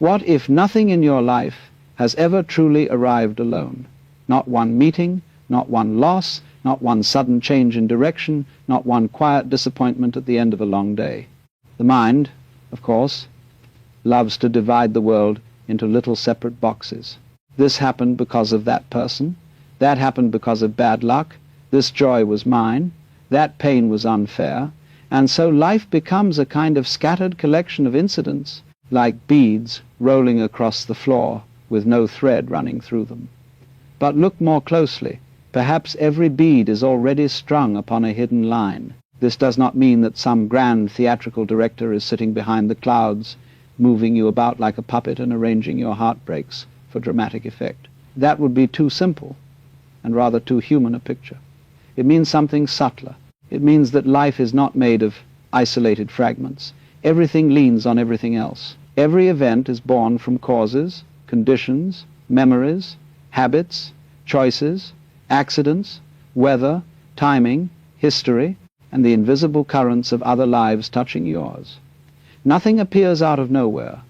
What if nothing in your life has ever truly arrived alone? Not one meeting, not one loss, not one sudden change in direction, not one quiet disappointment at the end of a long day. The mind, of course, loves to divide the world into little separate boxes. This happened because of that person. That happened because of bad luck. This joy was mine. That pain was unfair. And so life becomes a kind of scattered collection of incidents, like beads rolling across the floor with no thread running through them. But look more closely. Perhaps every bead is already strung upon a hidden line. This does not mean that some grand theatrical director is sitting behind the clouds, moving you about like a puppet and arranging your heartbreaks for dramatic effect. That would be too simple and rather too human a picture. It means something subtler. It means that life is not made of isolated fragments. Everything leans on everything else. Every event is born from causes, conditions, memories, habits, choices, accidents, weather, timing, history, and the invisible currents of other lives touching yours. Nothing appears out of nowhere.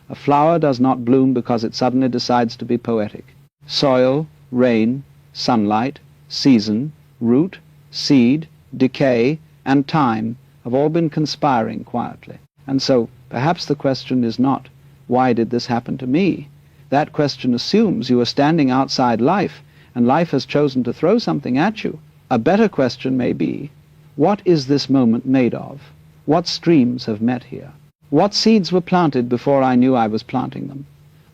A flower does not bloom because it suddenly decides to be poetic. Soil, rain, sunlight, season, root, seed, decay, and time have all been conspiring quietly. And so perhaps the question is not, why did this happen to me? That question assumes you are standing outside life, and life has chosen to throw something at you. A better question may be, what is this moment made of? What streams have met here? What seeds were planted before I knew I was planting them?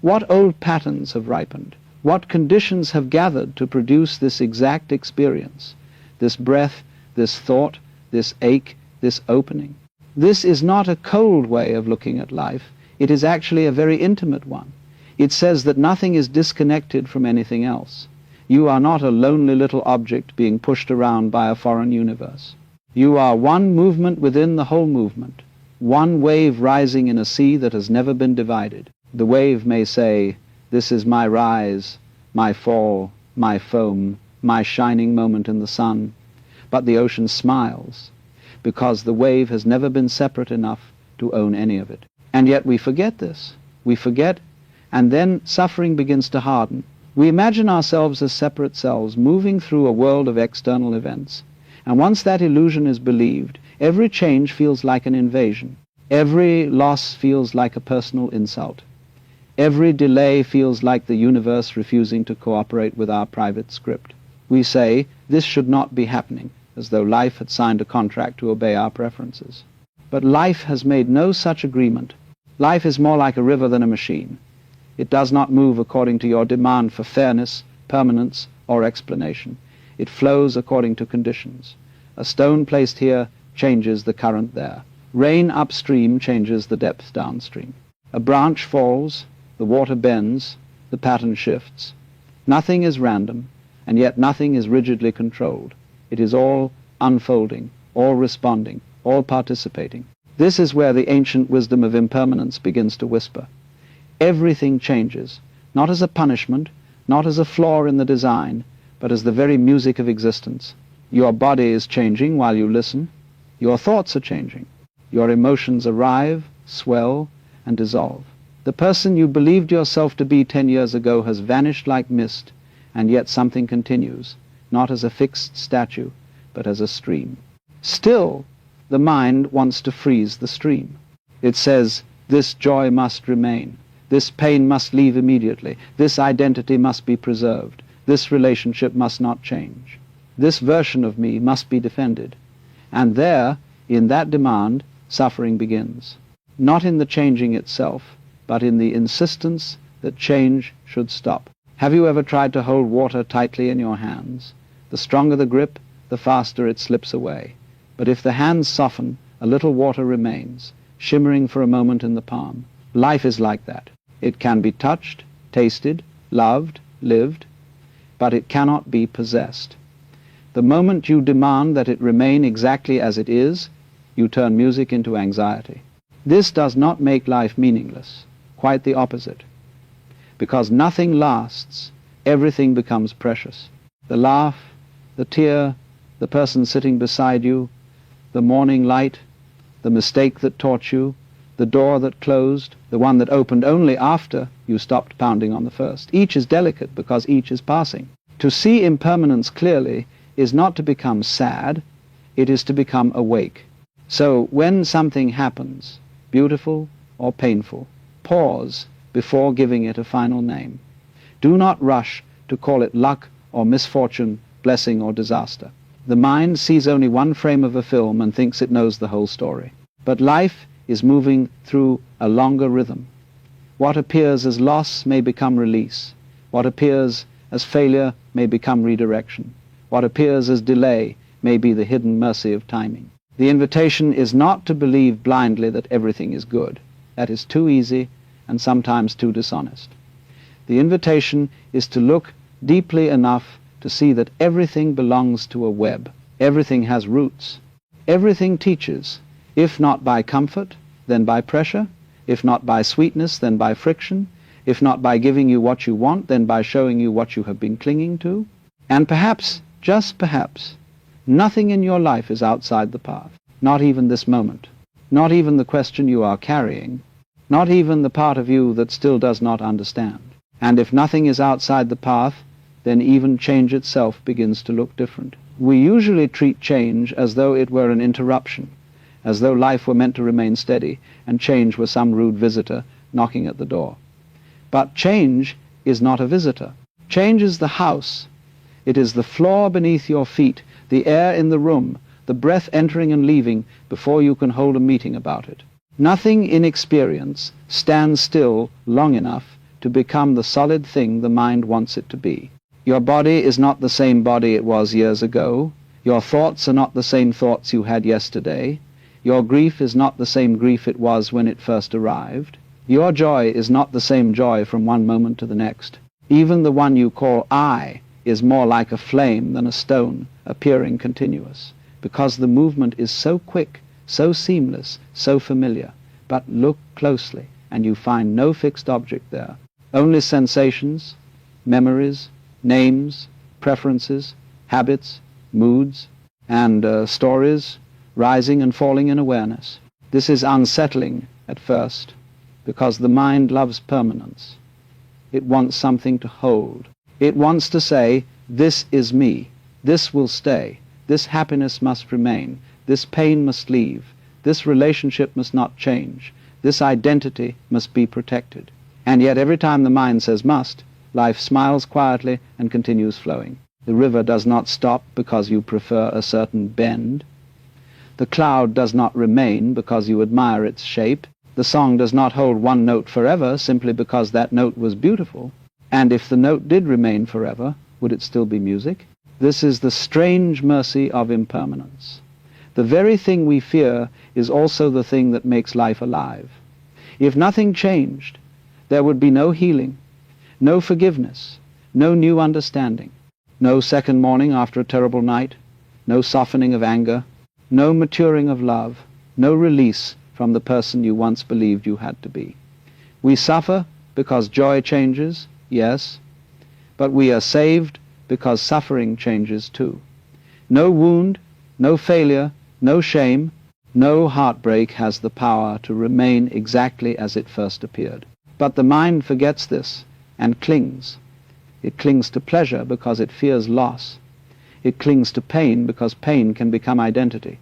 What old patterns have ripened? What conditions have gathered to produce this exact experience, this breath, this thought, this ache, this opening? This is not a cold way of looking at life. It is actually a very intimate one. It says that nothing is disconnected from anything else. You are not a lonely little object being pushed around by a foreign universe. You are one movement within the whole movement, one wave rising in a sea that has never been divided. The wave may say, "This is my rise, my fall, my foam, my shining moment in the sun," but the ocean smiles, because the wave has never been separate enough to own any of it. And yet we forget this. We forget, and then suffering begins to harden. We imagine ourselves as separate selves moving through a world of external events. And once that illusion is believed, every change feels like an invasion. Every loss feels like a personal insult. Every delay feels like the universe refusing to cooperate with our private script. We say, this should not be happening, as though life had signed a contract to obey our preferences. But life has made no such agreement. Life is more like a river than a machine. It does not move according to your demand for fairness, permanence, or explanation. It flows according to conditions. A stone placed here changes the current there. Rain upstream changes the depth downstream. A branch falls, the water bends, the pattern shifts. Nothing is random, and yet nothing is rigidly controlled. It is all unfolding, all responding, all participating. This is where the ancient wisdom of impermanence begins to whisper. Everything changes, not as a punishment, not as a flaw in the design, but as the very music of existence. Your body is changing while you listen. Your thoughts are changing. Your emotions arrive, swell, and dissolve. The person you believed yourself to be 10 years ago has vanished like mist, and yet something continues, not as a fixed statue, but as a stream. Still, the mind wants to freeze the stream. It says, this joy must remain. This pain must leave immediately. This identity must be preserved. This relationship must not change. This version of me must be defended. And there, in that demand, suffering begins. Not in the changing itself, but in the insistence that change should stop. Have you ever tried to hold water tightly in your hands? The stronger the grip, the faster it slips away. But if the hands soften, a little water remains, shimmering for a moment in the palm. Life is like that. It can be touched, tasted, loved, lived, but it cannot be possessed. The moment you demand that it remain exactly as it is, you turn music into anxiety. This does not make life meaningless, quite the opposite. Because nothing lasts, everything becomes precious. The laugh, the tear, the person sitting beside you, the morning light, the mistake that taught you, the door that closed, the one that opened only after you stopped pounding on the first. Each is delicate because each is passing. To see impermanence clearly is not to become sad, it is to become awake. So when something happens, beautiful or painful, pause before giving it a final name. Do not rush to call it luck or misfortune, blessing or disaster. The mind sees only one frame of a film and thinks it knows the whole story. But life is moving through a longer rhythm. What appears as loss may become release. What appears as failure may become redirection. What appears as delay may be the hidden mercy of timing. The invitation is not to believe blindly that everything is good. That is too easy and sometimes too dishonest. The invitation is to look deeply enough to see that everything belongs to a web. Everything has roots. Everything teaches, if not by comfort, then by pressure, if not by sweetness, then by friction, if not by giving you what you want, then by showing you what you have been clinging to. And perhaps, just perhaps, nothing in your life is outside the path. Not even this moment. Not even the question you are carrying. Not even the part of you that still does not understand. And if nothing is outside the path, then even change itself begins to look different. We usually treat change as though it were an interruption, as though life were meant to remain steady, and change were some rude visitor knocking at the door. But change is not a visitor. Change is the house. It is the floor beneath your feet, the air in the room, the breath entering and leaving before you can hold a meeting about it. Nothing in experience stands still long enough to become the solid thing the mind wants it to be. Your body is not the same body it was years ago. Your thoughts are not the same thoughts you had yesterday. Your grief is not the same grief it was when it first arrived. Your joy is not the same joy from one moment to the next. Even the one you call I is more like a flame than a stone appearing continuous, because the movement is so quick, so seamless, so familiar. But look closely, and you find no fixed object there. Only sensations, memories, names, preferences, habits, moods, and stories rising and falling in awareness. This is unsettling at first, because the mind loves permanence. It wants something to hold. It wants to say, this is me, this will stay, this happiness must remain, this pain must leave, this relationship must not change, this identity must be protected. And yet every time the mind says must, life smiles quietly and continues flowing. The river does not stop because you prefer a certain bend. The cloud does not remain because you admire its shape. The song does not hold one note forever simply because that note was beautiful. And if the note did remain forever, would it still be music? This is the strange mercy of impermanence. The very thing we fear is also the thing that makes life alive. If nothing changed, there would be no healing, no forgiveness, no new understanding, no second morning after a terrible night, no softening of anger, no maturing of love, no release from the person you once believed you had to be. We suffer because joy changes, yes, but we are saved because suffering changes too. No wound, no failure, no shame, no heartbreak has the power to remain exactly as it first appeared. But the mind forgets this and clings. It clings to pleasure because it fears loss. It clings to pain because pain can become identity.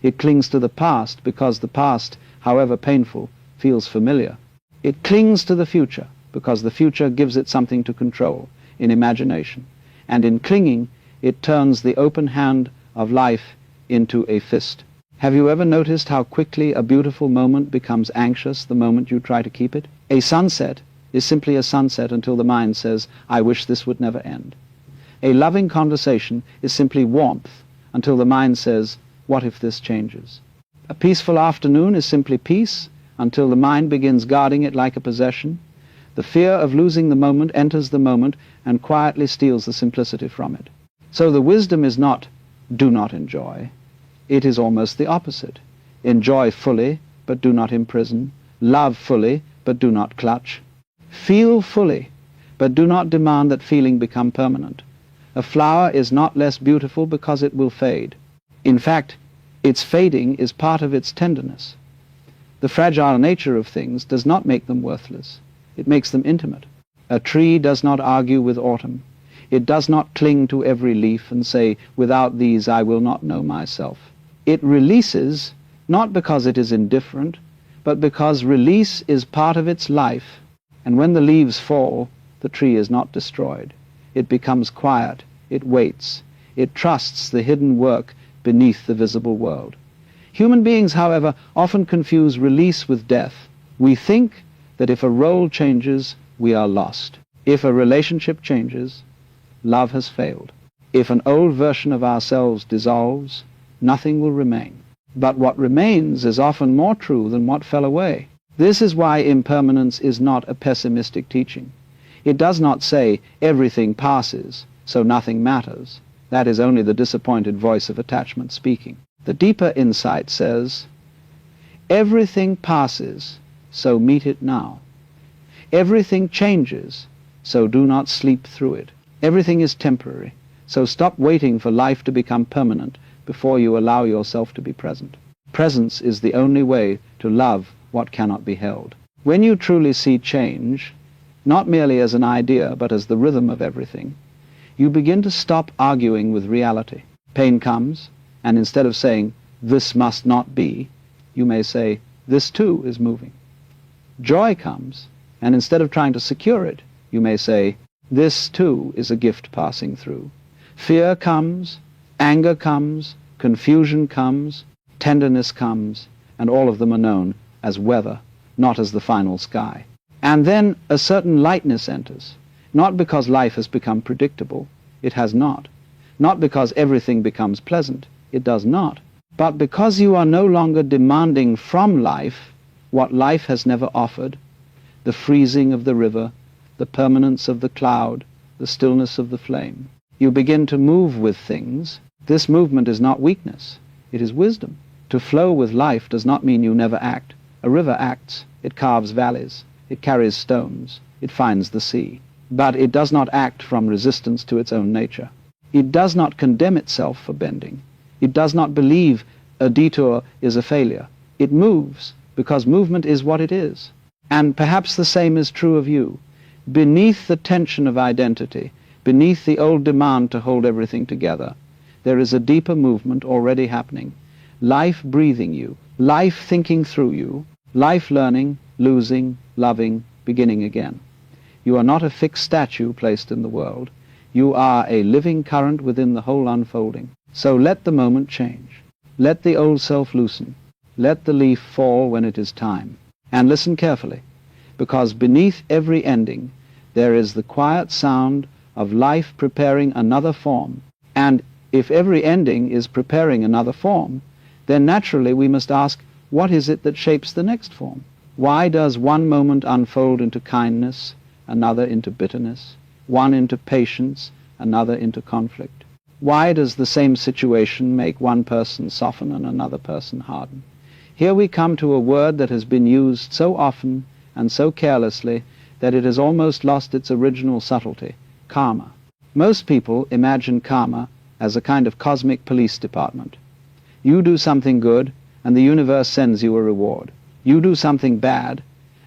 It clings to the past because the past, however painful, feels familiar. It clings to the future because the future gives it something to control in imagination. And in clinging, it turns the open hand of life into a fist. Have you ever noticed how quickly a beautiful moment becomes anxious the moment you try to keep it? A sunset is simply a sunset until the mind says, I wish this would never end. A loving conversation is simply warmth until the mind says, what if this changes? A peaceful afternoon is simply peace until the mind begins guarding it like a possession. The fear of losing the moment enters the moment and quietly steals the simplicity from it. So the wisdom is not, do not enjoy. It is almost the opposite. Enjoy fully, but do not imprison. Love fully, but do not clutch. Feel fully, but do not demand that feeling become permanent. A flower is not less beautiful because it will fade. In fact, its fading is part of its tenderness. The fragile nature of things does not make them worthless. It makes them intimate. A tree does not argue with autumn. It does not cling to every leaf and say, "Without these I will not know myself." It releases, not because it is indifferent, but because release is part of its life, and when the leaves fall, the tree is not destroyed. It becomes quiet, it waits, it trusts the hidden work beneath the visible world. Human beings, however, often confuse release with death. We think that if a role changes, we are lost. If a relationship changes, love has failed. If an old version of ourselves dissolves, nothing will remain. But what remains is often more true than what fell away. This is why impermanence is not a pessimistic teaching. It does not say everything passes, so nothing matters. That is only the disappointed voice of attachment speaking. The deeper insight says, everything passes, so meet it now. Everything changes, so do not sleep through it. Everything is temporary, so stop waiting for life to become permanent before you allow yourself to be present. Presence is the only way to love what cannot be held. When you truly see change, not merely as an idea, but as the rhythm of everything, you begin to stop arguing with reality. Pain comes, and instead of saying, "This must not be," you may say, "This too is moving." Joy comes, and instead of trying to secure it, you may say, "This too is a gift passing through." Fear comes, anger comes, confusion comes, tenderness comes, and all of them are known as weather, not as the final sky. And then a certain lightness enters, not because life has become predictable, it has not. Not because everything becomes pleasant, it does not. But because you are no longer demanding from life what life has never offered, the freezing of the river, the permanence of the cloud, the stillness of the flame. You begin to move with things. This movement is not weakness, it is wisdom. To flow with life does not mean you never act. A river acts, it carves valleys, it carries stones, it finds the sea. But it does not act from resistance to its own nature. It does not condemn itself for bending. It does not believe a detour is a failure. It moves because movement is what it is. And perhaps the same is true of you. Beneath the tension of identity, beneath the old demand to hold everything together, there is a deeper movement already happening. Life breathing you, life thinking through you, life learning, losing, loving, beginning again. You are not a fixed statue placed in the world. You are a living current within the whole unfolding. So let the moment change. Let the old self loosen. Let the leaf fall when it is time. And listen carefully, because beneath every ending there is the quiet sound of life preparing another form. And if every ending is preparing another form, then naturally we must ask, what is it that shapes the next form? Why does one moment unfold into kindness, another into bitterness, one into patience, another into conflict? Why does the same situation make one person soften and another person harden? Here we come to a word that has been used so often and so carelessly that it has almost lost its original subtlety, karma. Most people imagine karma as a kind of cosmic police department. You do something good, and the universe sends you a reward. You do something bad,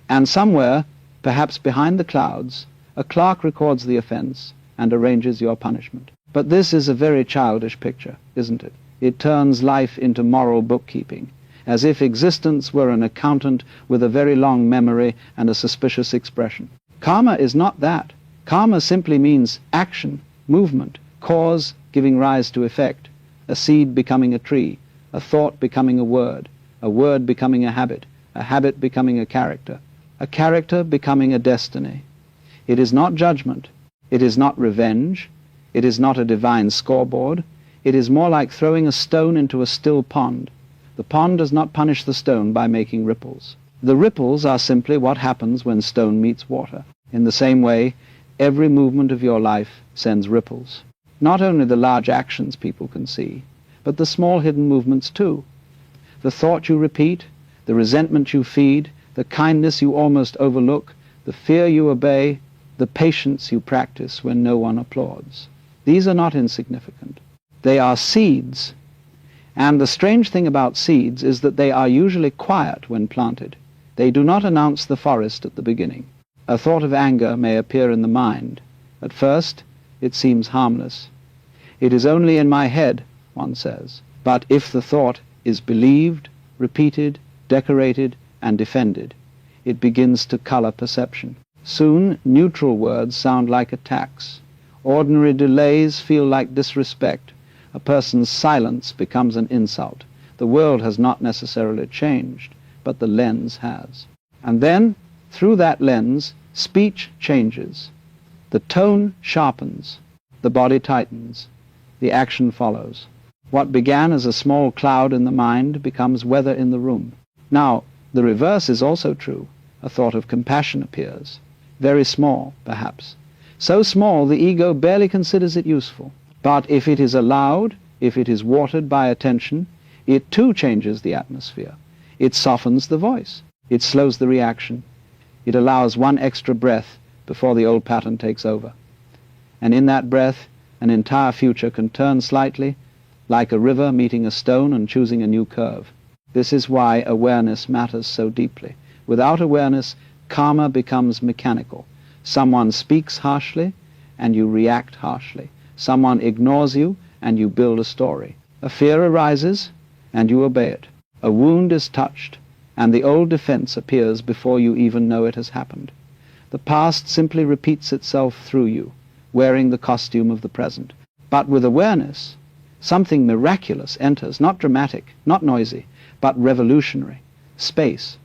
and somewhere, perhaps behind the clouds, a clerk records the offense and arranges your punishment. But this is a very childish picture, isn't it? It turns life into moral bookkeeping, as if existence were an accountant with a very long memory and a suspicious expression. Karma is not that. Karma simply means action, movement, cause giving rise to effect, a seed becoming a tree, a thought becoming a word becoming a habit becoming a character becoming a destiny. It is not judgment. It is not revenge. It is not a divine scoreboard. It is more like throwing a stone into a still pond. The pond does not punish the stone by making ripples. The ripples are simply what happens when stone meets water. In the same way, every movement of your life sends ripples. Not only the large actions people can see, but the small hidden movements too. The thought you repeat, the resentment you feed, the kindness you almost overlook, the fear you obey, the patience you practice when no one applauds. These are not insignificant. They are seeds, And the strange thing about seeds is that they are usually quiet when planted. They do not announce the forest at the beginning. A thought of anger may appear in the mind. At first, it seems harmless. It is only in my head, one says. But if the thought is believed, repeated, decorated, and defended, it begins to color perception. Soon, neutral words sound like attacks. Ordinary delays feel like disrespect. A person's silence becomes an insult. The world has not necessarily changed, but the lens has. And then, through that lens, speech changes. The tone sharpens. The body tightens. The action follows. What began as a small cloud in the mind becomes weather in the room. Now, the reverse is also true. A thought of compassion appears. Very small, perhaps. So small the ego barely considers it useful. But if it is allowed, if it is watered by attention, it too changes the atmosphere. It softens the voice. It slows the reaction. It allows one extra breath before the old pattern takes over. And in that breath, an entire future can turn slightly, like a river meeting a stone and choosing a new curve. This is why awareness matters so deeply. Without awareness, karma becomes mechanical. Someone speaks harshly, and you react harshly. Someone ignores you, and you build a story. A fear arises, and you obey it. A wound is touched, and the old defense appears before you even know it has happened. The past simply repeats itself through you, wearing the costume of the present. But with awareness, something miraculous enters, not dramatic, not noisy, but revolutionary. Space.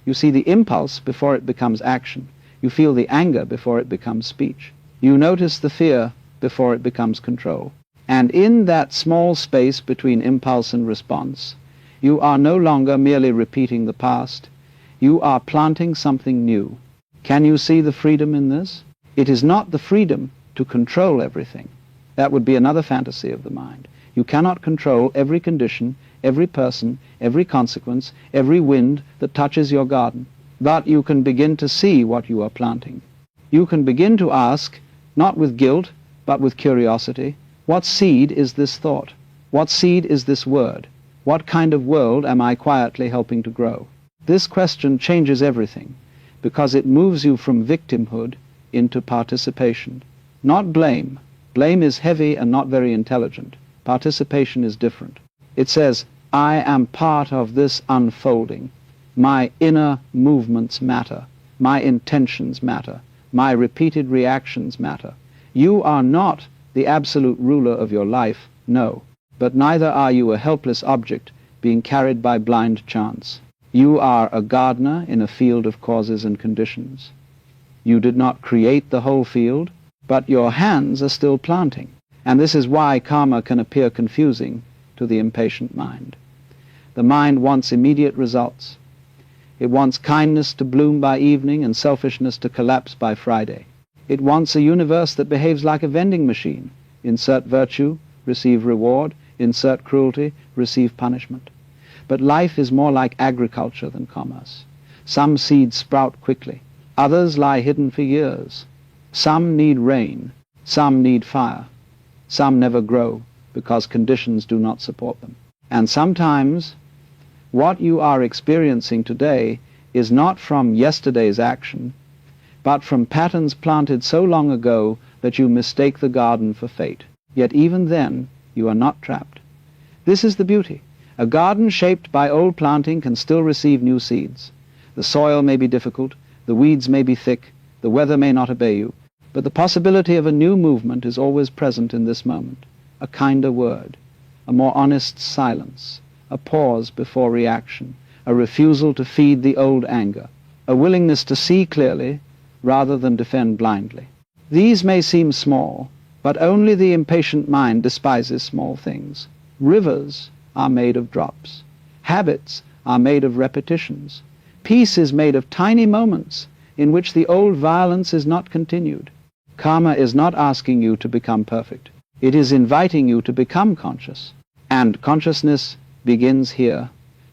You see the impulse before it becomes action. You feel the anger before it becomes speech. You notice the fear before it becomes control. And in that small space between impulse and response, you are no longer merely repeating the past. You are planting something new. Can you see the freedom in this? It is not the freedom to control everything. That would be another fantasy of the mind. You cannot control every condition, every person, every consequence, every wind that touches your garden. But you can begin to see what you are planting. You can begin to ask, not with guilt, but with curiosity, what seed is this thought? What seed is this word? What kind of world am I quietly helping to grow? This question changes everything, because it moves you from victimhood into participation. Not blame. Blame is heavy and not very intelligent. Participation is different. It says, I am part of this unfolding. My inner movements matter. My intentions matter. My repeated reactions matter. You are not the absolute ruler of your life, no, but neither are you a helpless object being carried by blind chance. You are a gardener in a field of causes and conditions. You did not create the whole field, but your hands are still planting. And this is why karma can appear confusing to the impatient mind. The mind wants immediate results. It wants kindness to bloom by evening and selfishness to collapse by Friday. It wants a universe that behaves like a vending machine. Insert virtue, receive reward. Insert cruelty, receive punishment. But life is more like agriculture than commerce. Some seeds sprout quickly. Others lie hidden for years. Some need rain. Some need fire. Some never grow because conditions do not support them. And sometimes what you are experiencing today is not from yesterday's action, but from patterns planted so long ago that you mistake the garden for fate. Yet even then, you are not trapped. This is the beauty. A garden shaped by old planting can still receive new seeds. The soil may be difficult, the weeds may be thick, the weather may not obey you, but the possibility of a new movement is always present in this moment. A kinder word, a more honest silence, a pause before reaction, a refusal to feed the old anger, a willingness to see clearly rather than defend blindly. These may seem small, but only the impatient mind despises small things. Rivers are made of drops. Habits are made of repetitions. Peace is made of tiny moments in which the old violence is not continued. Karma is not asking you to become perfect. It is inviting you to become conscious. And consciousness begins here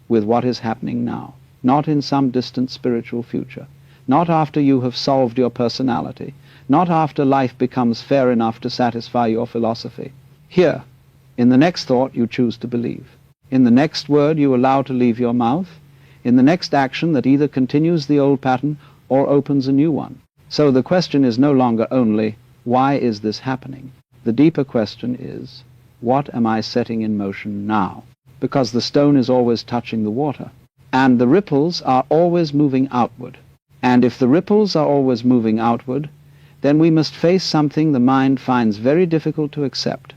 with what is happening now, not in some distant spiritual future, not after you have solved your personality, not after life becomes fair enough to satisfy your philosophy. Here, in the next thought you choose to believe. In the next word you allow to leave your mouth, in the next action that either continues the old pattern or opens a new one. So the question is no longer only, why is this happening? The deeper question is, what am I setting in motion now? Because the stone is always touching the water, and the ripples are always moving outward. And if the ripples are always moving outward, then we must face something the mind finds very difficult to accept.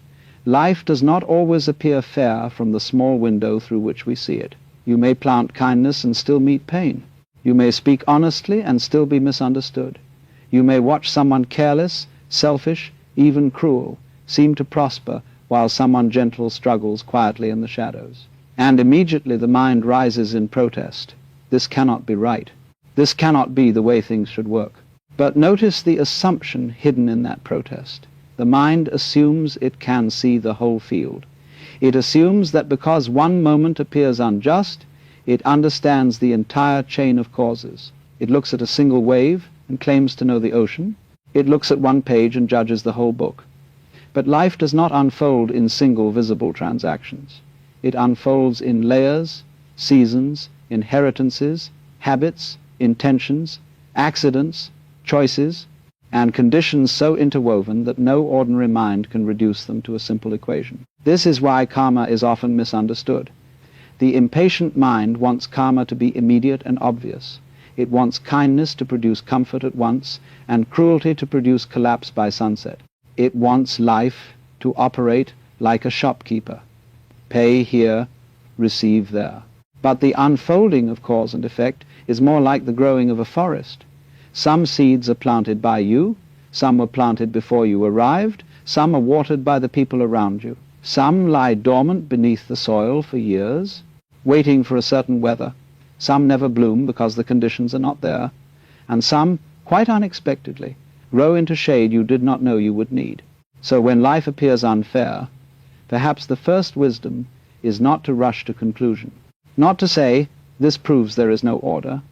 Life does not always appear fair from the small window through which we see it. You may plant kindness and still meet pain. You may speak honestly and still be misunderstood. You may watch someone careless, selfish, even cruel, seem to prosper, while someone gentle struggles quietly in the shadows. And immediately the mind rises in protest. This cannot be right. This cannot be the way things should work. But notice the assumption hidden in that protest. The mind assumes it can see the whole field. It assumes that because one moment appears unjust, it understands the entire chain of causes. It looks at a single wave and claims to know the ocean. It looks at one page and judges the whole book. But life does not unfold in single visible transactions. It unfolds in layers, seasons, inheritances, habits, intentions, accidents, choices, and conditions so interwoven that no ordinary mind can reduce them to a simple equation. This is why karma is often misunderstood. The impatient mind wants karma to be immediate and obvious. It wants kindness to produce comfort at once, and cruelty to produce collapse by sunset. It wants life to operate like a shopkeeper. Pay here, receive there. But the unfolding of cause and effect is more like the growing of a forest. Some seeds are planted by you, some were planted before you arrived, some are watered by the people around you. Some lie dormant beneath the soil for years, waiting for a certain weather. Some never bloom because the conditions are not there, and some, quite unexpectedly, grow into shade you did not know you would need. So when life appears unfair, perhaps the first wisdom is not to rush to conclusion, not to say, this proves there is no order,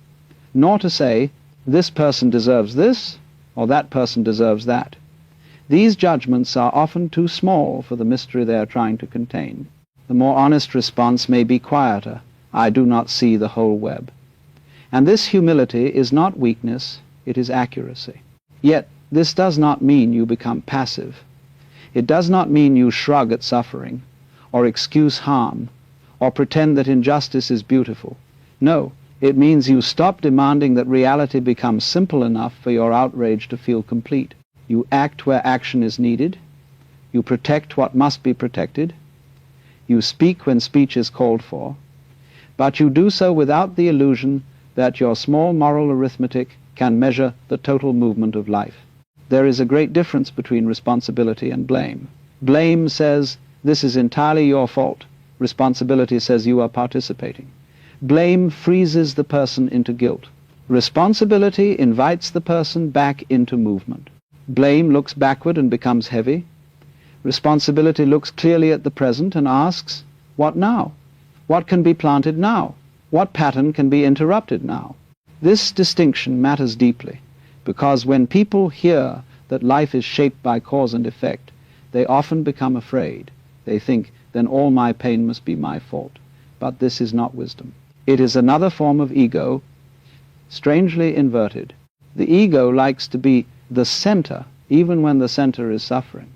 nor to say, this person deserves this, or that person deserves that. These judgments are often too small for the mystery they are trying to contain. The more honest response may be quieter, I do not see the whole web. And this humility is not weakness, it is accuracy. Yet this does not mean you become passive. It does not mean you shrug at suffering, or excuse harm, or pretend that injustice is beautiful. No, it means you stop demanding that reality becomes simple enough for your outrage to feel complete. You act where action is needed. You protect what must be protected. You speak when speech is called for. But you do so without the illusion that your small moral arithmetic can measure the total movement of life. There is a great difference between responsibility and blame. Blame says, this is entirely your fault. Responsibility says you are participating. Blame freezes the person into guilt. Responsibility invites the person back into movement. Blame looks backward and becomes heavy. Responsibility looks clearly at the present and asks, what now? What can be planted now? What pattern can be interrupted now? This distinction matters deeply, because when people hear that life is shaped by cause and effect, they often become afraid. They think, then all my pain must be my fault. But this is not wisdom. It is another form of ego, strangely inverted. The ego likes to be the center, even when the center is suffering.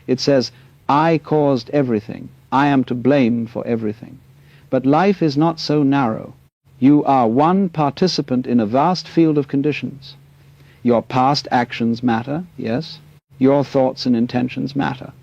It says, I caused everything. I am to blame for everything. But life is not so narrow. You are one participant in a vast field of conditions. Your past actions matter, yes. Your thoughts and intentions matter.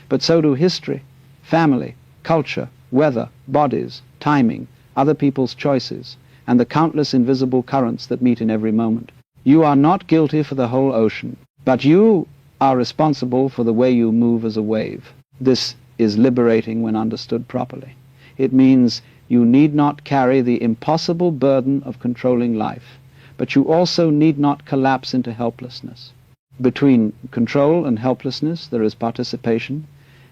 But so do history, family, culture, weather, bodies, timing, other people's choices, and the countless invisible currents that meet in every moment. You are not guilty for the whole ocean, but you are responsible for the way you move as a wave. This is liberating when understood properly. It means you need not carry the impossible burden of controlling life, but you also need not collapse into helplessness. Between control and helplessness there is participation,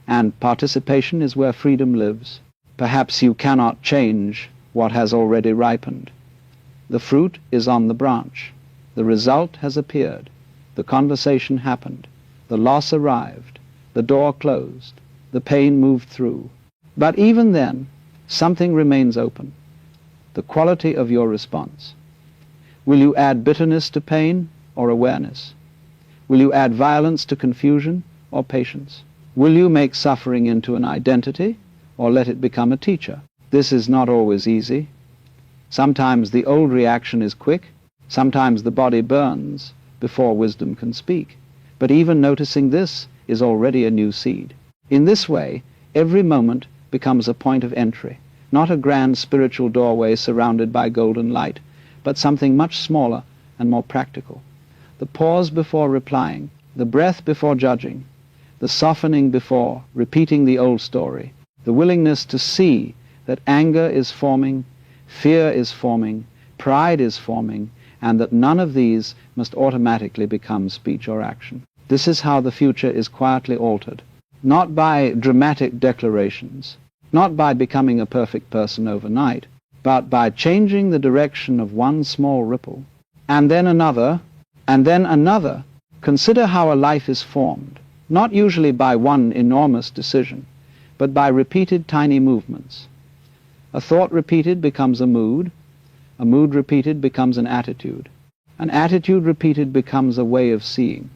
and participation is where freedom lives. Perhaps you cannot change what has already ripened. The fruit is on the branch. The result has appeared. The conversation happened. The loss arrived. The door closed. The pain moved through. But even then, something remains open: the quality of your response. Will you add bitterness to pain or awareness? Will you add violence to confusion or patience? Will you make suffering into an identity or let it become a teacher? This is not always easy. Sometimes the old reaction is quick. Sometimes the body burns before wisdom can speak. But even noticing this is already a new seed. In this way, every moment becomes a point of entry, not a grand spiritual doorway surrounded by golden light, but something much smaller and more practical. The pause before replying, the breath before judging, the softening before repeating the old story, the willingness to see that anger is forming, fear is forming, pride is forming, and that none of these must automatically become speech or action. This is how the future is quietly altered, not by dramatic declarations, not by becoming a perfect person overnight, but by changing the direction of one small ripple, and then another, and then another. Consider how a life is formed, not usually by one enormous decision, but by repeated tiny movements. A thought repeated becomes a mood repeated becomes an attitude repeated becomes a way of seeing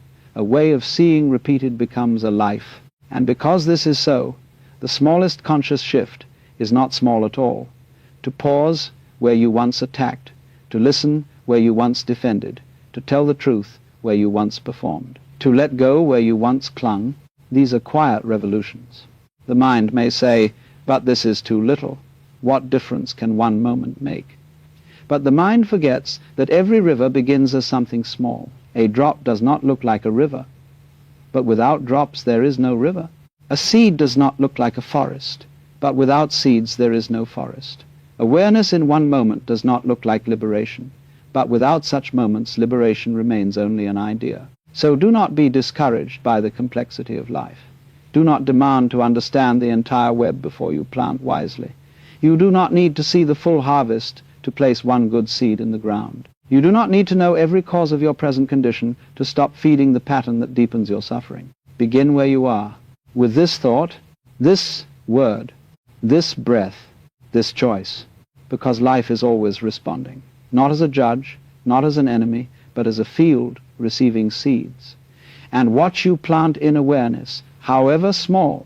repeated becomes a life. And because this is so, the smallest conscious shift is not small at all. To pause where you once attacked, to listen where you once defended, to tell the truth where you once performed, to let go where you once clung, these are quiet revolutions. The mind may say, "But this is too little. What difference can one moment make?" But the mind forgets that every river begins as something small. A drop does not look like a river, but without drops there is no river. A seed does not look like a forest, but without seeds there is no forest. Awareness in one moment does not look like liberation, but without such moments liberation remains only an idea. So do not be discouraged by the complexity of life. Do not demand to understand the entire web before you plant wisely. You do not need to see the full harvest to place one good seed in the ground. You do not need to know every cause of your present condition to stop feeding the pattern that deepens your suffering. Begin where you are, with this thought, this word, this breath, this choice, because life is always responding, not as a judge, not as an enemy, but as a field receiving seeds. And what you plant in awareness, however small,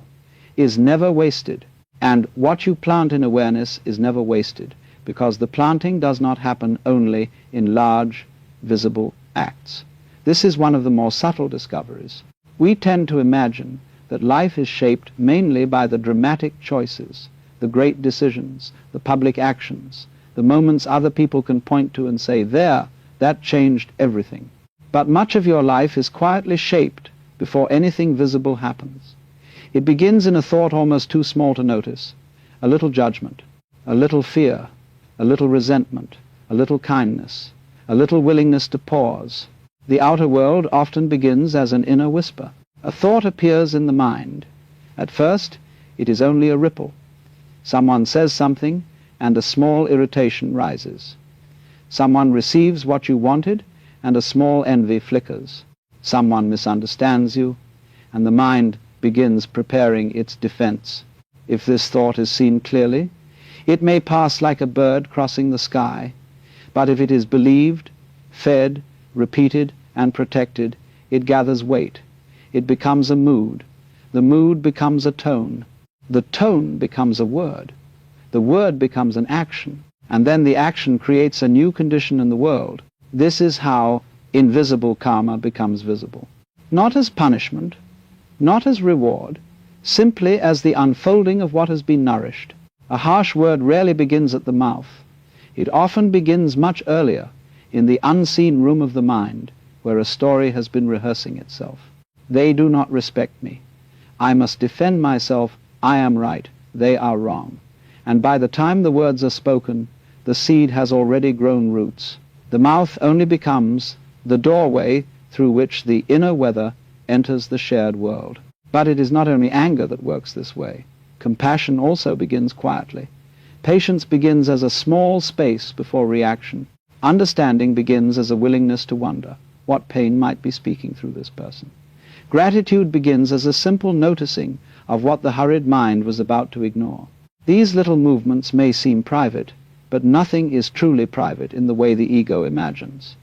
is never wasted. And what you plant in awareness is never wasted, because the planting does not happen only in large, visible acts. This is one of the more subtle discoveries. We tend to imagine that life is shaped mainly by the dramatic choices, the great decisions, the public actions, the moments other people can point to and say, "There, that changed everything." But much of your life is quietly shaped before anything visible happens. It begins in a thought almost too small to notice, a little judgment, a little fear, a little resentment, a little kindness, a little willingness to pause. The outer world often begins as an inner whisper. A thought appears in the mind. At first, it is only a ripple. Someone says something, and a small irritation rises. Someone receives what you wanted, and a small envy flickers. Someone misunderstands you, and the mind begins preparing its defense. If this thought is seen clearly, it may pass like a bird crossing the sky, but if it is believed, fed, repeated, and protected, it gathers weight. It becomes a mood. The mood becomes a tone. The tone becomes a word. The word becomes an action, and then the action creates a new condition in the world. This is how invisible karma becomes visible. Not as punishment, not as reward, simply as the unfolding of what has been nourished. A harsh word rarely begins at the mouth. It often begins much earlier, in the unseen room of the mind, where a story has been rehearsing itself. They do not respect me. I must defend myself. I am right. They are wrong. And by the time the words are spoken, the seed has already grown roots. The mouth only becomes the doorway through which the inner weather enters the shared world. But it is not only anger that works this way. Compassion also begins quietly. Patience begins as a small space before reaction. Understanding begins as a willingness to wonder what pain might be speaking through this person. Gratitude begins as a simple noticing of what the hurried mind was about to ignore. These little movements may seem private, but nothing is truly private in the way the ego imagines.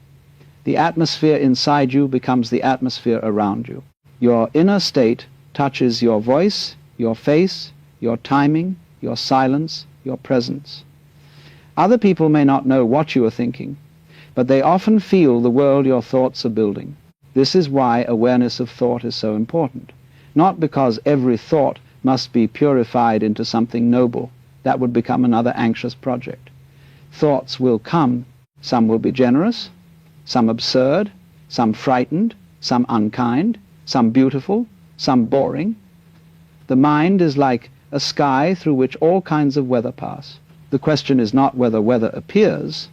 The atmosphere inside you becomes the atmosphere around you. Your inner state touches your voice, your face, your timing, your silence, your presence. Other people may not know what you are thinking, but they often feel the world your thoughts are building. This is why awareness of thought is so important. Not because every thought must be purified into something noble. That would become another anxious project. Thoughts will come. Some will be generous, some absurd, some frightened, some unkind, some beautiful, some boring. The mind is like a sky through which all kinds of weather pass. The question is not whether weather appears.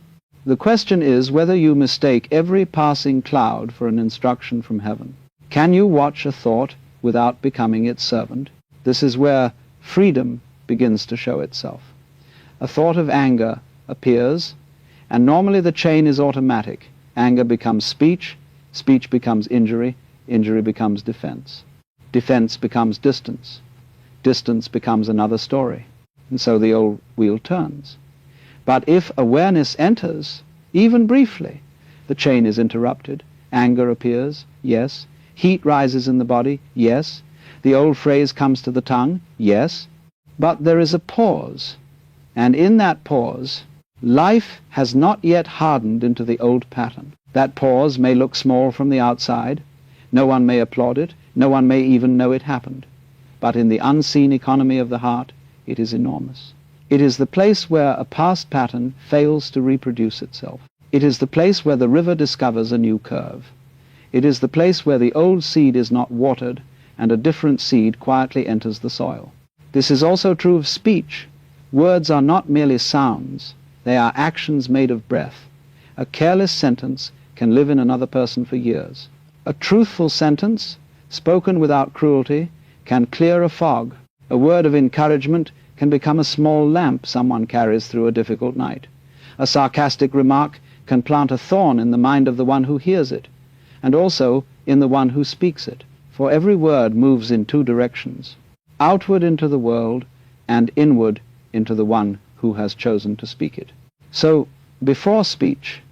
The question is whether you mistake every passing cloud for an instruction from heaven. Can you watch a thought without becoming its servant? This is where freedom begins to show itself. A thought of anger appears, and normally the chain is automatic. Anger becomes speech, speech becomes injury, injury becomes defense. Defense becomes distance. Distance becomes another story. And so the old wheel turns. But if awareness enters, even briefly, the chain is interrupted. Anger appears, yes. Heat rises in the body, yes. The old phrase comes to the tongue, yes. But there is a pause. And in that pause, life has not yet hardened into the old pattern. That pause may look small from the outside. No one may applaud it. No one may even know it happened. But in the unseen economy of the heart, it is enormous. It is the place where a past pattern fails to reproduce itself. It is the place where the river discovers a new curve. It is the place where the old seed is not watered and a different seed quietly enters the soil. This is also true of speech. Words are not merely sounds. They are actions made of breath. A careless sentence can live in another person for years. A truthful sentence, spoken without cruelty, can clear a fog. A word of encouragement can become a small lamp someone carries through a difficult night. A sarcastic remark can plant a thorn in the mind of the one who hears it, and also in the one who speaks it. For every word moves in two directions, outward into the world and inward into the one who has chosen to speak it. So, before speech,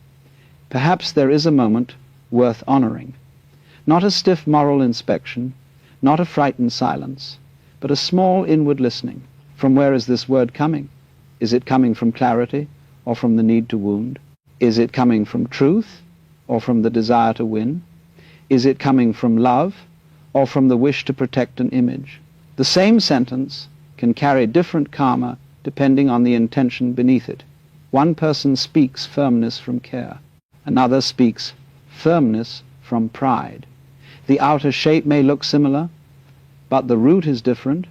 perhaps there is a moment worth honoring. Not a stiff moral inspection, not a frightened silence, but a small inward listening. From where is this word coming? Is it coming from clarity or from the need to wound? Is it coming from truth or from the desire to win? Is it coming from love or from the wish to protect an image? The same sentence can carry different karma depending on the intention beneath it. One person speaks firmness from care. Another speaks firmness from pride. The outer shape may look similar, but the root is different,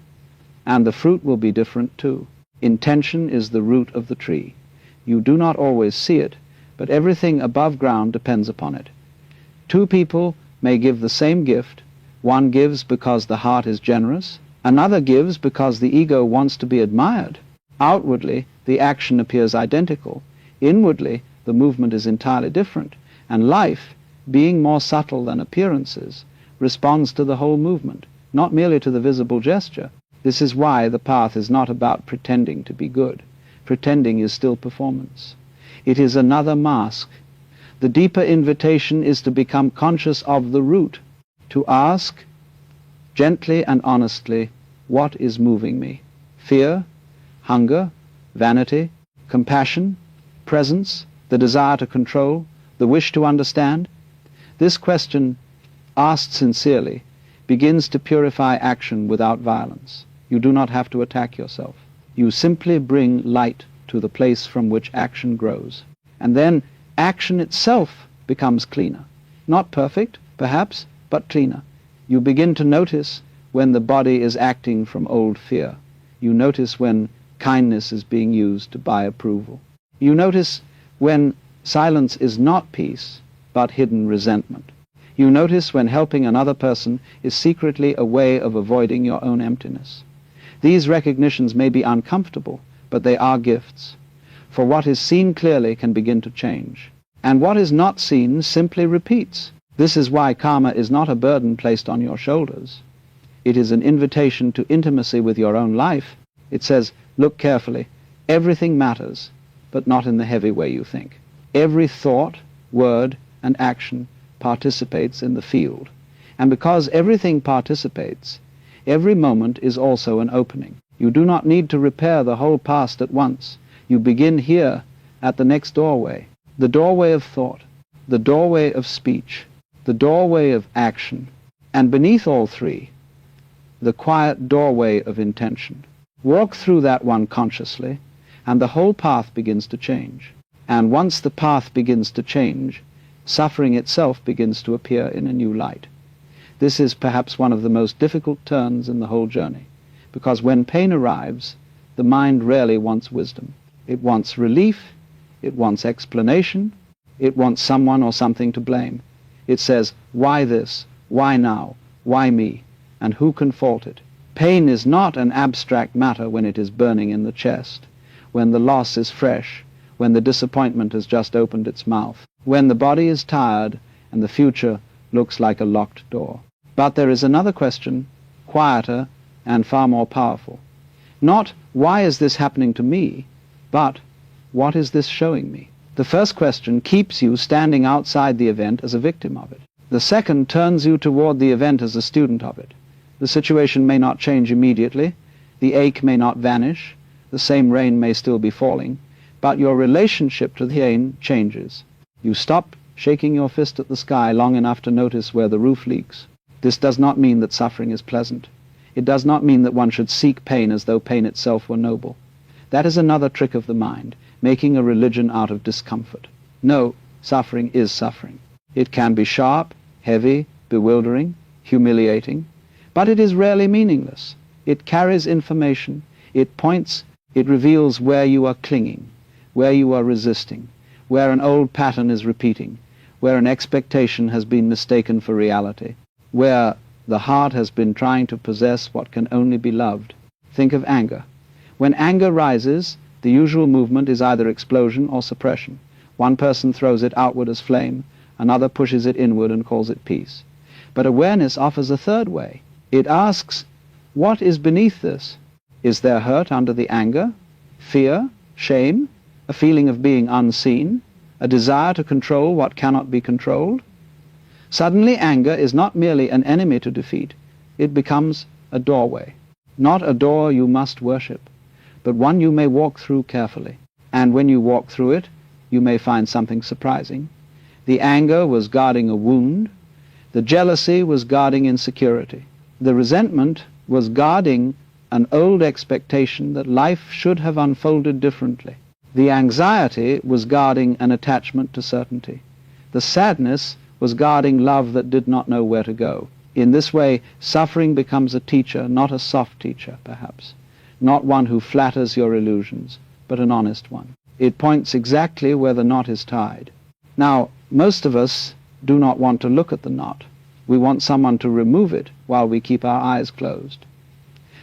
and the fruit will be different too. Intention is the root of the tree. You do not always see it, but everything above ground depends upon it. Two people may give the same gift. One gives because the heart is generous. Another gives because the ego wants to be admired. Outwardly, the action appears identical. Inwardly, the movement is entirely different. And life, being more subtle than appearances, responds to the whole movement, not merely to the visible gesture. This is why the path is not about pretending to be good. Pretending is still performance. It is another mask. The deeper invitation is to become conscious of the root, to ask gently and honestly, what is moving me? Fear, hunger, vanity, compassion, presence, the desire to control, the wish to understand? This question, asked sincerely, begins to purify action without violence. You do not have to attack yourself. You simply bring light to the place from which action grows. And then action itself becomes cleaner. Not perfect, perhaps, but cleaner. You begin to notice when the body is acting from old fear. You notice when kindness is being used to buy approval. You notice when silence is not peace, but hidden resentment. You notice when helping another person is secretly a way of avoiding your own emptiness. These recognitions may be uncomfortable, but they are gifts. For what is seen clearly can begin to change. And what is not seen simply repeats. This is why karma is not a burden placed on your shoulders. It is an invitation to intimacy with your own life. It says, look carefully. Everything matters, but not in the heavy way you think. Every thought, word, and action participates in the field. And because everything participates, every moment is also an opening. You do not need to repair the whole past at once. You begin here at the next doorway, the doorway of thought, the doorway of speech, the doorway of action, and beneath all three, the quiet doorway of intention. Walk through that one consciously, and the whole path begins to change. And once the path begins to change, suffering itself begins to appear in a new light. This is perhaps one of the most difficult turns in the whole journey, because when pain arrives, the mind rarely wants wisdom. It wants relief, it wants explanation, it wants someone or something to blame. It says, why this? Why now? Why me? And who can fault it? Pain is not an abstract matter when it is burning in the chest, when the loss is fresh, when the disappointment has just opened its mouth, when the body is tired and the future looks like a locked door. But there is another question, quieter and far more powerful. Not, why is this happening to me, but what is this showing me? The first question keeps you standing outside the event as a victim of it. The second turns you toward the event as a student of it. The situation may not change immediately, the ache may not vanish, the same rain may still be falling, but your relationship to the pain changes. You stop shaking your fist at the sky long enough to notice where the roof leaks. This does not mean that suffering is pleasant. It does not mean that one should seek pain as though pain itself were noble. That is another trick of the mind, making a religion out of discomfort. No, suffering is suffering. It can be sharp, heavy, bewildering, humiliating, but it is rarely meaningless. It carries information, it points, it reveals where you are clinging, where you are resisting, where an old pattern is repeating, where an expectation has been mistaken for reality, where the heart has been trying to possess what can only be loved. Think of anger. When anger rises, the usual movement is either explosion or suppression. One person throws it outward as flame, another pushes it inward and calls it peace. But awareness offers a third way. It asks, what is beneath this? Is there hurt under the anger, fear, shame, a feeling of being unseen, a desire to control what cannot be controlled? Suddenly anger is not merely an enemy to defeat, it becomes a doorway. Not a door you must worship, but one you may walk through carefully. And when you walk through it, you may find something surprising. The anger was guarding a wound, the jealousy was guarding insecurity, the resentment was guarding an old expectation that life should have unfolded differently. The anxiety was guarding an attachment to certainty. The sadness was guarding love that did not know where to go. In this way, suffering becomes a teacher, not a soft teacher, perhaps, not one who flatters your illusions, but an honest one. It points exactly where the knot is tied. Now, most of us do not want to look at the knot. We want someone to remove it while we keep our eyes closed.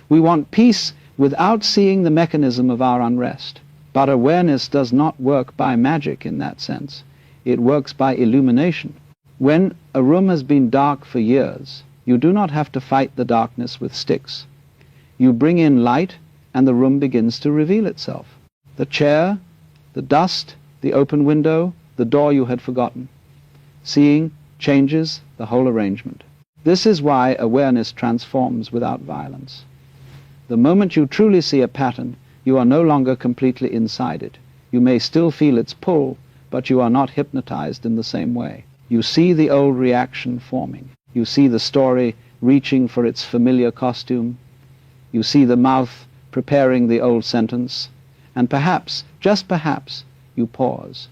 We want peace without seeing the mechanism of our unrest. But awareness does not work by magic in that sense. It works by illumination. When a room has been dark for years, you do not have to fight the darkness with sticks. You bring in light, and the room begins to reveal itself. The chair, the dust, the open window, the door you had forgotten. Seeing changes the whole arrangement. This is why awareness transforms without violence. The moment you truly see a pattern, you are no longer completely inside it. You may still feel its pull, but you are not hypnotized in the same way. You see the old reaction forming. You see the story reaching for its familiar costume. You see the mouth preparing the old sentence. And perhaps, just perhaps, you pause.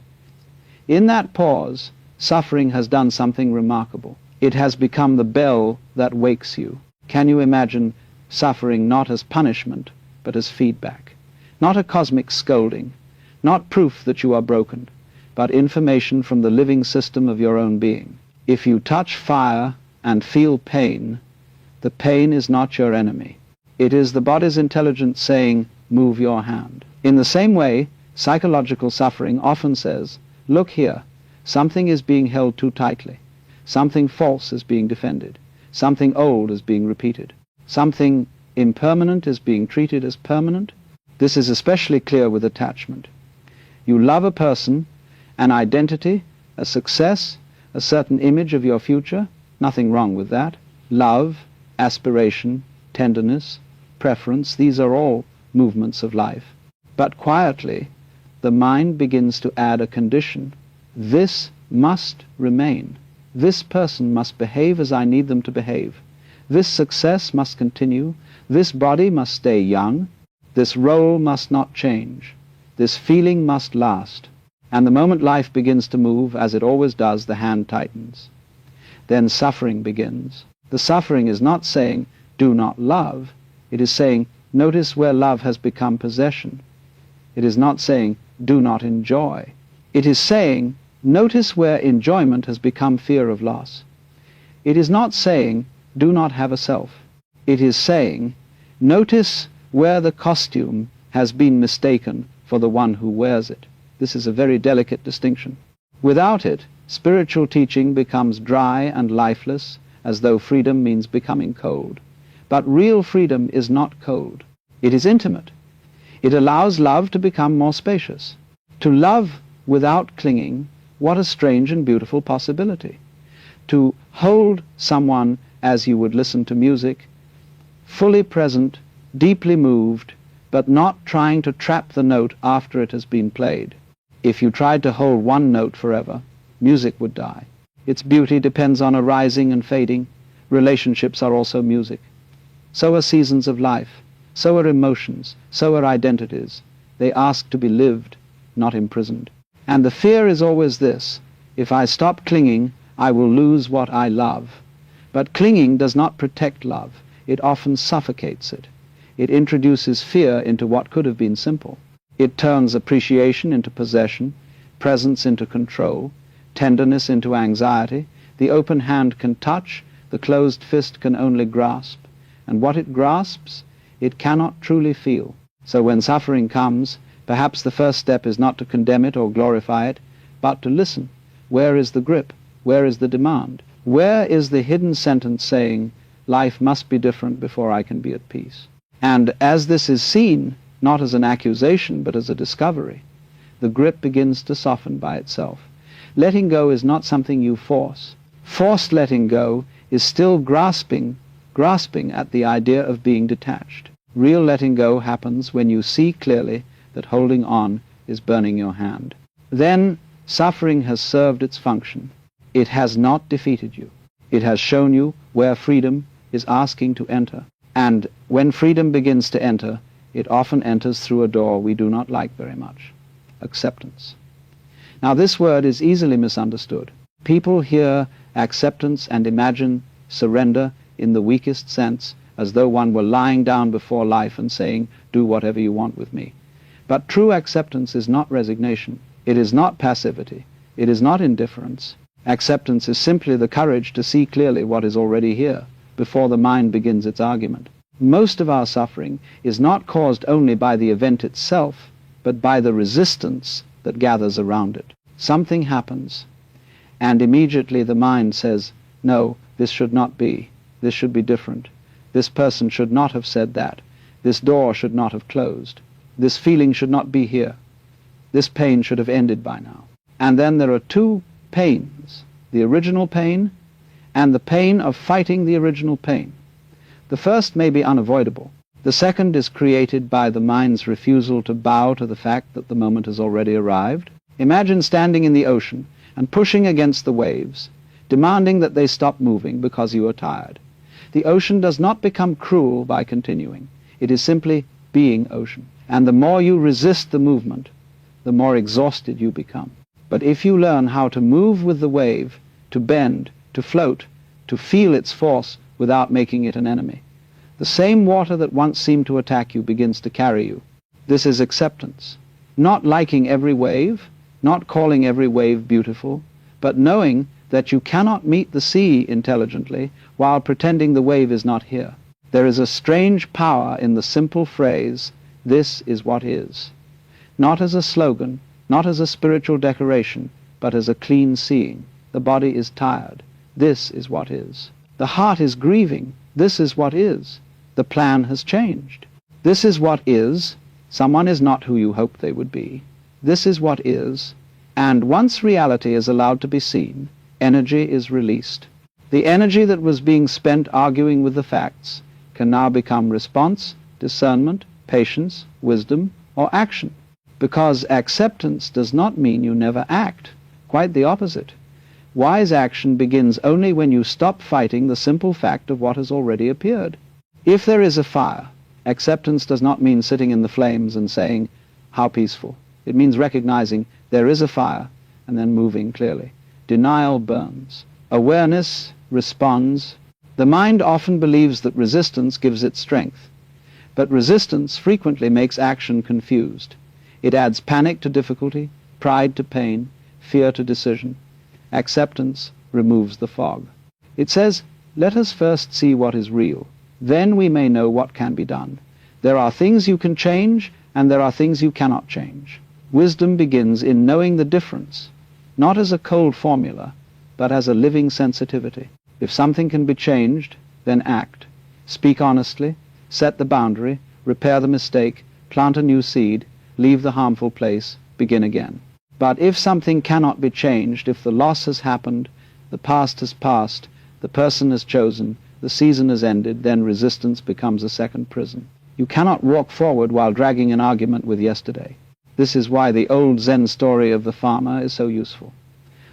In that pause, suffering has done something remarkable. It has become the bell that wakes you. Can you imagine suffering not as punishment, but as feedback? Not a cosmic scolding, not proof that you are broken, but information from the living system of your own being. If you touch fire and feel pain, the pain is not your enemy. It is the body's intelligence saying, move your hand. In the same way, psychological suffering often says, look here, something is being held too tightly. Something false is being defended. Something old is being repeated. Something impermanent is being treated as permanent. This is especially clear with attachment. You love a person, an identity, a success, a certain image of your future. Nothing wrong with that. Love, aspiration, tenderness, preference, these are all movements of life. But quietly, the mind begins to add a condition. This must remain. This person must behave as I need them to behave. This success must continue. This body must stay young. This role must not change. This feeling must last. And the moment life begins to move, as it always does, the hand tightens. Then suffering begins. The suffering is not saying, do not love. It is saying, notice where love has become possession. It is not saying, do not enjoy. It is saying, notice where enjoyment has become fear of loss. It is not saying, do not have a self. It is saying, notice where the costume has been mistaken for the one who wears it. This is a very delicate distinction. Without it, spiritual teaching becomes dry and lifeless, as though freedom means becoming cold. But real freedom is not cold. It is intimate. It allows love to become more spacious. To love without clinging, what a strange and beautiful possibility. To hold someone as you would listen to music, fully present, deeply moved, but not trying to trap the note after it has been played. If you tried to hold one note forever, music would die. Its beauty depends on arising and fading. Relationships are also music. So are seasons of life. So are emotions. So are identities. They ask to be lived, not imprisoned. And the fear is always this: if I stop clinging, I will lose what I love. But clinging does not protect love. It often suffocates it. It introduces fear into what could have been simple. It turns appreciation into possession, presence into control, tenderness into anxiety. The open hand can touch, the closed fist can only grasp. And what it grasps, it cannot truly feel. So when suffering comes, perhaps the first step is not to condemn it or glorify it, but to listen. Where is the grip? Where is the demand? Where is the hidden sentence saying, life must be different before I can be at peace? And as this is seen, not as an accusation, but as a discovery, the grip begins to soften by itself. Letting go is not something you force. Forced letting go is still grasping at the idea of being detached. Real letting go happens when you see clearly that holding on is burning your hand. Then suffering has served its function. It has not defeated you. It has shown you where freedom is asking to enter. And when freedom begins to enter, it often enters through a door we do not like very much: acceptance. Now this word is easily misunderstood. People hear acceptance and imagine surrender in the weakest sense, as though one were lying down before life and saying, do whatever you want with me. But true acceptance is not resignation. It is not passivity. It is not indifference. Acceptance is simply the courage to see clearly what is already here, before the mind begins its argument. Most of our suffering is not caused only by the event itself, but by the resistance that gathers around it. Something happens, and immediately the mind says, no, this should not be. This should be different. This person should not have said that. This door should not have closed. This feeling should not be here. This pain should have ended by now. And then there are two pains: the original pain and the pain of fighting the original pain. The first may be unavoidable. The second is created by the mind's refusal to bow to the fact that the moment has already arrived. Imagine standing in the ocean and pushing against the waves, demanding that they stop moving because you are tired. The ocean does not become cruel by continuing. It is simply being ocean. And the more you resist the movement, the more exhausted you become. But if you learn how to move with the wave, to bend, to float, to feel its force without making it an enemy, the same water that once seemed to attack you begins to carry you. This is acceptance. Not liking every wave, not calling every wave beautiful, but knowing that you cannot meet the sea intelligently while pretending the wave is not here. There is a strange power in the simple phrase, this is what is. Not as a slogan, not as a spiritual decoration, but as a clean seeing. The body is tired. This is what is. The heart is grieving. This is what is. The plan has changed. This is what is. Someone is not who you hoped they would be. This is what is. And once reality is allowed to be seen, energy is released. The energy that was being spent arguing with the facts can now become response, discernment, patience, wisdom, or action. Because acceptance does not mean you never act. Quite the opposite. Wise action begins only when you stop fighting the simple fact of what has already appeared. If there is a fire, acceptance does not mean sitting in the flames and saying, "How peaceful." It means recognizing there is a fire and then moving clearly. Denial burns. Awareness responds. The mind often believes that resistance gives it strength, but resistance frequently makes action confused. It adds panic to difficulty, pride to pain, fear to decision. Acceptance removes the fog. It says, let us first see what is real. Then we may know what can be done. There are things you can change, and there are things you cannot change. Wisdom begins in knowing the difference, not as a cold formula, but as a living sensitivity. If something can be changed, then act. Speak honestly, set the boundary, repair the mistake, plant a new seed, leave the harmful place, begin again. But if something cannot be changed, if the loss has happened, the past has passed, the person has chosen, the season has ended, then resistance becomes a second prison. You cannot walk forward while dragging an argument with yesterday. This is why the old Zen story of the farmer is so useful.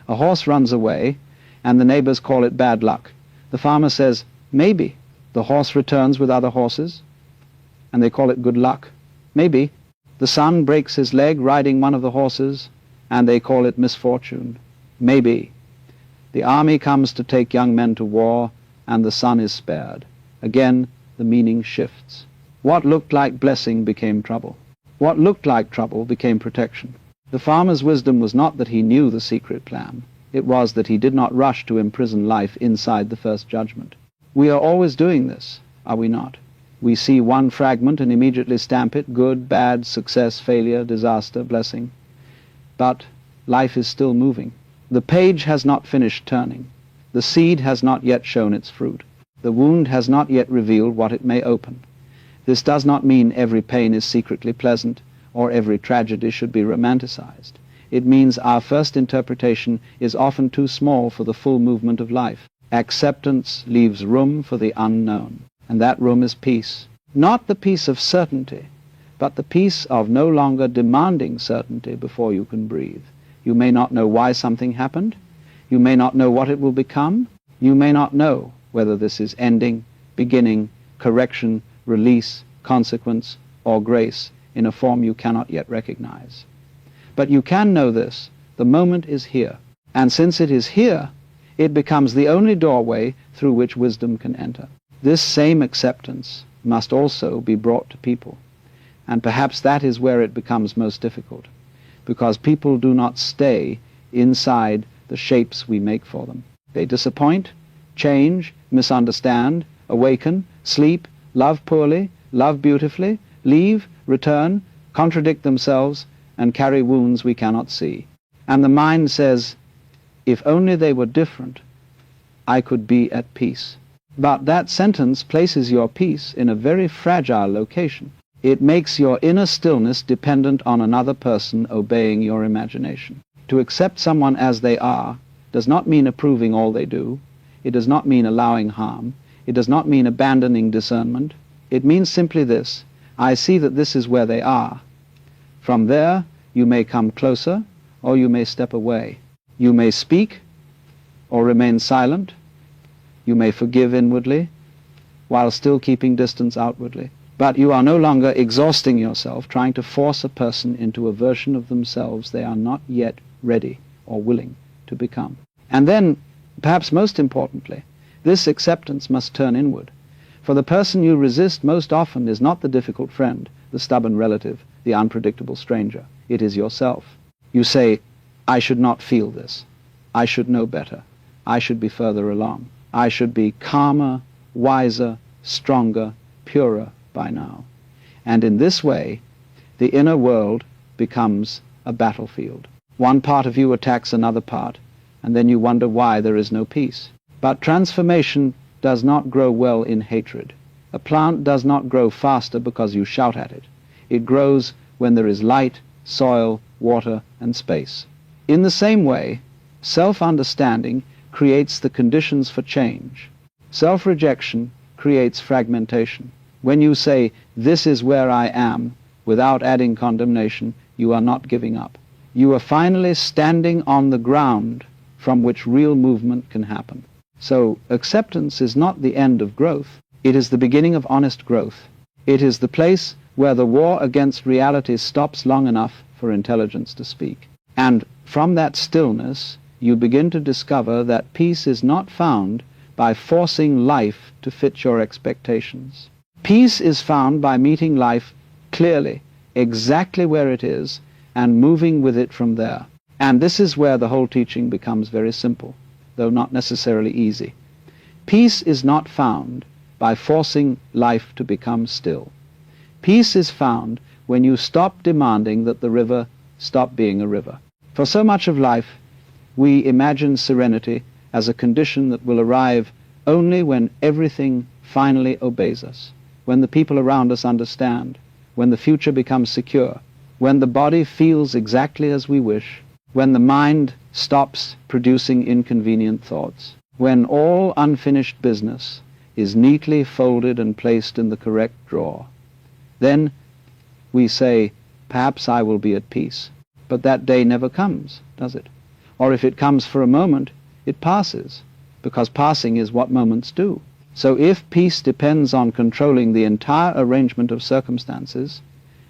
A horse runs away, and the neighbors call it bad luck. The farmer says, maybe. The horse returns with other horses, and they call it good luck. Maybe. The son breaks his leg riding one of the horses, and they call it misfortune. Maybe. The army comes to take young men to war, and the son is spared. Again, the meaning shifts. What looked like blessing became trouble. What looked like trouble became protection. The farmer's wisdom was not that he knew the secret plan. It was that he did not rush to imprison life inside the first judgment. We are always doing this, are we not? We see one fragment and immediately stamp it, good, bad, success, failure, disaster, blessing. But life is still moving. The page has not finished turning. The seed has not yet shown its fruit. The wound has not yet revealed what it may open. This does not mean every pain is secretly pleasant, or every tragedy should be romanticized. It means our first interpretation is often too small for the full movement of life. Acceptance leaves room for the unknown, and that room is peace. Not the peace of certainty, but the peace of no longer demanding certainty before you can breathe. You may not know why something happened. You may not know what it will become. You may not know whether this is ending, beginning, correction, release, consequence, or grace in a form you cannot yet recognize. But you can know this: the moment is here. And since it is here, it becomes the only doorway through which wisdom can enter. This same acceptance must also be brought to people. And perhaps that is where it becomes most difficult, because people do not stay inside the shapes we make for them. They disappoint, change, misunderstand, awaken, sleep, love poorly, love beautifully, leave, return, contradict themselves, and carry wounds we cannot see. And the mind says, if only they were different, I could be at peace. But that sentence places your peace in a very fragile location. It makes your inner stillness dependent on another person obeying your imagination. To accept someone as they are does not mean approving all they do. It does not mean allowing harm. It does not mean abandoning discernment. It means simply this: I see that this is where they are. From there, you may come closer, or you may step away. You may speak, or remain silent. You may forgive inwardly, while still keeping distance outwardly. But you are no longer exhausting yourself trying to force a person into a version of themselves they are not yet ready or willing to become. And then, perhaps most importantly, this acceptance must turn inward. For the person you resist most often is not the difficult friend, the stubborn relative, the unpredictable stranger. It is yourself. You say, I should not feel this. I should know better. I should be further along. I should be calmer, wiser, stronger, purer by now. And in this way, the inner world becomes a battlefield. One part of you attacks another part, and then you wonder why there is no peace. But transformation does not grow well in hatred. A plant does not grow faster because you shout at it. It grows when there is light, soil, water, and space. In the same way, self-understanding creates the conditions for change. Self-rejection creates fragmentation. When you say, "This is where I am," without adding condemnation, you are not giving up. You are finally standing on the ground from which real movement can happen. So acceptance is not the end of growth. It is the beginning of honest growth. It is the place where the war against reality stops long enough for intelligence to speak. And from that stillness, you begin to discover that peace is not found by forcing life to fit your expectations. Peace is found by meeting life clearly, exactly where it is, and moving with it from there. And this is where the whole teaching becomes very simple, though not necessarily easy. Peace is not found by forcing life to become still. Peace is found when you stop demanding that the river stop being a river. For so much of life, we imagine serenity as a condition that will arrive only when everything finally obeys us, when the people around us understand, when the future becomes secure, when the body feels exactly as we wish, when the mind stops producing inconvenient thoughts, when all unfinished business is neatly folded and placed in the correct drawer. Then we say, perhaps I will be at peace. But that day never comes, does it? Or if it comes for a moment, it passes, because passing is what moments do. So if peace depends on controlling the entire arrangement of circumstances,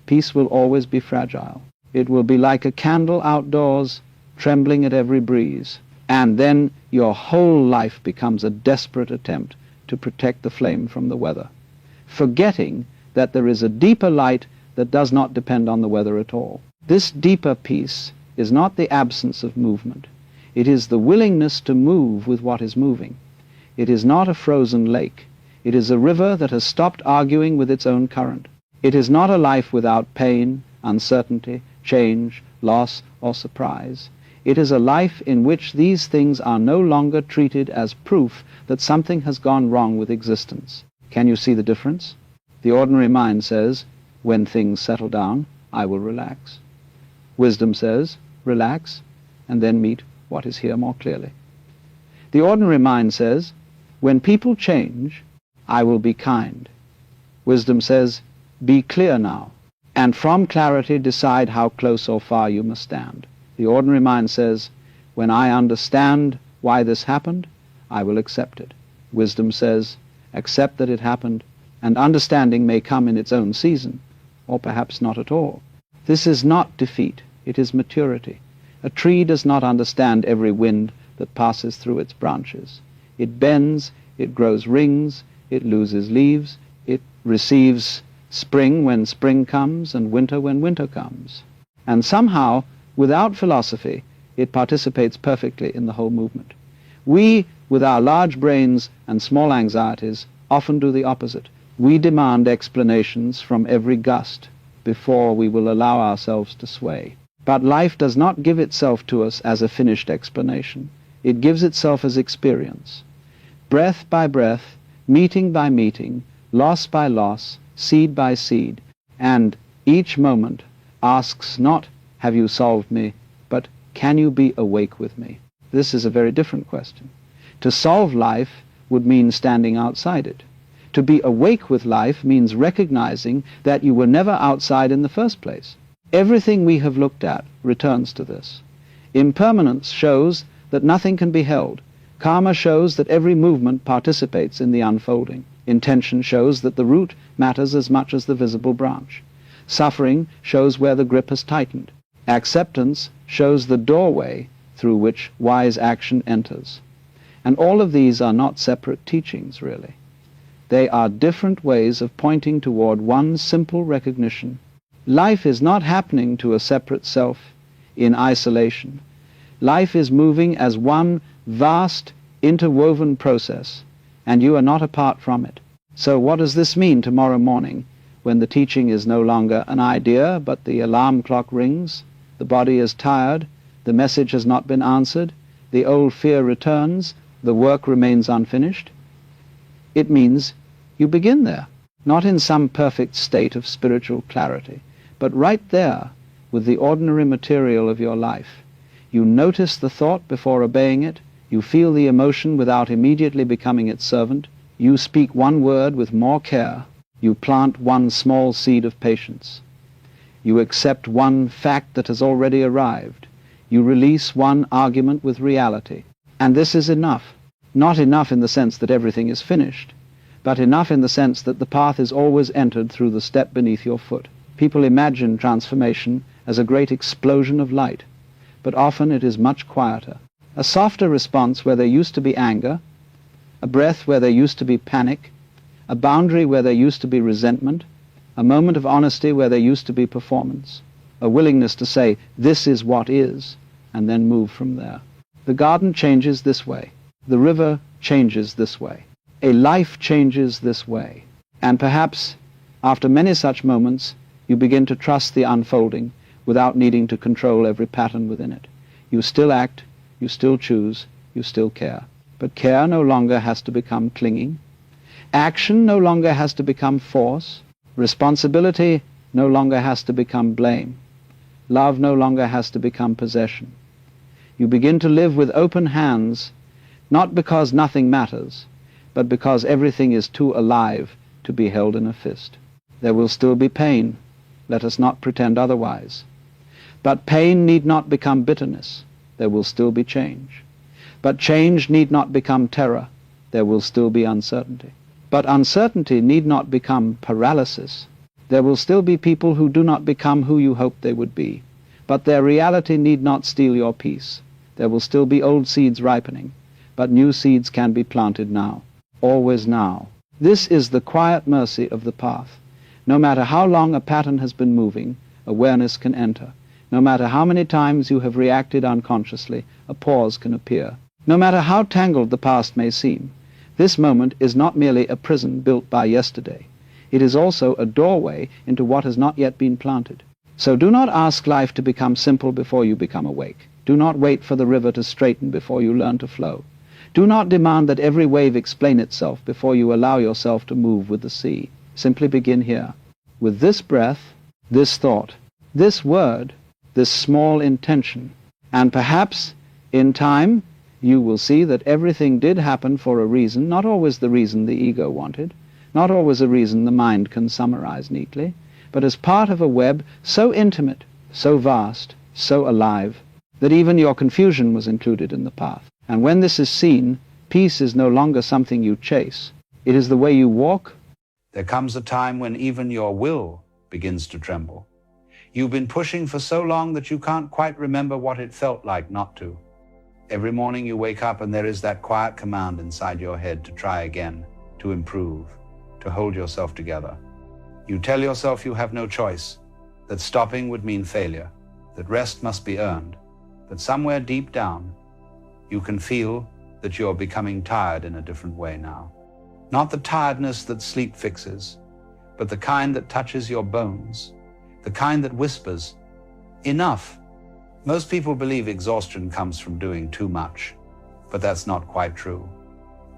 peace will always be fragile. It will be like a candle outdoors, trembling at every breeze. And then your whole life becomes a desperate attempt to protect the flame from the weather, forgetting that there is a deeper light that does not depend on the weather at all. This deeper peace is not the absence of movement. It is the willingness to move with what is moving. It is not a frozen lake. It is a river that has stopped arguing with its own current. It is not a life without pain, uncertainty, change, loss, or surprise. It is a life in which these things are no longer treated as proof that something has gone wrong with existence. Can you see the difference? The ordinary mind says, when things settle down, I will relax. Wisdom says, relax, and then meet what is here more clearly. The ordinary mind says, when people change, I will be kind. Wisdom says, be clear now, and from clarity decide how close or far you must stand. The ordinary mind says, when I understand why this happened, I will accept it. Wisdom says, accept that it happened, and understanding may come in its own season, or perhaps not at all. This is not defeat, it is maturity. A tree does not understand every wind that passes through its branches. It bends, it grows rings, it loses leaves, it receives spring when spring comes and winter when winter comes. And somehow, without philosophy, it participates perfectly in the whole movement. We, with our large brains and small anxieties, often do the opposite. We demand explanations from every gust before we will allow ourselves to sway. But life does not give itself to us as a finished explanation. It gives itself as experience. Breath by breath, meeting by meeting, loss by loss, seed by seed, and each moment asks not, have you solved me, but can you be awake with me? This is a very different question. To solve life would mean standing outside it. To be awake with life means recognizing that you were never outside in the first place. Everything we have looked at returns to this. Impermanence shows that nothing can be held. Karma shows that every movement participates in the unfolding. Intention shows that the root matters as much as the visible branch. Suffering shows where the grip has tightened. Acceptance shows the doorway through which wise action enters. And all of these are not separate teachings, really. They are different ways of pointing toward one simple recognition. Life is not happening to a separate self in isolation. Life is moving as one vast, interwoven process, and you are not apart from it. So what does this mean tomorrow morning when the teaching is no longer an idea, but the alarm clock rings, the body is tired, the message has not been answered, the old fear returns, the work remains unfinished? It means you begin there. not in some perfect state of spiritual clarity, but right there with the ordinary material of your life. You notice the thought before obeying it, you feel the emotion without immediately becoming its servant, you speak one word with more care, you plant one small seed of patience. You accept one fact that has already arrived. You release one argument with reality. And this is enough. Not enough in the sense that everything is finished, but enough in the sense that the path is always entered through the step beneath your foot. People imagine transformation as a great explosion of light, but often it is much quieter. A softer response where there used to be anger, a breath where there used to be panic, a boundary where there used to be resentment, a moment of honesty where there used to be performance, a willingness to say, this is what is, and then move from there. The garden changes this way. The river changes this way. A life changes this way. And perhaps, after many such moments, you begin to trust the unfolding without needing to control every pattern within it. You still act, you still choose, you still care. But care no longer has to become clinging. Action no longer has to become force. Responsibility no longer has to become blame. Love no longer has to become possession. You begin to live with open hands, not because nothing matters, but because everything is too alive to be held in a fist. There will still be pain. Let us not pretend otherwise. But pain need not become bitterness. There will still be change. But change need not become terror. There will still be uncertainty. But uncertainty need not become paralysis. There will still be people who do not become who you hoped they would be. But their reality need not steal your peace. There will still be old seeds ripening, but new seeds can be planted now. Always now. This is the quiet mercy of the path. No matter how long a pattern has been moving, awareness can enter. No matter how many times you have reacted unconsciously, a pause can appear. No matter how tangled the past may seem, this moment is not merely a prison built by yesterday. It is also a doorway into what has not yet been planted. So do not ask life to become simple before you become awake. Do not wait for the river to straighten before you learn to flow. Do not demand that every wave explain itself before you allow yourself to move with the sea. Simply begin here. With this breath, this thought, this word, this small intention. And perhaps, in time, you will see that everything did happen for a reason, not always the reason the ego wanted, not always a reason the mind can summarize neatly, but as part of a web so intimate, so vast, so alive, that even your confusion was included in the path. And when this is seen, peace is no longer something you chase. It is the way you walk. There comes a time when even your will begins to tremble. You've been pushing for so long that you can't quite remember what it felt like not to. Every morning you wake up and there is that quiet command inside your head to try again, to improve, to hold yourself together. You tell yourself you have no choice, that stopping would mean failure, that rest must be earned, but somewhere deep down, you can feel that you're becoming tired in a different way now. Not the tiredness that sleep fixes, but the kind that touches your bones, the kind that whispers, enough. Most people believe exhaustion comes from doing too much, but that's not quite true.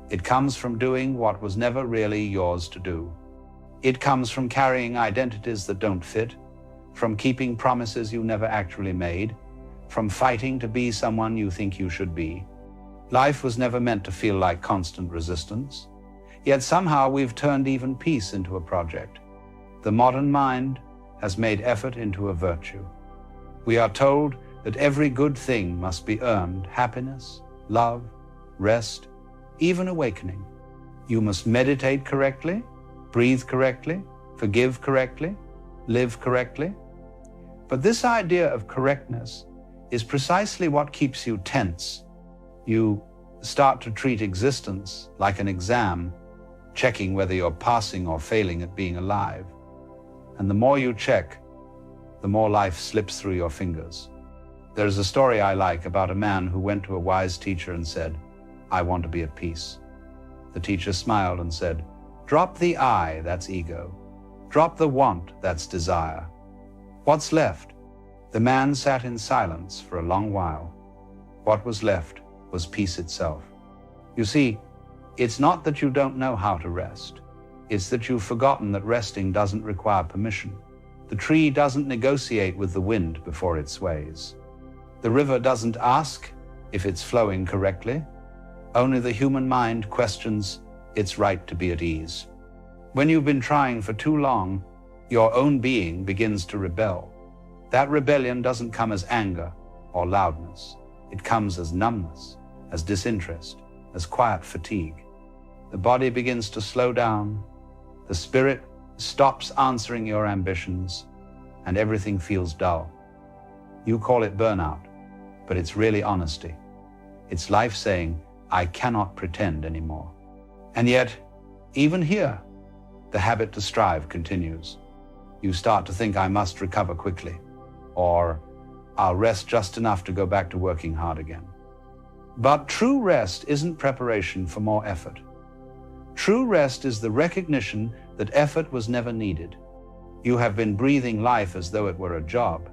It comes from doing what was never really yours to do. It comes from carrying identities that don't fit, from keeping promises you never actually made, from fighting to be someone you think you should be. Life was never meant to feel like constant resistance, yet somehow we've turned even peace into a project. The modern mind has made effort into a virtue. We are told that every good thing must be earned: happiness, love, rest, even awakening. You must meditate correctly, breathe correctly, forgive correctly, live correctly. But this idea of correctness is precisely what keeps you tense. You start to treat existence like an exam, checking whether you're passing or failing at being alive. And the more you check, the more life slips through your fingers. There's a story I like about a man who went to a wise teacher and said, "I want to be at peace." The teacher smiled and said, "Drop the I, that's ego. Drop the want, that's desire. What's left?" The man sat in silence for a long while. What was left was peace itself. You see, it's not that you don't know how to rest. It's that you've forgotten that resting doesn't require permission. The tree doesn't negotiate with the wind before it sways. The river doesn't ask if it's flowing correctly. Only the human mind questions its right to be at ease. When you've been trying for too long, your own being begins to rebel. That rebellion doesn't come as anger or loudness. It comes as numbness, as disinterest, as quiet fatigue. The body begins to slow down. The spirit stops answering your ambitions, and everything feels dull. You call it burnout, but it's really honesty. It's life saying, I cannot pretend anymore. And yet, even here, the habit to strive continues. You start to think, I must recover quickly, or I'll rest just enough to go back to working hard again. But true rest isn't preparation for more effort. True rest is the recognition that effort was never needed. You have been breathing life as though it were a job.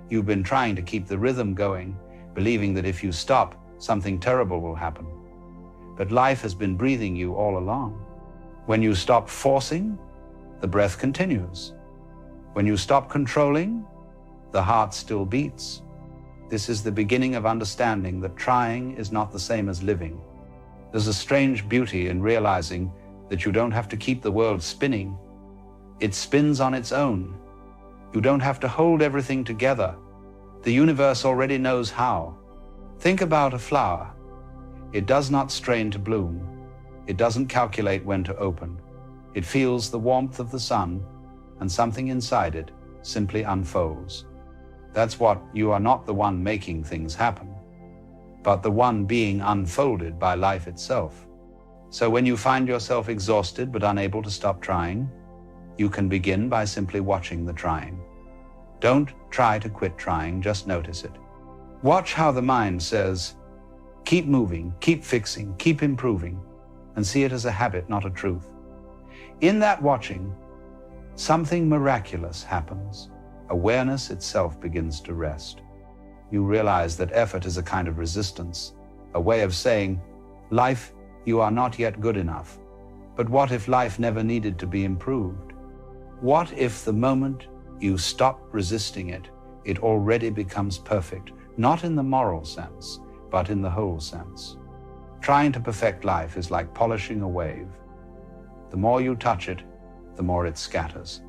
You've been trying to keep the rhythm going, believing that if you stop, something terrible will happen. But life has been breathing you all along. When you stop forcing, the breath continues. When you stop controlling, the heart still beats. This is the beginning of understanding that trying is not the same as living. There's a strange beauty in realizing that you don't have to keep the world spinning. It spins on its own. You don't have to hold everything together. The universe already knows how. Think about a flower. It does not strain to bloom. It doesn't calculate when to open. It feels the warmth of the sun, and something inside it simply unfolds. That's what you are not the one making things happen, but the one being unfolded by life itself. So when you find yourself exhausted but unable to stop trying, you can begin by simply watching the trying. Don't try to quit trying, just notice it. Watch how the mind says, keep moving, keep fixing, keep improving, and see it as a habit, not a truth. In that watching, something miraculous happens. Awareness itself begins to rest. You realize that effort is a kind of resistance, a way of saying, life, you are not yet good enough. But what if life never needed to be improved? What if the moment you stop resisting it, it already becomes perfect, not in the moral sense, but in the whole sense? Trying to perfect life is like polishing a wave. The more you touch it, the more it scatters.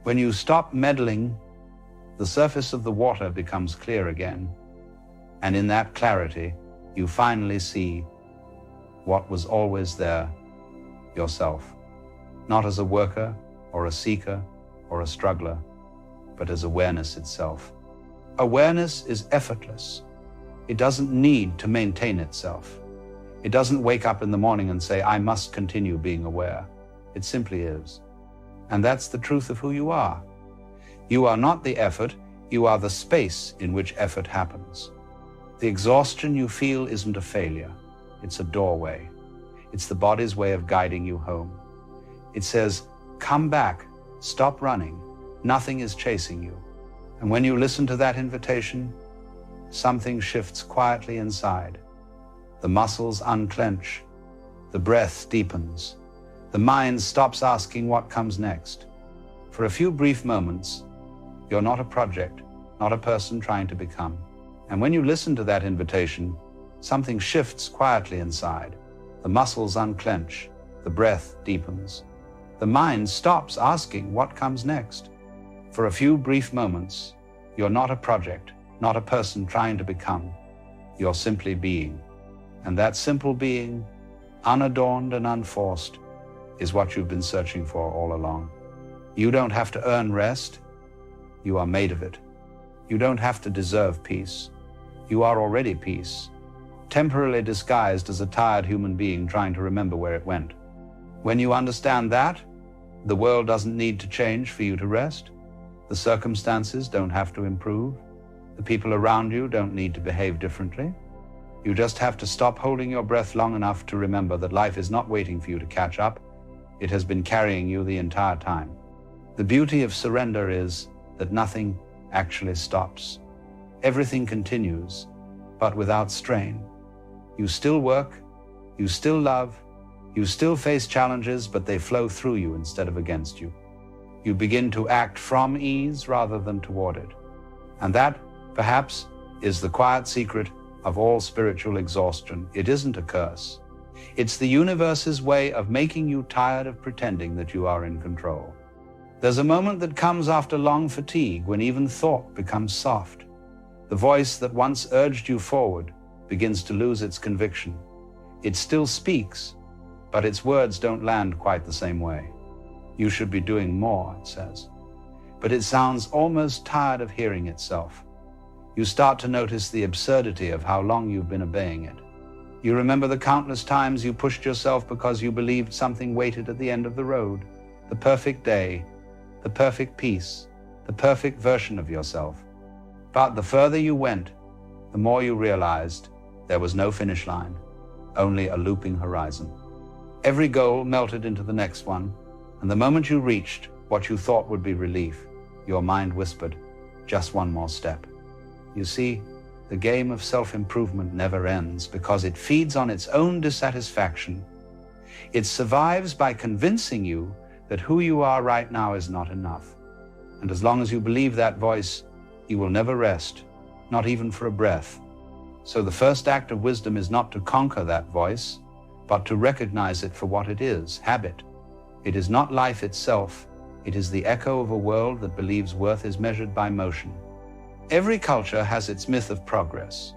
When you stop meddling, the surface of the water becomes clear again, and in that clarity, you finally see what was always there, yourself, not as a worker or a seeker or a struggler, but as awareness itself. Awareness is effortless. It doesn't need to maintain itself. It doesn't wake up in the morning and say, I must continue being aware. It simply is. And that's the truth of who you are. You are not the effort, you are the space in which effort happens. The exhaustion you feel isn't a failure, it's a doorway. It's the body's way of guiding you home. It says, come back, stop running, nothing is chasing you. And when you listen to that invitation, something shifts quietly inside. The muscles unclench, the breath deepens, the mind stops asking what comes next. For a few brief moments, you're not a project, not a person trying to become. And when you listen to that invitation, something shifts quietly inside. The muscles unclench, the breath deepens. The mind stops asking what comes next. For a few brief moments, you're not a project, not a person trying to become. You're simply being. And that simple being, unadorned and unforced, is what you've been searching for all along. You don't have to earn rest. You are made of it. You don't have to deserve peace. You are already peace, temporarily disguised as a tired human being trying to remember where it went. When you understand that, the world doesn't need to change for you to rest. The circumstances don't have to improve. The people around you don't need to behave differently. You just have to stop holding your breath long enough to remember that life is not waiting for you to catch up. It has been carrying you the entire time. The beauty of surrender is that nothing actually stops. Everything continues, but without strain. You still work, you still love, You still face challenges, but they flow through you instead of against you. You begin to act from ease rather than toward it. And that, perhaps, is the quiet secret of all spiritual exhaustion. It isn't a curse. It's the universe's way of making you tired of pretending that you are in control. There's a moment that comes after long fatigue when even thought becomes soft. The voice that once urged you forward begins to lose its conviction. It still speaks, but its words don't land quite the same way. You should be doing more, it says. But it sounds almost tired of hearing itself. You start to notice the absurdity of how long you've been obeying it. You remember the countless times you pushed yourself because you believed something waited at the end of the road, the perfect day, the perfect peace, the perfect version of yourself. But the further you went, the more you realized there was no finish line, only a looping horizon. Every goal melted into the next one, and the moment you reached what you thought would be relief, your mind whispered, just one more step. You see, the game of self-improvement never ends because it feeds on its own dissatisfaction. It survives by convincing you that who you are right now is not enough. And as long as you believe that voice, you will never rest, not even for a breath. So the first act of wisdom is not to conquer that voice, but to recognize it for what it is, habit. It is not life itself. It is the echo of a world that believes worth is measured by motion. Every culture has its myth of progress.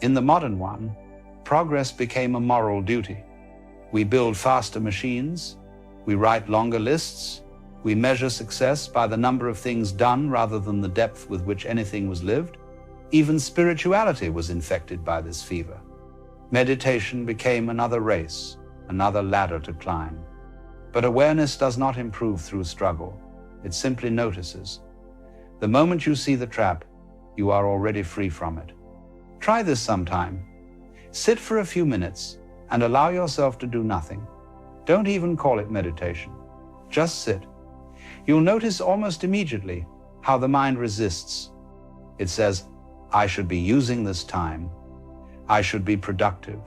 In the modern one, progress became a moral duty. We build faster machines, we write longer lists, we measure success by the number of things done rather than the depth with which anything was lived. Even spirituality was infected by this fever. Meditation became another race, another ladder to climb. But awareness does not improve through struggle. It simply notices. The moment you see the trap, you are already free from it. Try this sometime. Sit for a few minutes and allow yourself to do nothing. Don't even call it meditation. Just sit. You'll notice almost immediately how the mind resists. It says, I should be using this time. I should be productive.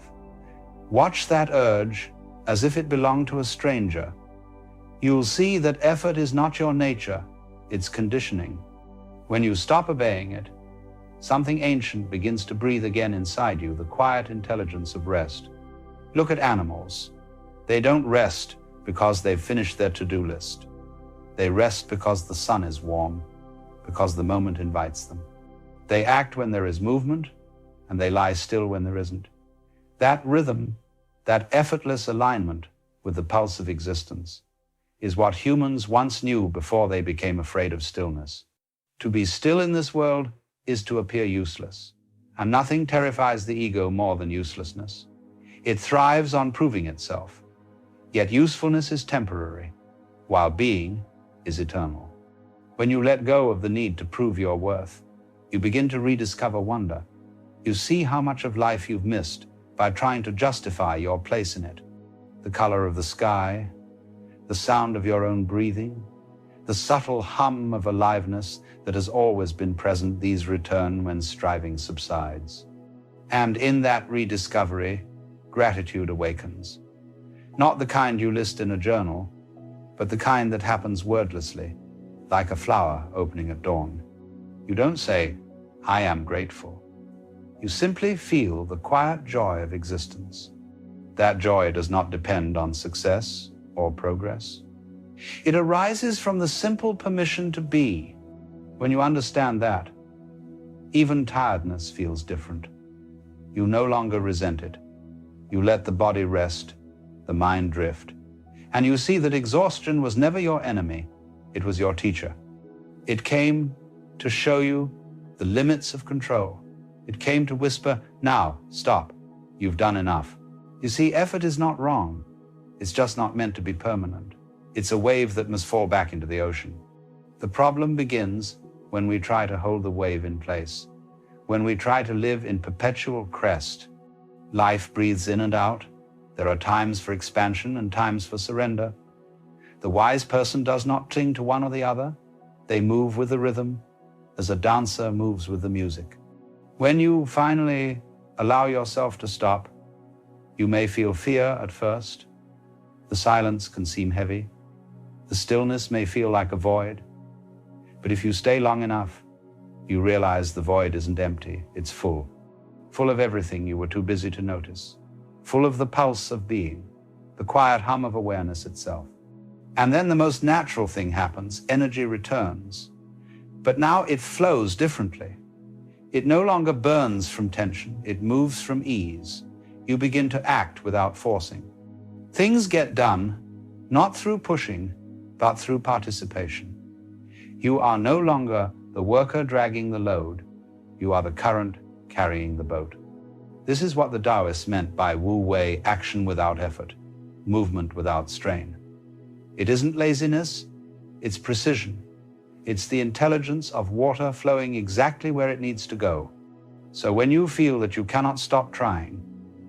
Watch that urge as if it belonged to a stranger. You'll see that effort is not your nature, it's conditioning. When you stop obeying it, something ancient begins to breathe again inside you, the quiet intelligence of rest. Look at animals. They don't rest because they've finished their to-do list. They rest because the sun is warm, because the moment invites them. They act when there is movement, and they lie still when there isn't. That rhythm, that effortless alignment with the pulse of existence, is what humans once knew before they became afraid of stillness. To be still in this world is to appear useless, and nothing terrifies the ego more than uselessness. It thrives on proving itself. Yet usefulness is temporary, while being is eternal. When you let go of the need to prove your worth, you begin to rediscover wonder. You see how much of life you've missed by trying to justify your place in it. The color of the sky, the sound of your own breathing, the subtle hum of aliveness that has always been present, these return when striving subsides. And in that rediscovery, gratitude awakens. Not the kind you list in a journal, but the kind that happens wordlessly, like a flower opening at dawn. You don't say, I am grateful. You simply feel the quiet joy of existence. That joy does not depend on success or progress. It arises from the simple permission to be. When you understand that, even tiredness feels different. You no longer resent it. You let the body rest, the mind drift, and you see that exhaustion was never your enemy, it was your teacher. It came to show you the limits of control. It came to whisper, now, stop, you've done enough. You see, effort is not wrong. It's just not meant to be permanent. It's a wave that must fall back into the ocean. The problem begins when we try to hold the wave in place, when we try to live in perpetual crest. Life breathes in and out. There are times for expansion and times for surrender. The wise person does not cling to one or the other. They move with the rhythm as a dancer moves with the music. When you finally allow yourself to stop, you may feel fear at first, The silence can seem heavy. The stillness may feel like a void. But if you stay long enough, you realize the void isn't empty, it's full. Full of everything you were too busy to notice. Full of the pulse of being, the quiet hum of awareness itself. And then the most natural thing happens, energy returns. But now it flows differently. It no longer burns from tension, it moves from ease. You begin to act without forcing. Things get done, not through pushing, but through participation. You are no longer the worker dragging the load, you are the current carrying the boat. This is what the Taoists meant by Wu Wei, action without effort, movement without strain. It isn't laziness, it's precision. It's the intelligence of water flowing exactly where it needs to go. So when you feel that you cannot stop trying,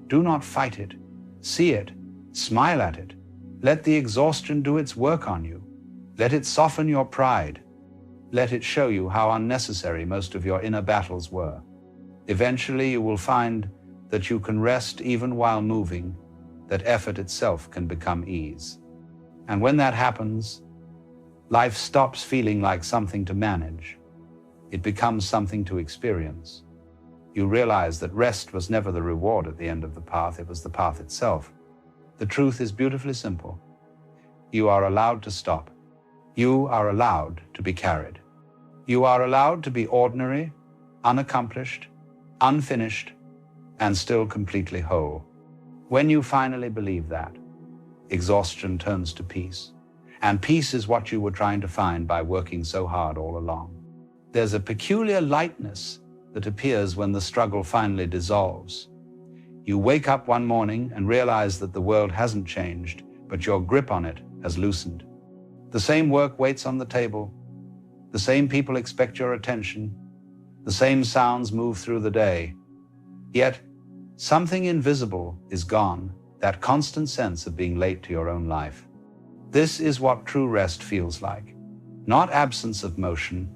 do not fight it. See it, smile at it. Let the exhaustion do its work on you. Let it soften your pride. Let it show you how unnecessary most of your inner battles were. Eventually you will find that you can rest even while moving, that effort itself can become ease. And when that happens, life stops feeling like something to manage. It becomes something to experience. You realize that rest was never the reward at the end of the path, it was the path itself. The truth is beautifully simple. You are allowed to stop. You are allowed to be carried. You are allowed to be ordinary, unaccomplished, unfinished, and still completely whole. When you finally believe that, exhaustion turns to peace. And peace is what you were trying to find by working so hard all along. There's a peculiar lightness that appears when the struggle finally dissolves. You wake up one morning and realize that the world hasn't changed, but your grip on it has loosened. The same work waits on the table. The same people expect your attention. The same sounds move through the day. Yet, something invisible is gone, that constant sense of being late to your own life. This is what true rest feels like. Not absence of motion,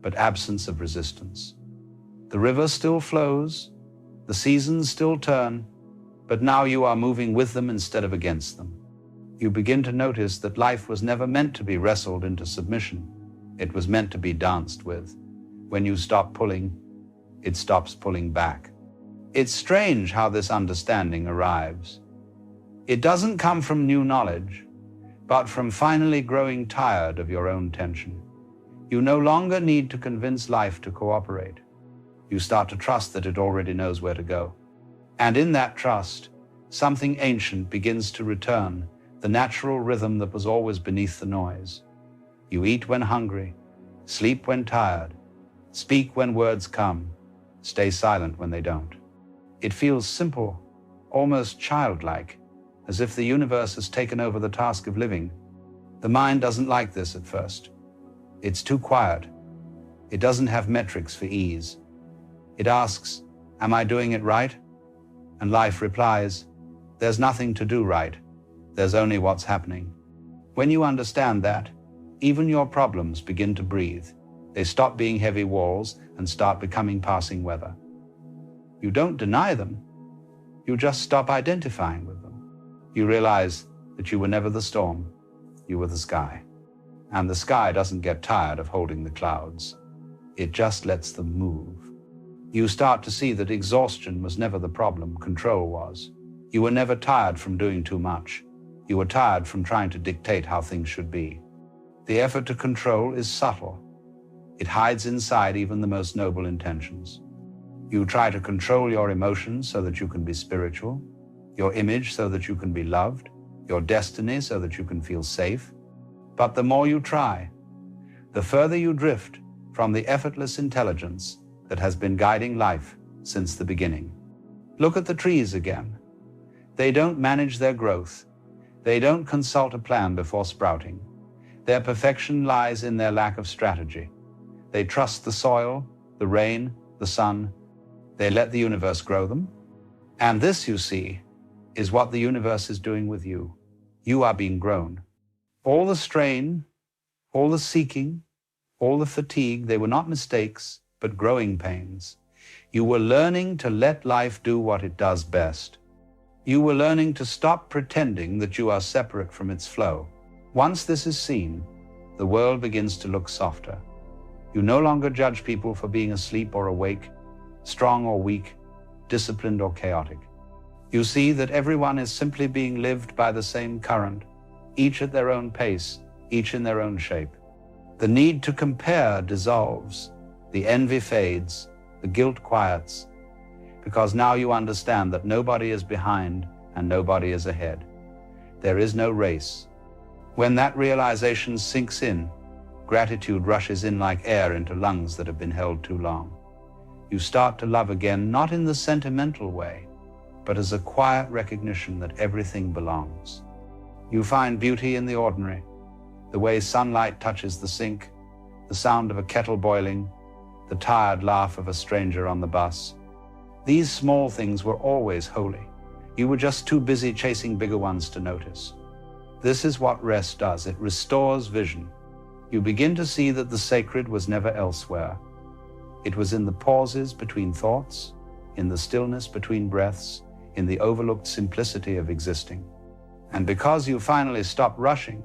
but absence of resistance. The river still flows, the seasons still turn, but now you are moving with them instead of against them. You begin to notice that life was never meant to be wrestled into submission. It was meant to be danced with. When you stop pulling, it stops pulling back. It's strange how this understanding arrives. It doesn't come from new knowledge, but from finally growing tired of your own tension. You no longer need to convince life to cooperate. You start to trust that it already knows where to go. And in that trust, something ancient begins to return, the natural rhythm that was always beneath the noise. You eat when hungry, sleep when tired, speak when words come, stay silent when they don't. It feels simple, almost childlike, as if the universe has taken over the task of living. The mind doesn't like this at first. It's too quiet. It doesn't have metrics for ease. It asks, am I doing it right? And life replies, there's nothing to do right. There's only what's happening. When you understand that, even your problems begin to breathe. They stop being heavy walls and start becoming passing weather. You don't deny them. You just stop identifying with them. You realize that you were never the storm. You were the sky. And the sky doesn't get tired of holding the clouds. It just lets them move. You start to see that exhaustion was never the problem, control was. You were never tired from doing too much. You were tired from trying to dictate how things should be. The effort to control is subtle. It hides inside even the most noble intentions. You try to control your emotions so that you can be spiritual, your image so that you can be loved, your destiny so that you can feel safe. But the more you try, the further you drift from the effortless intelligence that has been guiding life since the beginning. Look at the trees again. They don't manage their growth. They don't consult a plan before sprouting. Their perfection lies in their lack of strategy. They trust the soil, the rain, the sun. They let the universe grow them. And this, you see, is what the universe is doing with you. You are being grown. All the strain, all the seeking, all the fatigue, they were not mistakes, but growing pains. You were learning to let life do what it does best. You were learning to stop pretending that you are separate from its flow. Once this is seen, the world begins to look softer. You no longer judge people for being asleep or awake, strong or weak, disciplined or chaotic. You see that everyone is simply being lived by the same current, each at their own pace, each in their own shape. The need to compare dissolves, the envy fades, the guilt quiets, because now you understand that nobody is behind and nobody is ahead. There is no race. When that realization sinks in, gratitude rushes in like air into lungs that have been held too long. You start to love again, not in the sentimental way, but as a quiet recognition that everything belongs. You find beauty in the ordinary, the way sunlight touches the sink, the sound of a kettle boiling, the tired laugh of a stranger on the bus. These small things were always holy. You were just too busy chasing bigger ones to notice. This is what rest does. It restores vision. You begin to see that the sacred was never elsewhere. It was in the pauses between thoughts, in the stillness between breaths, in the overlooked simplicity of existing. And because you finally stop rushing,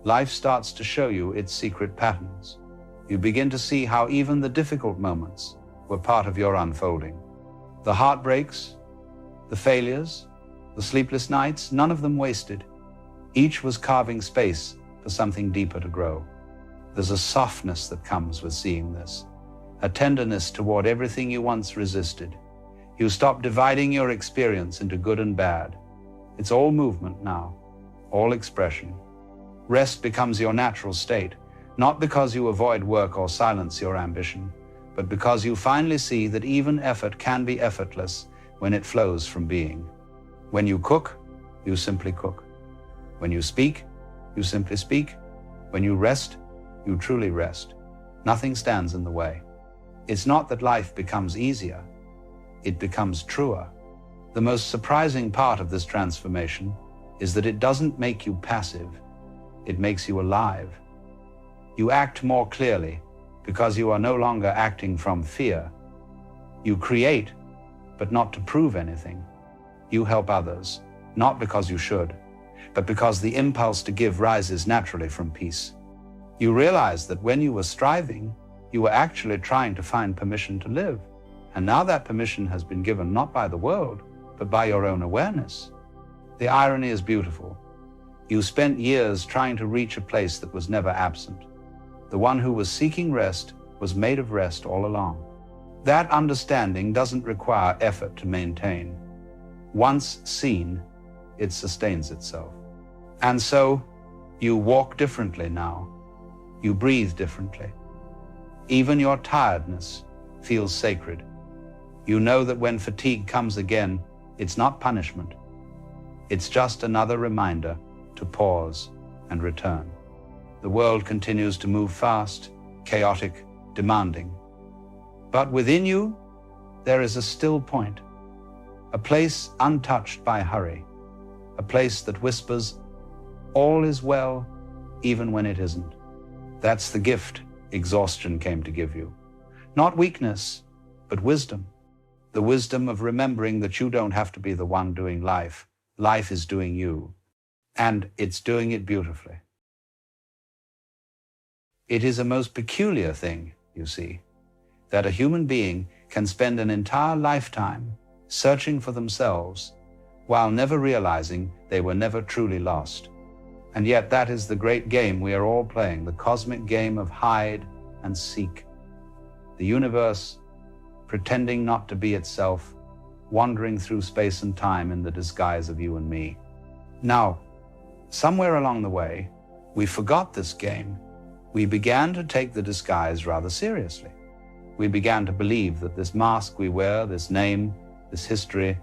life starts to show you its secret patterns. You begin to see how even the difficult moments were part of your unfolding. The heartbreaks, the failures, the sleepless nights, none of them wasted. Each was carving space for something deeper to grow. There's a softness that comes with seeing this, a tenderness toward everything you once resisted. You stop dividing your experience into good and bad. It's all movement now, all expression. Rest becomes your natural state, not because you avoid work or silence your ambition, but because you finally see that even effort can be effortless when it flows from being. When you cook, you simply cook. When you speak, you simply speak. When you rest, you truly rest. Nothing stands in the way. It's not that life becomes easier, it becomes truer. The most surprising part of this transformation is that it doesn't make you passive, it makes you alive. You act more clearly because you are no longer acting from fear. You create, but not to prove anything. You help others, not because you should, but because the impulse to give rises naturally from peace. You realize that when you were striving, you were actually trying to find permission to live. And now that permission has been given not by the world, but by your own awareness. The irony is beautiful. You spent years trying to reach a place that was never absent. The one who was seeking rest was made of rest all along. That understanding doesn't require effort to maintain. Once seen, it sustains itself. And so, you walk differently now. You breathe differently. Even your tiredness feels sacred. You know that when fatigue comes again, it's not punishment. It's just another reminder to pause and return. The world continues to move fast, chaotic, demanding. But within you, there is a still point, a place untouched by hurry, a place that whispers, all is well, even when it isn't. That's the gift exhaustion came to give you. Not weakness, but wisdom. The wisdom of remembering that you don't have to be the one doing life. Life is doing you, and it's doing it beautifully. It is a most peculiar thing, you see, that a human being can spend an entire lifetime searching for themselves while never realizing they were never truly lost. And yet that is the great game we are all playing, the cosmic game of hide and seek. The universe pretending not to be itself, wandering through space and time in the disguise of you and me. Now, somewhere along the way, we forgot this game. We began to take the disguise rather seriously. We began to believe that this mask we wear, this name, this history,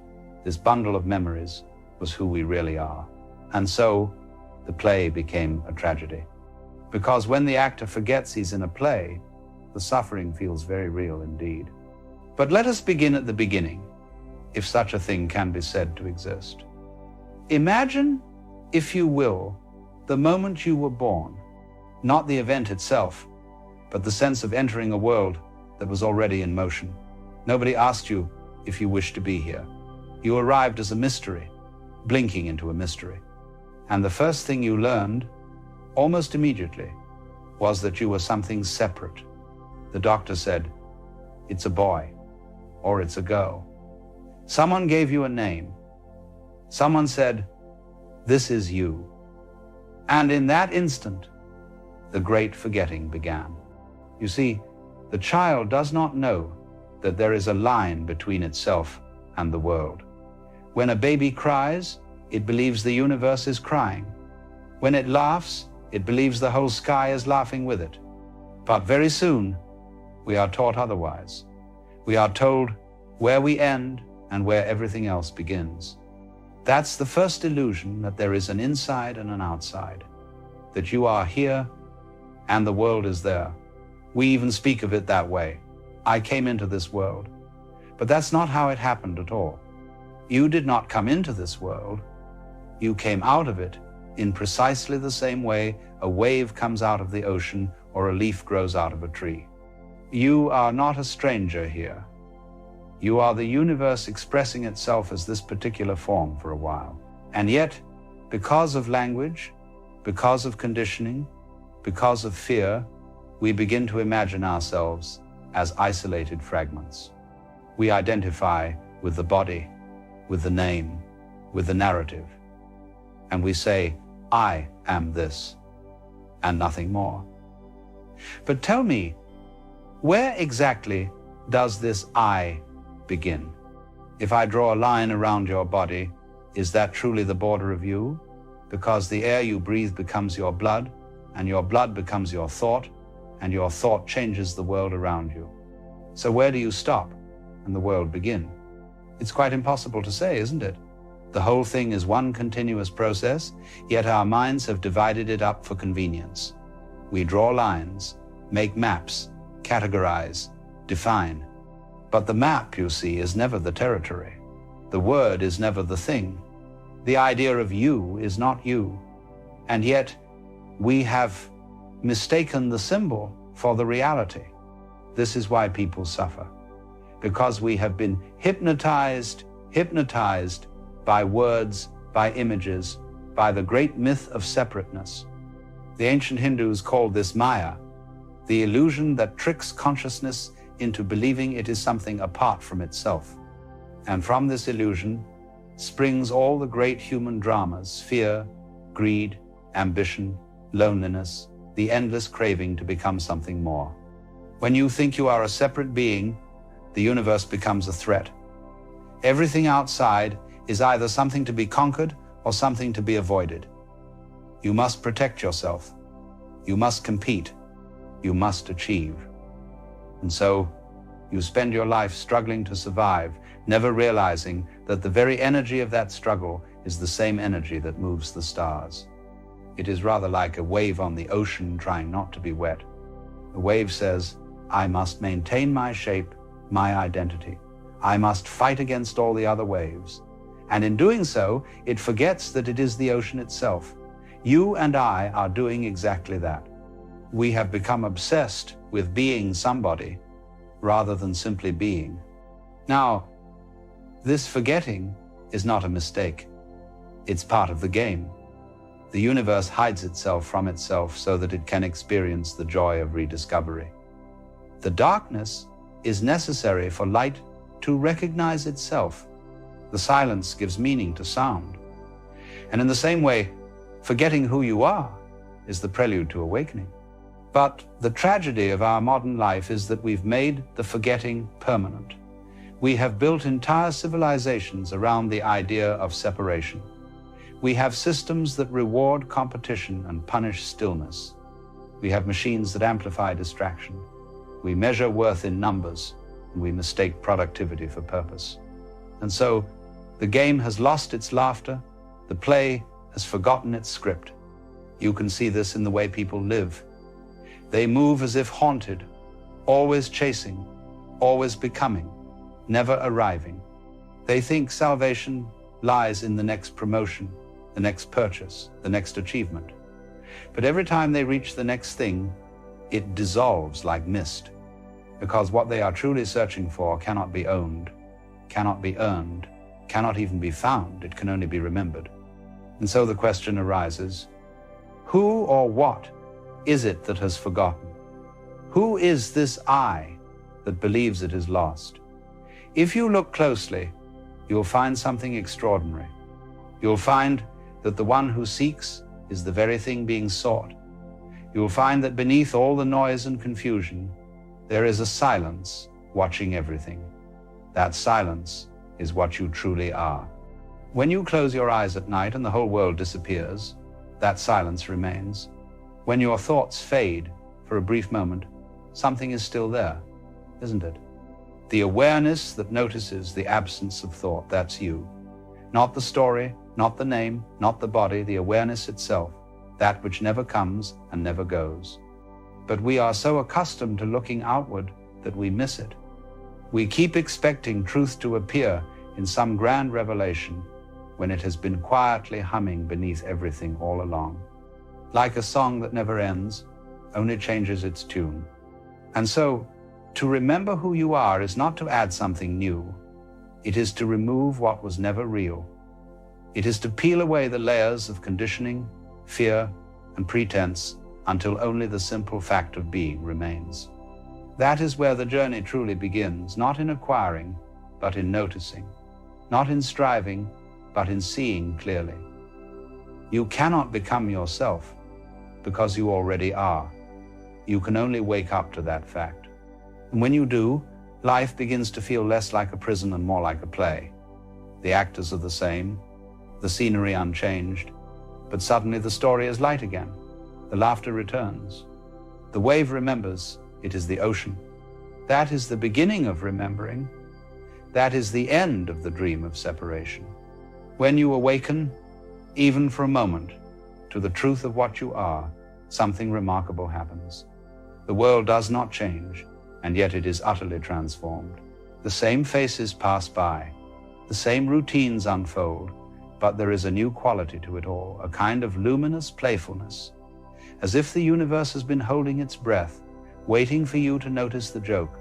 this bundle of memories was who we really are. And so, the play became a tragedy. Because when the actor forgets he's in a play, the suffering feels very real indeed. But let us begin at the beginning, if such a thing can be said to exist. Imagine, if you will, the moment you were born, not the event itself, but the sense of entering a world that was already in motion. Nobody asked you if you wished to be here. You arrived as a mystery, blinking into a mystery. And the first thing you learned, almost immediately, was that you were something separate. The doctor said, "It's a boy," or "It's a girl." Someone gave you a name. Someone said, "This is you." And in that instant, the great forgetting began. You see, the child does not know that there is a line between itself and the world. When a baby cries, it believes the universe is crying. When it laughs, it believes the whole sky is laughing with it. But very soon, we are taught otherwise. We are told where we end and where everything else begins. That's the first illusion, that there is an inside and an outside, that you are here and the world is there. We even speak of it that way. I came into this world. But that's not how it happened at all. You did not come into this world. You came out of it in precisely the same way a wave comes out of the ocean or a leaf grows out of a tree. You are not a stranger here. You are the universe expressing itself as this particular form for a while. And yet, because of language, because of conditioning, because of fear, we begin to imagine ourselves as isolated fragments. We identify with the body, with the name, with the narrative. And we say, "I am this," and nothing more. But tell me, where exactly does this I begin? If I draw a line around your body, is that truly the border of you? Because the air you breathe becomes your blood, and your blood becomes your thought, and your thought changes the world around you. So where do you stop and the world begin? It's quite impossible to say, isn't it? The whole thing is one continuous process, yet our minds have divided it up for convenience. We draw lines, make maps, categorize, define. But the map, you see, is never the territory. The word is never the thing. The idea of you is not you. And yet, we have mistaken the symbol for the reality. This is why people suffer. Because we have been hypnotized by words, by images, by the great myth of separateness. The ancient Hindus called this Maya, the illusion that tricks consciousness into believing it is something apart from itself. And from this illusion springs all the great human dramas: fear, greed, ambition, loneliness, the endless craving to become something more. When you think you are a separate being, the universe becomes a threat. Everything outside is either something to be conquered or something to be avoided. You must protect yourself. You must compete. You must achieve. And so you spend your life struggling to survive, never realizing that the very energy of that struggle is the same energy that moves the stars. It is rather like a wave on the ocean trying not to be wet. The wave says, "I must maintain my shape, my identity. I must fight against all the other waves." And in doing so, it forgets that it is the ocean itself. You and I are doing exactly that. We have become obsessed with being somebody rather than simply being. Now, this forgetting is not a mistake. It's part of the game. The universe hides itself from itself so that it can experience the joy of rediscovery. The darkness is necessary for light to recognize itself. The silence gives meaning to sound. And in the same way, forgetting who you are is the prelude to awakening. But the tragedy of our modern life is that we've made the forgetting permanent. We have built entire civilizations around the idea of separation. We have systems that reward competition and punish stillness. We have machines that amplify distraction. We measure worth in numbers, and we mistake productivity for purpose. And so, the game has lost its laughter, the play has forgotten its script. You can see this in the way people live. They move as if haunted, always chasing, always becoming, never arriving. They think salvation lies in the next promotion, the next purchase, the next achievement. But every time they reach the next thing, it dissolves like mist, because what they are truly searching for cannot be owned, cannot be earned, cannot even be found, it can only be remembered. And so the question arises, who or what is it that has forgotten? Who is this I that believes it is lost? If you look closely, you'll find something extraordinary. You'll find that the one who seeks is the very thing being sought. You'll find that beneath all the noise and confusion, there is a silence watching everything. That silence is what you truly are. When you close your eyes at night and the whole world disappears, that silence remains. When your thoughts fade for a brief moment, something is still there, isn't it? The awareness that notices the absence of thought, that's you. Not the story, not the name, not the body, the awareness itself, that which never comes and never goes. But we are so accustomed to looking outward that we miss it. We keep expecting truth to appear in some grand revelation when it has been quietly humming beneath everything all along. Like a song that never ends, only changes its tune. And so, to remember who you are is not to add something new. It is to remove what was never real. It is to peel away the layers of conditioning, fear, and pretense until only the simple fact of being remains. That is where the journey truly begins, not in acquiring, but in noticing. Not in striving, but in seeing clearly. You cannot become yourself because you already are. You can only wake up to that fact. And when you do, life begins to feel less like a prison and more like a play. The actors are the same, the scenery unchanged, but suddenly the story is light again. The laughter returns. The wave remembers it is the ocean. That is the beginning of remembering. That is the end of the dream of separation. When you awaken, even for a moment, to the truth of what you are, something remarkable happens. The world does not change, and yet it is utterly transformed. The same faces pass by, the same routines unfold, but there is a new quality to it all, a kind of luminous playfulness, as if the universe has been holding its breath, waiting for you to notice the joke.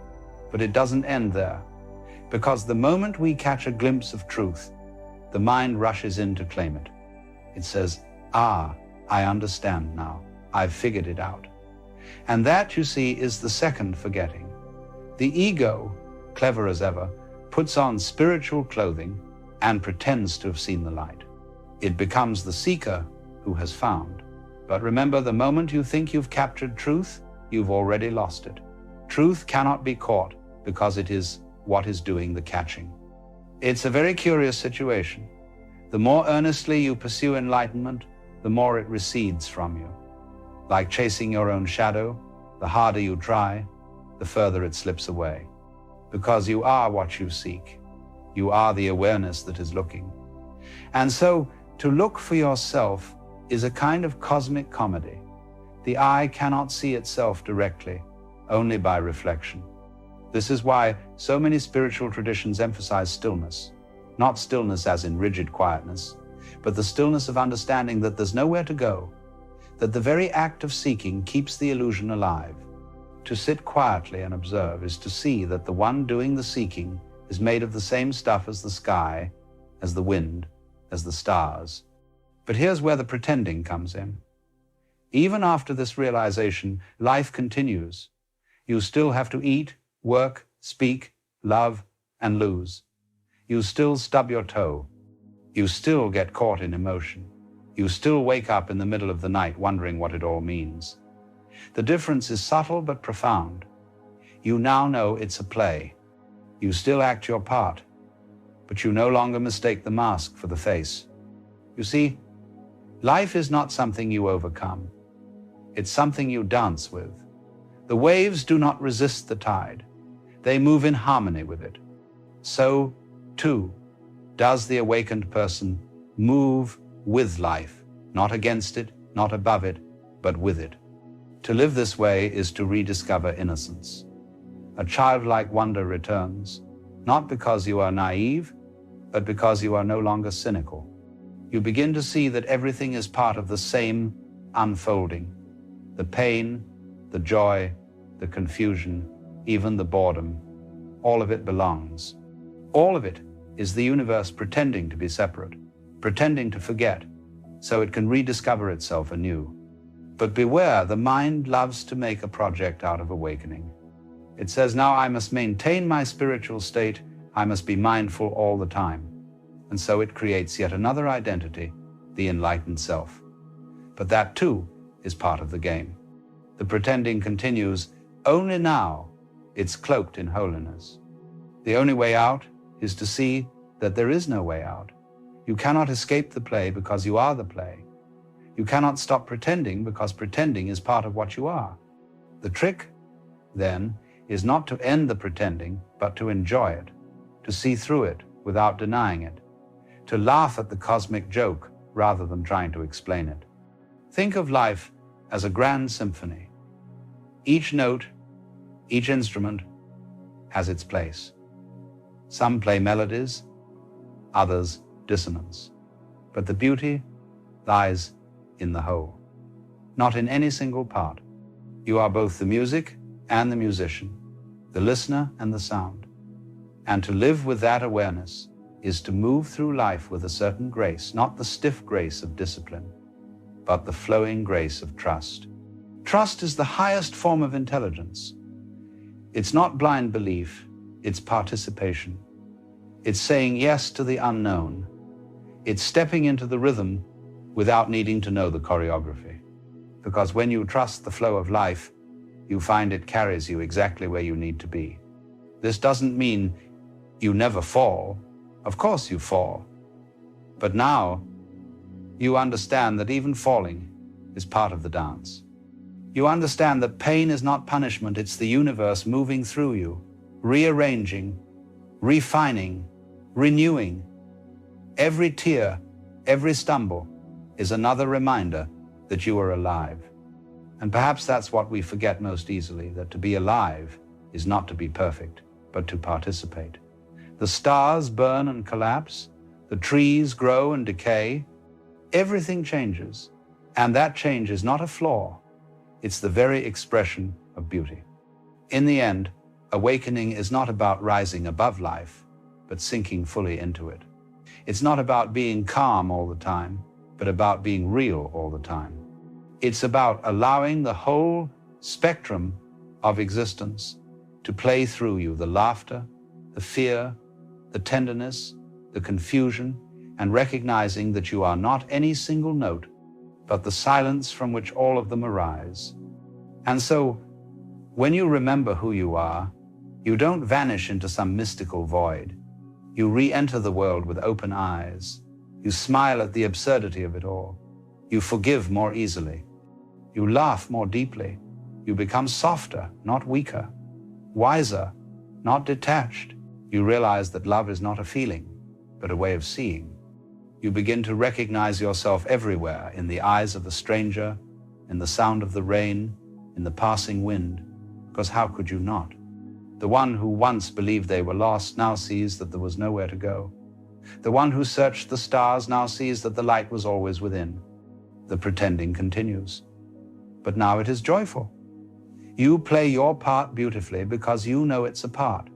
But it doesn't end there, because the moment we catch a glimpse of truth, the mind rushes in to claim it. It says, "Ah, I understand now. I've figured it out." And that, you see, is the second forgetting. The ego, clever as ever, puts on spiritual clothing and pretends to have seen the light. It becomes the seeker who has found. But remember, the moment you think you've captured truth, you've already lost it. Truth cannot be caught because it is what is doing the catching. It's a very curious situation. The more earnestly you pursue enlightenment, the more it recedes from you. Like chasing your own shadow, the harder you try, the further it slips away. Because you are what you seek. You are the awareness that is looking. And so, to look for yourself is a kind of cosmic comedy. The eye cannot see itself directly, only by reflection. This is why so many spiritual traditions emphasize stillness. Not stillness as in rigid quietness, but the stillness of understanding that there's nowhere to go, that the very act of seeking keeps the illusion alive. To sit quietly and observe is to see that the one doing the seeking is made of the same stuff as the sky, as the wind, as the stars. But here's where the pretending comes in. Even after this realization, life continues. You still have to eat, work, speak, love, and lose. You still stub your toe. You still get caught in emotion. You still wake up in the middle of the night wondering what it all means. The difference is subtle but profound. You now know it's a play. You still act your part, but you no longer mistake the mask for the face. You see, life is not something you overcome. It's something you dance with. The waves do not resist the tide. They move in harmony with it. So, too, does the awakened person move with life, not against it, not above it, but with it. To live this way is to rediscover innocence. A childlike wonder returns, not because you are naive, but because you are no longer cynical. You begin to see that everything is part of the same unfolding. The pain, the joy, the confusion, even the boredom, all of it belongs. All of it is the universe pretending to be separate, pretending to forget, so it can rediscover itself anew. But beware, the mind loves to make a project out of awakening. It says, now I must maintain my spiritual state, I must be mindful all the time. And so it creates yet another identity, the enlightened self. But that too is part of the game. The pretending continues, only now it's cloaked in holiness. The only way out is to see that there is no way out. You cannot escape the play because you are the play. You cannot stop pretending because pretending is part of what you are. The trick, then, is not to end the pretending, but to enjoy it, to see through it without denying it, to laugh at the cosmic joke rather than trying to explain it. Think of life as a grand symphony. Each note, each instrument has its place. Some play melodies, others dissonance. But the beauty lies in the whole, not in any single part. You are both the music and the musician, the listener and the sound. And to live with that awareness is to move through life with a certain grace, not the stiff grace of discipline, but the flowing grace of trust. Trust is the highest form of intelligence. It's not blind belief, it's participation. It's saying yes to the unknown. It's stepping into the rhythm without needing to know the choreography. Because when you trust the flow of life, you find it carries you exactly where you need to be. This doesn't mean you never fall. Of course you fall. But now you understand that even falling is part of the dance. You understand that pain is not punishment, it's the universe moving through you, rearranging, refining, renewing. Every tear, every stumble is another reminder that you are alive. And perhaps that's what we forget most easily, that to be alive is not to be perfect, but to participate. The stars burn and collapse, the trees grow and decay, everything changes, and that change is not a flaw, it's the very expression of beauty. In the end, awakening is not about rising above life, but sinking fully into it. It's not about being calm all the time, but about being real all the time. It's about allowing the whole spectrum of existence to play through you, the laughter, the fear, the tenderness, the confusion, and recognizing that you are not any single note, but the silence from which all of them arise. And so, when you remember who you are, you don't vanish into some mystical void. You re-enter the world with open eyes. You smile at the absurdity of it all. You forgive more easily. You laugh more deeply. You become softer, not weaker. Wiser, not detached. You realize that love is not a feeling, but a way of seeing. You begin to recognize yourself everywhere, in the eyes of a stranger, in the sound of the rain, in the passing wind, because how could you not? The one who once believed they were lost now sees that there was nowhere to go. The one who searched the stars now sees that the light was always within. The pretending continues. But now it is joyful. You play your part beautifully because you know it's a part.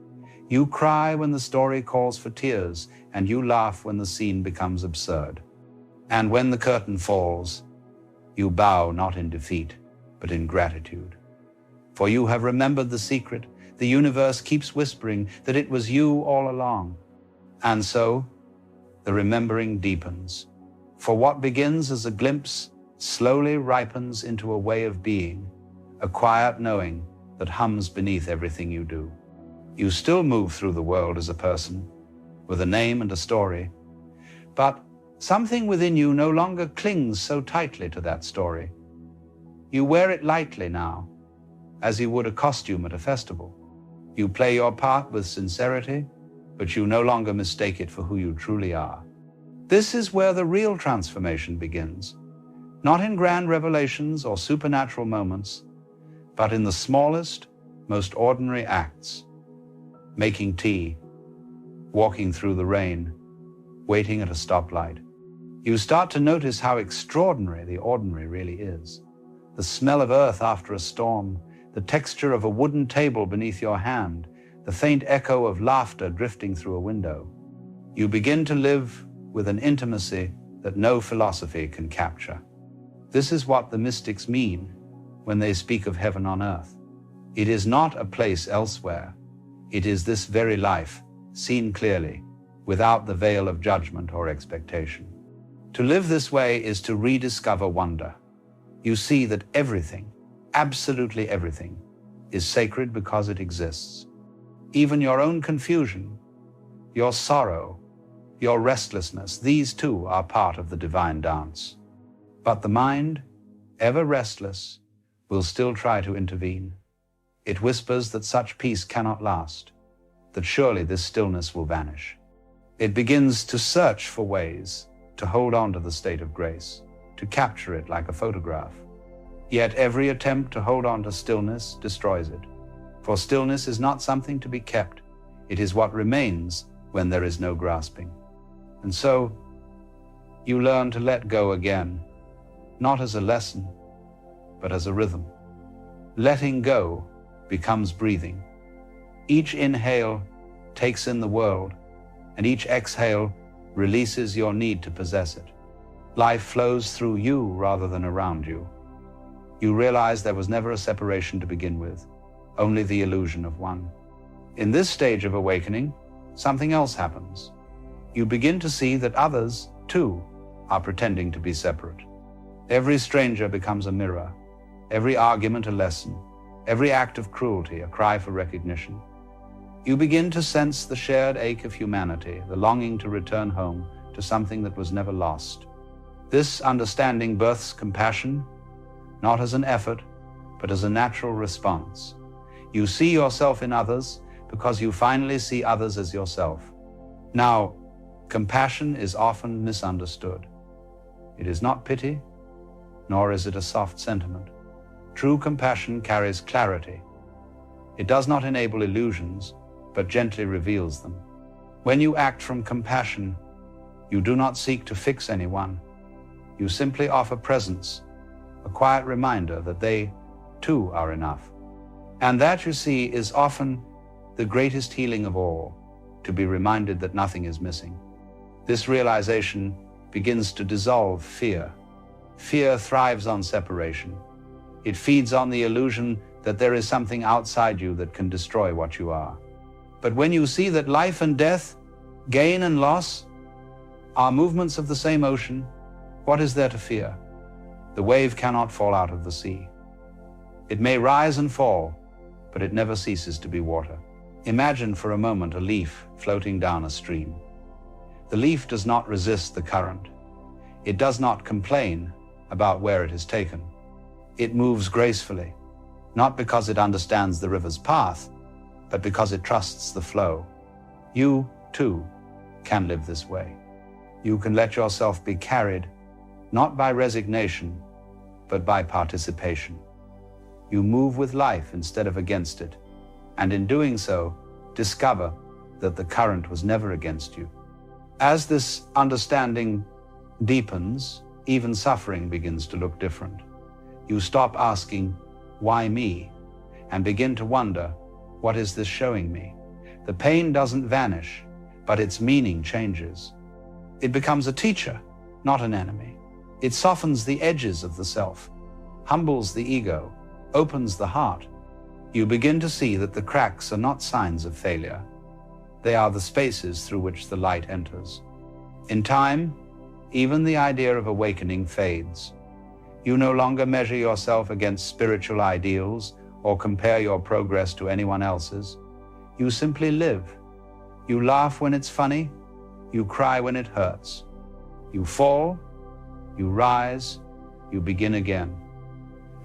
You cry when the story calls for tears, and you laugh when the scene becomes absurd. And when the curtain falls, you bow not in defeat, but in gratitude. For you have remembered the secret. The universe keeps whispering that it was you all along. And so, the remembering deepens. For what begins as a glimpse slowly ripens into a way of being, a quiet knowing that hums beneath everything you do. You still move through the world as a person, with a name and a story, but something within you no longer clings so tightly to that story. You wear it lightly now, as you would a costume at a festival. You play your part with sincerity, but you no longer mistake it for who you truly are. This is where the real transformation begins, not in grand revelations or supernatural moments, but in the smallest, most ordinary acts. Making tea, walking through the rain, waiting at a stoplight. You start to notice how extraordinary the ordinary really is. The smell of earth after a storm, the texture of a wooden table beneath your hand, the faint echo of laughter drifting through a window. You begin to live with an intimacy that no philosophy can capture. This is what the mystics mean when they speak of heaven on earth. It is not a place elsewhere. It is this very life, seen clearly, without the veil of judgment or expectation. To live this way is to rediscover wonder. You see that everything, absolutely everything, is sacred because it exists. Even your own confusion, your sorrow, your restlessness, these too are part of the divine dance. But the mind, ever restless, will still try to intervene. It whispers that such peace cannot last, that surely this stillness will vanish. It begins to search for ways to hold on to the state of grace, to capture it like a photograph. Yet every attempt to hold on to stillness destroys it. For stillness is not something to be kept. It is what remains when there is no grasping. And so, you learn to let go again, not as a lesson, but as a rhythm. Letting go becomes breathing. Each inhale takes in the world, and each exhale releases your need to possess it. Life flows through you rather than around you. You realize there was never a separation to begin with, only the illusion of one. In this stage of awakening, something else happens. You begin to see that others, too, are pretending to be separate. Every stranger becomes a mirror, every argument a lesson, every act of cruelty a cry for recognition. You begin to sense the shared ache of humanity, the longing to return home to something that was never lost. This understanding births compassion, not as an effort, but as a natural response. You see yourself in others because you finally see others as yourself. Now, compassion is often misunderstood. It is not pity, nor is it a soft sentiment. True compassion carries clarity. It does not enable illusions, but gently reveals them. When you act from compassion, you do not seek to fix anyone. You simply offer presence, a quiet reminder that they, too, are enough. And that, you see, is often the greatest healing of all, to be reminded that nothing is missing. This realization begins to dissolve fear. Fear thrives on separation. It feeds on the illusion that there is something outside you that can destroy what you are. But when you see that life and death, gain and loss, are movements of the same ocean, what is there to fear? The wave cannot fall out of the sea. It may rise and fall, but it never ceases to be water. Imagine for a moment a leaf floating down a stream. The leaf does not resist the current. It does not complain about where it is taken. It moves gracefully, not because it understands the river's path, but because it trusts the flow. You, too, can live this way. You can let yourself be carried, not by resignation, but by participation. You move with life instead of against it, and in doing so, discover that the current was never against you. As this understanding deepens, even suffering begins to look different. You stop asking, why me? And begin to wonder, what is this showing me? The pain doesn't vanish, but its meaning changes. It becomes a teacher, not an enemy. It softens the edges of the self, humbles the ego, opens the heart. You begin to see that the cracks are not signs of failure. They are the spaces through which the light enters. In time, even the idea of awakening fades. You no longer measure yourself against spiritual ideals or compare your progress to anyone else's. You simply live. You laugh when it's funny. You cry when it hurts. You fall. You rise. You begin again.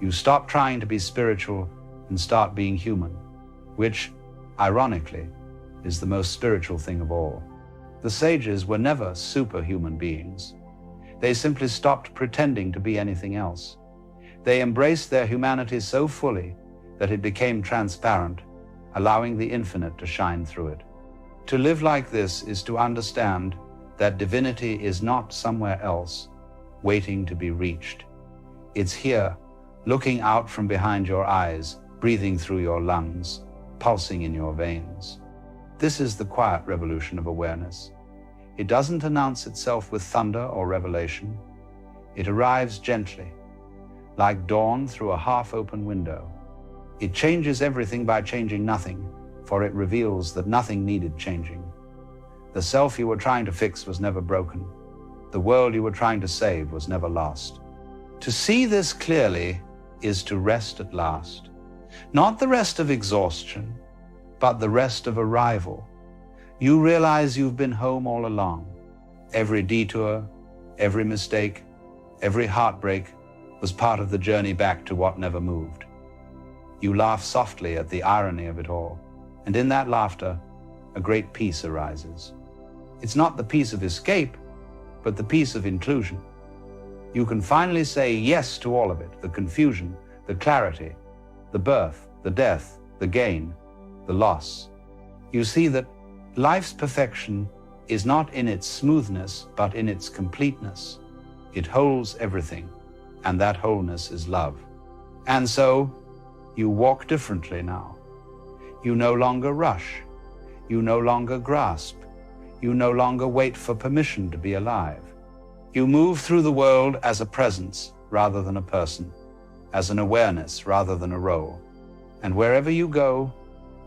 You stop trying to be spiritual and start being human, which, ironically, is the most spiritual thing of all. The sages were never superhuman beings. They simply stopped pretending to be anything else. They embraced their humanity so fully that it became transparent, allowing the infinite to shine through it. To live like this is to understand that divinity is not somewhere else, waiting to be reached. It's here, looking out from behind your eyes, breathing through your lungs, pulsing in your veins. This is the quiet revolution of awareness. It doesn't announce itself with thunder or revelation. It arrives gently, like dawn through a half-open window. It changes everything by changing nothing, for it reveals that nothing needed changing. The self you were trying to fix was never broken. The world you were trying to save was never lost. To see this clearly is to rest at last. Not the rest of exhaustion, but the rest of arrival. You realize you've been home all along. Every detour, every mistake, every heartbreak was part of the journey back to what never moved. You laugh softly at the irony of it all, and in that laughter, a great peace arises. It's not the peace of escape, but the peace of inclusion. You can finally say yes to all of it, the confusion, the clarity, the birth, the death, the gain, the loss. You see that life's perfection is not in its smoothness, but in its completeness. It holds everything, and that wholeness is love. And so, you walk differently now. You no longer rush. You no longer grasp. You no longer wait for permission to be alive. You move through the world as a presence rather than a person, as an awareness rather than a role. And wherever you go,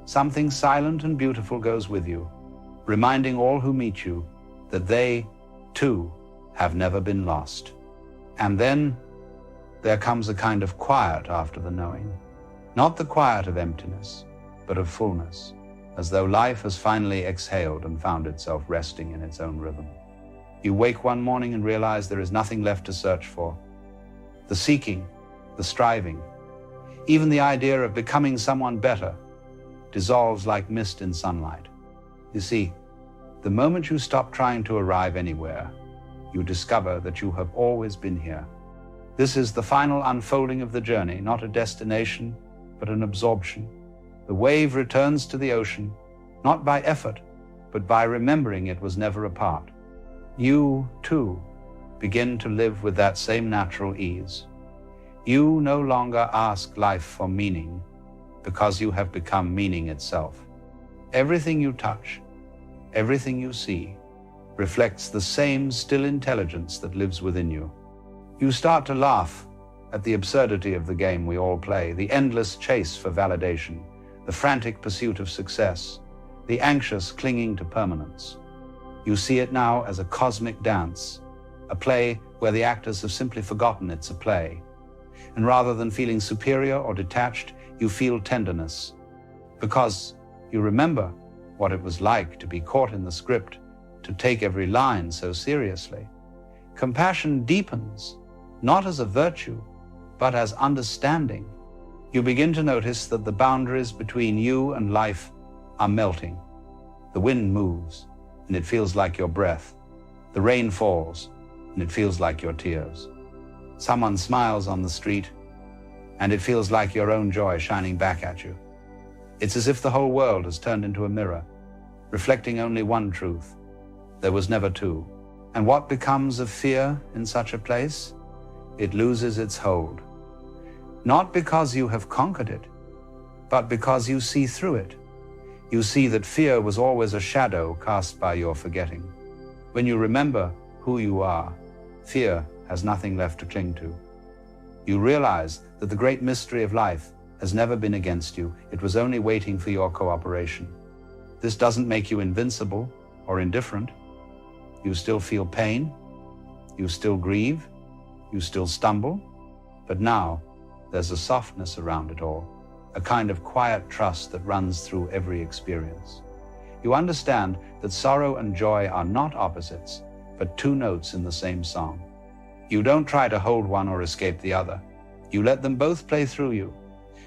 something silent and beautiful goes with you, reminding all who meet you that they, too, have never been lost. And then there comes a kind of quiet after the knowing, not the quiet of emptiness, but of fullness, as though life has finally exhaled and found itself resting in its own rhythm. You wake one morning and realize there is nothing left to search for. The seeking, the striving, even the idea of becoming someone better dissolves like mist in sunlight. You see, the moment you stop trying to arrive anywhere, you discover that you have always been here. This is the final unfolding of the journey, not a destination, but an absorption. The wave returns to the ocean, not by effort, but by remembering it was never apart. You, too, begin to live with that same natural ease. You no longer ask life for meaning, because you have become meaning itself. Everything you touch, everything you see, reflects the same still intelligence that lives within you. You start to laugh at the absurdity of the game we all play, the endless chase for validation, the frantic pursuit of success, the anxious clinging to permanence. You see it now as a cosmic dance, a play where the actors have simply forgotten it's a play. And rather than feeling superior or detached, you feel tenderness, because you remember what it was like to be caught in the script, to take every line so seriously. Compassion deepens, not as a virtue, but as understanding. You begin to notice that the boundaries between you and life are melting. The wind moves, and it feels like your breath. The rain falls, and it feels like your tears. Someone smiles on the street, and it feels like your own joy shining back at you. It's as if the whole world has turned into a mirror, reflecting only one truth. There was never two. And what becomes of fear in such a place? It loses its hold. Not because you have conquered it, but because you see through it. You see that fear was always a shadow cast by your forgetting. When you remember who you are, fear has nothing left to cling to. You realize that the great mystery of life has never been against you. It was only waiting for your cooperation. This doesn't make you invincible or indifferent. You still feel pain. You still grieve. You still stumble. But now there's a softness around it all, a kind of quiet trust that runs through every experience. You understand that sorrow and joy are not opposites, but two notes in the same song. You don't try to hold one or escape the other. You let them both play through you.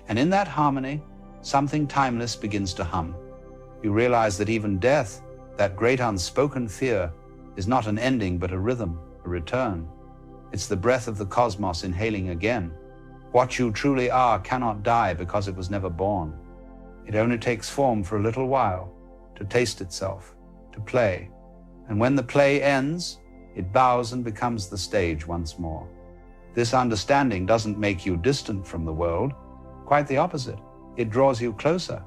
And in that harmony, something timeless begins to hum. You realize that even death, that great unspoken fear, is not an ending but a rhythm, a return. It's the breath of the cosmos inhaling again. What you truly are cannot die because it was never born. It only takes form for a little while, to taste itself, to play. And when the play ends, it bows and becomes the stage once more. This understanding doesn't make you distant from the world. Quite the opposite. It draws you closer.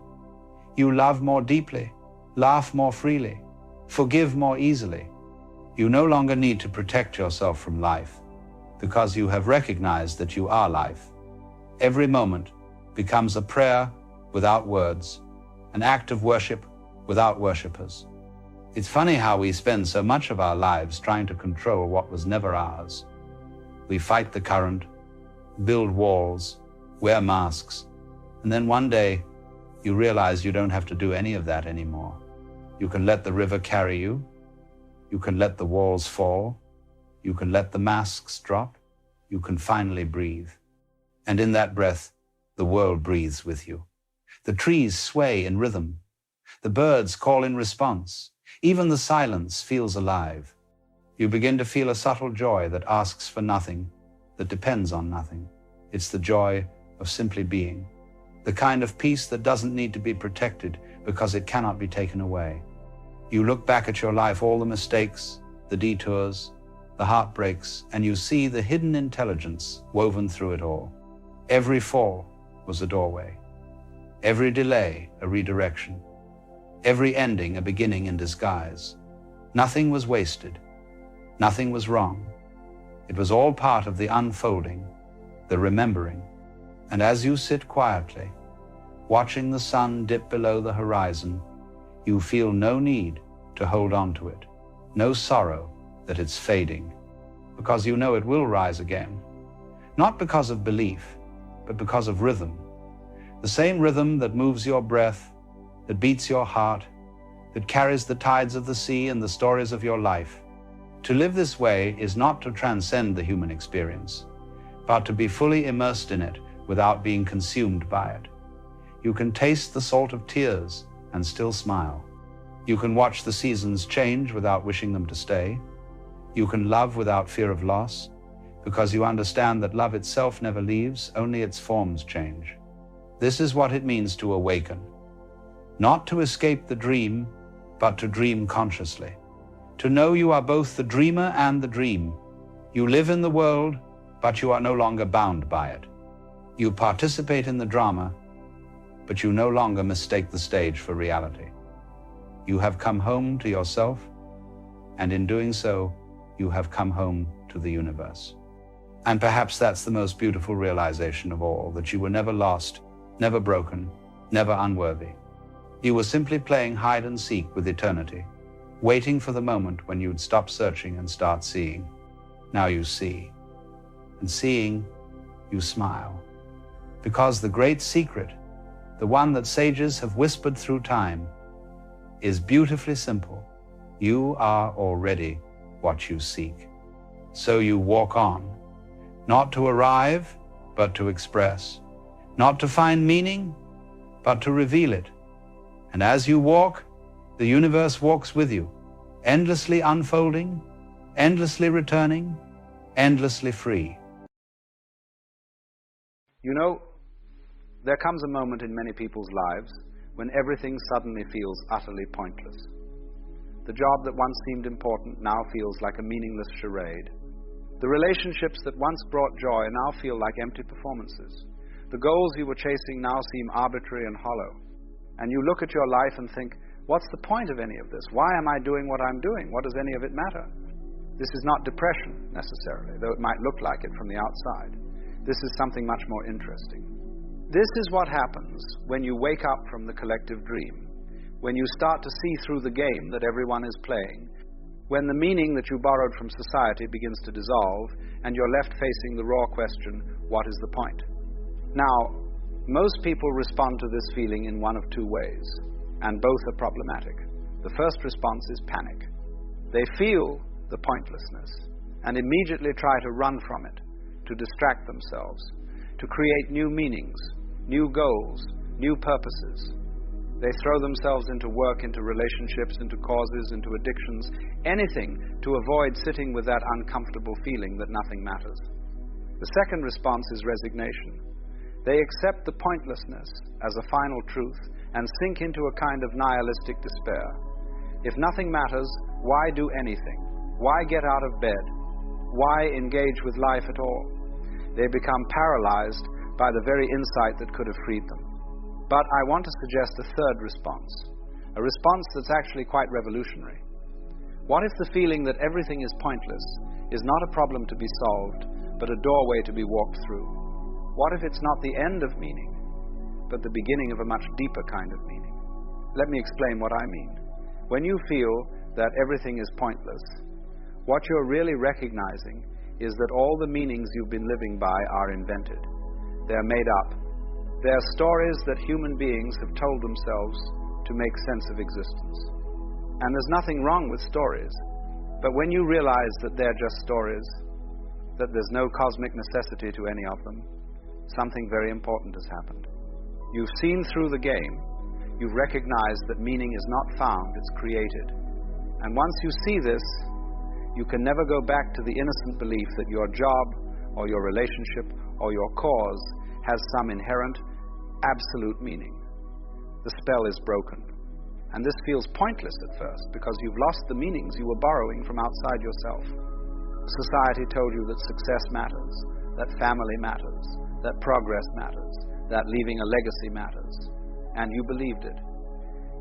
You love more deeply, laugh more freely, forgive more easily, You no longer need to protect yourself from life, because you have recognized that you are life. Every moment becomes a prayer without words, an act of worship without worshippers. It's funny how we spend so much of our lives trying to control what was never ours. We fight the current, build walls, wear masks, and then one day you realize you don't have to do any of that anymore. You can let the river carry you. You can let the walls fall. You can let the masks drop. You can finally breathe. And in that breath, the world breathes with you. The trees sway in rhythm. The birds call in response. Even the silence feels alive. You begin to feel a subtle joy that asks for nothing, that depends on nothing. It's the joy of simply being. The kind of peace that doesn't need to be protected because it cannot be taken away. You look back at your life, all the mistakes, the detours, the heartbreaks, and you see the hidden intelligence woven through it all. Every fall was a doorway. Every delay, a redirection. Every ending, a beginning in disguise. Nothing was wasted. Nothing was wrong. It was all part of the unfolding, the remembering. And as you sit quietly, watching the sun dip below the horizon, you feel no need to hold on to it, no sorrow that it's fading, because you know it will rise again, not because of belief, but because of rhythm. The same rhythm that moves your breath, that beats your heart, that carries the tides of the sea and the stories of your life. To live this way is not to transcend the human experience, but to be fully immersed in it without being consumed by it. You can taste the salt of tears and still smile. You can watch the seasons change without wishing them to stay. You can love without fear of loss, because you understand that love itself never leaves, only its forms change. This is what it means to awaken. Not to escape the dream, but to dream consciously. To know you are both the dreamer and the dream. You live in the world, but you are no longer bound by it. You participate in the drama, but you no longer mistake the stage for reality. You have come home to yourself, and in doing so, you have come home to the universe. And perhaps that's the most beautiful realization of all, that you were never lost, never broken, never unworthy. You were simply playing hide and seek with eternity, waiting for the moment when you'd stop searching and start seeing. Now you see, and seeing, you smile. Because the great secret, the one that sages have whispered through time, is beautifully simple. You are already what you seek. So you walk on, not to arrive, but to express, not to find meaning, but to reveal it. And as you walk, the universe walks with you, endlessly unfolding, endlessly returning, endlessly free. You know, there comes a moment in many people's lives when everything suddenly feels utterly pointless. The job that once seemed important now feels like a meaningless charade. The relationships that once brought joy now feel like empty performances. The goals you were chasing now seem arbitrary and hollow. And you look at your life and think, what's the point of any of this? Why am I doing what I'm doing? What does any of it matter? This is not depression, necessarily, though it might look like it from the outside. This is something much more interesting. This is what happens when you wake up from the collective dream, when you start to see through the game that everyone is playing, when the meaning that you borrowed from society begins to dissolve, and you're left facing the raw question, what is the point? Now, most people respond to this feeling in one of two ways, and both are problematic. The first response is panic. They feel the pointlessness and immediately try to run from it, to distract themselves, to create new meanings, new goals, new purposes. They throw themselves into work, into relationships, into causes, into addictions, anything to avoid sitting with that uncomfortable feeling that nothing matters. The second response is resignation. They accept the pointlessness as a final truth and sink into a kind of nihilistic despair. If nothing matters, why do anything? Why get out of bed? Why engage with life at all? They become paralyzed by the very insight that could have freed them. But I want to suggest a third response, a response that's actually quite revolutionary. What if the feeling that everything is pointless is not a problem to be solved, but a doorway to be walked through? What if it's not the end of meaning, but the beginning of a much deeper kind of meaning? Let me explain what I mean. When you feel that everything is pointless, what you're really recognizing is that all the meanings you've been living by are invented. They're made up. They're stories that human beings have told themselves to make sense of existence. And there's nothing wrong with stories, but when you realize that they're just stories, that there's no cosmic necessity to any of them, something very important has happened. You've seen through the game. You've recognized that meaning is not found, it's created. And once you see this, you can never go back to the innocent belief that your job or your relationship or your cause has some inherent, absolute meaning. The spell is broken. And this feels pointless at first because you've lost the meanings you were borrowing from outside yourself. Society told you that success matters, that family matters, that progress matters, that leaving a legacy matters. And you believed it.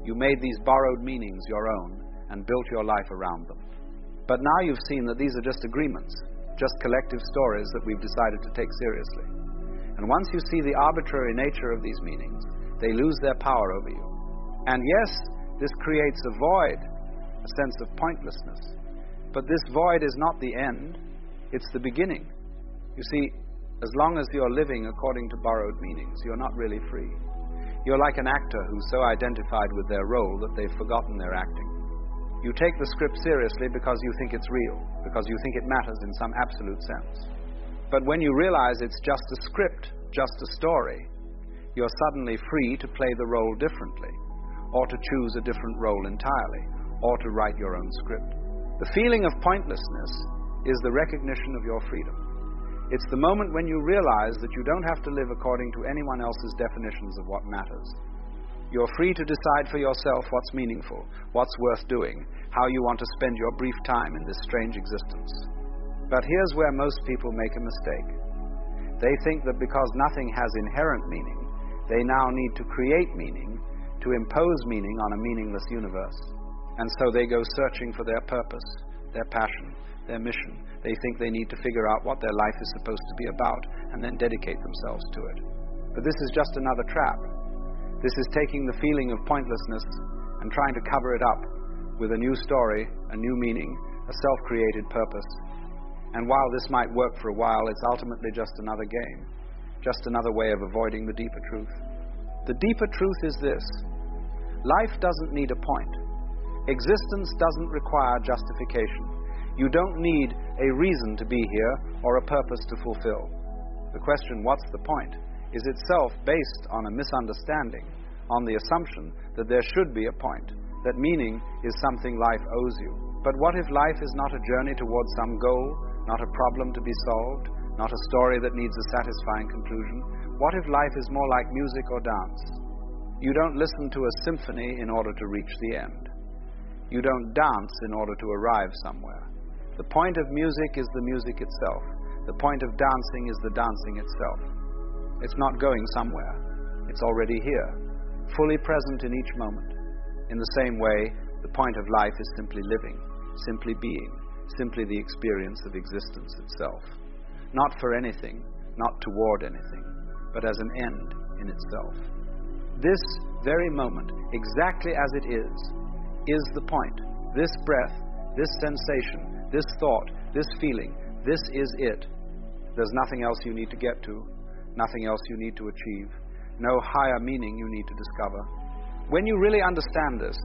You made these borrowed meanings your own and built your life around them. But now you've seen that these are just agreements, just collective stories that we've decided to take seriously. And once you see the arbitrary nature of these meanings, they lose their power over you. And yes, this creates a void, a sense of pointlessness. But this void is not the end, it's the beginning. You see, as long as you're living according to borrowed meanings, you're not really free. You're like an actor who's so identified with their role that they've forgotten their acting. You take the script seriously because you think it's real, because you think it matters in some absolute sense. But when you realize it's just a script, just a story, you're suddenly free to play the role differently, or to choose a different role entirely, or to write your own script. The feeling of pointlessness is the recognition of your freedom. It's the moment when you realize that you don't have to live according to anyone else's definitions of what matters. You're free to decide for yourself what's meaningful, what's worth doing, how you want to spend your brief time in this strange existence. But here's where most people make a mistake. They think that because nothing has inherent meaning, they now need to create meaning, to impose meaning on a meaningless universe. And so they go searching for their purpose, their passion, their mission. They think they need to figure out what their life is supposed to be about and then dedicate themselves to it. But this is just another trap. This is taking the feeling of pointlessness and trying to cover it up with a new story, a new meaning, a self-created purpose. And while this might work for a while, it's ultimately just another game, just another way of avoiding the deeper truth. The deeper truth is this: life doesn't need a point. Existence doesn't require justification. You don't need a reason to be here or a purpose to fulfill. The question, what's the point, is itself based on a misunderstanding, on the assumption that there should be a point, that meaning is something life owes you. But what if life is not a journey towards some goal, not a problem to be solved, not a story that needs a satisfying conclusion? What if life is more like music or dance? You don't listen to a symphony in order to reach the end. You don't dance in order to arrive somewhere. The point of music is the music itself. The point of dancing is the dancing itself. It's not going somewhere. It's already here, fully present in each moment. In the same way, the point of life is simply living, simply being, simply the experience of existence itself. Not for anything, not toward anything, but as an end in itself. This very moment, exactly as it is the point. This breath, this sensation, this thought, this feeling, this is it. There's nothing else you need to get to, nothing else you need to achieve, no higher meaning you need to discover. When you really understand this,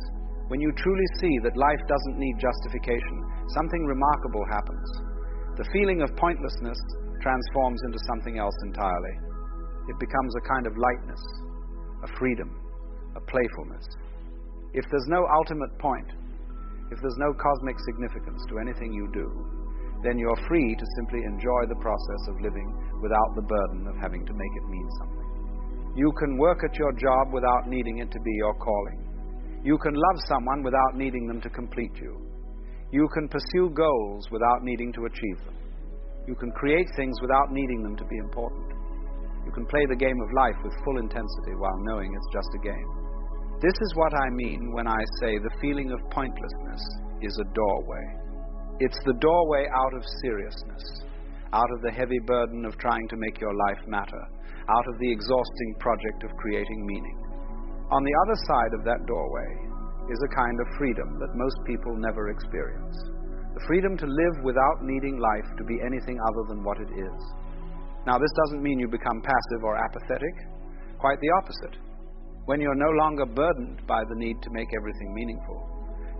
when you truly see that life doesn't need justification, something remarkable happens. The feeling of pointlessness transforms into something else entirely. It becomes a kind of lightness, a freedom, a playfulness. If there's no ultimate point, if there's no cosmic significance to anything you do, then you're free to simply enjoy the process of living without the burden of having to make it mean something. You can work at your job without needing it to be your calling. You can love someone without needing them to complete you. You can pursue goals without needing to achieve them. You can create things without needing them to be important. You can play the game of life with full intensity while knowing it's just a game. This is what I mean when I say the feeling of pointlessness is a doorway. It's the doorway out of seriousness, out of the heavy burden of trying to make your life matter, out of the exhausting project of creating meaning. On the other side of that doorway is a kind of freedom that most people never experience. The freedom to live without needing life to be anything other than what it is. Now, this doesn't mean you become passive or apathetic. Quite the opposite. When you're no longer burdened by the need to make everything meaningful,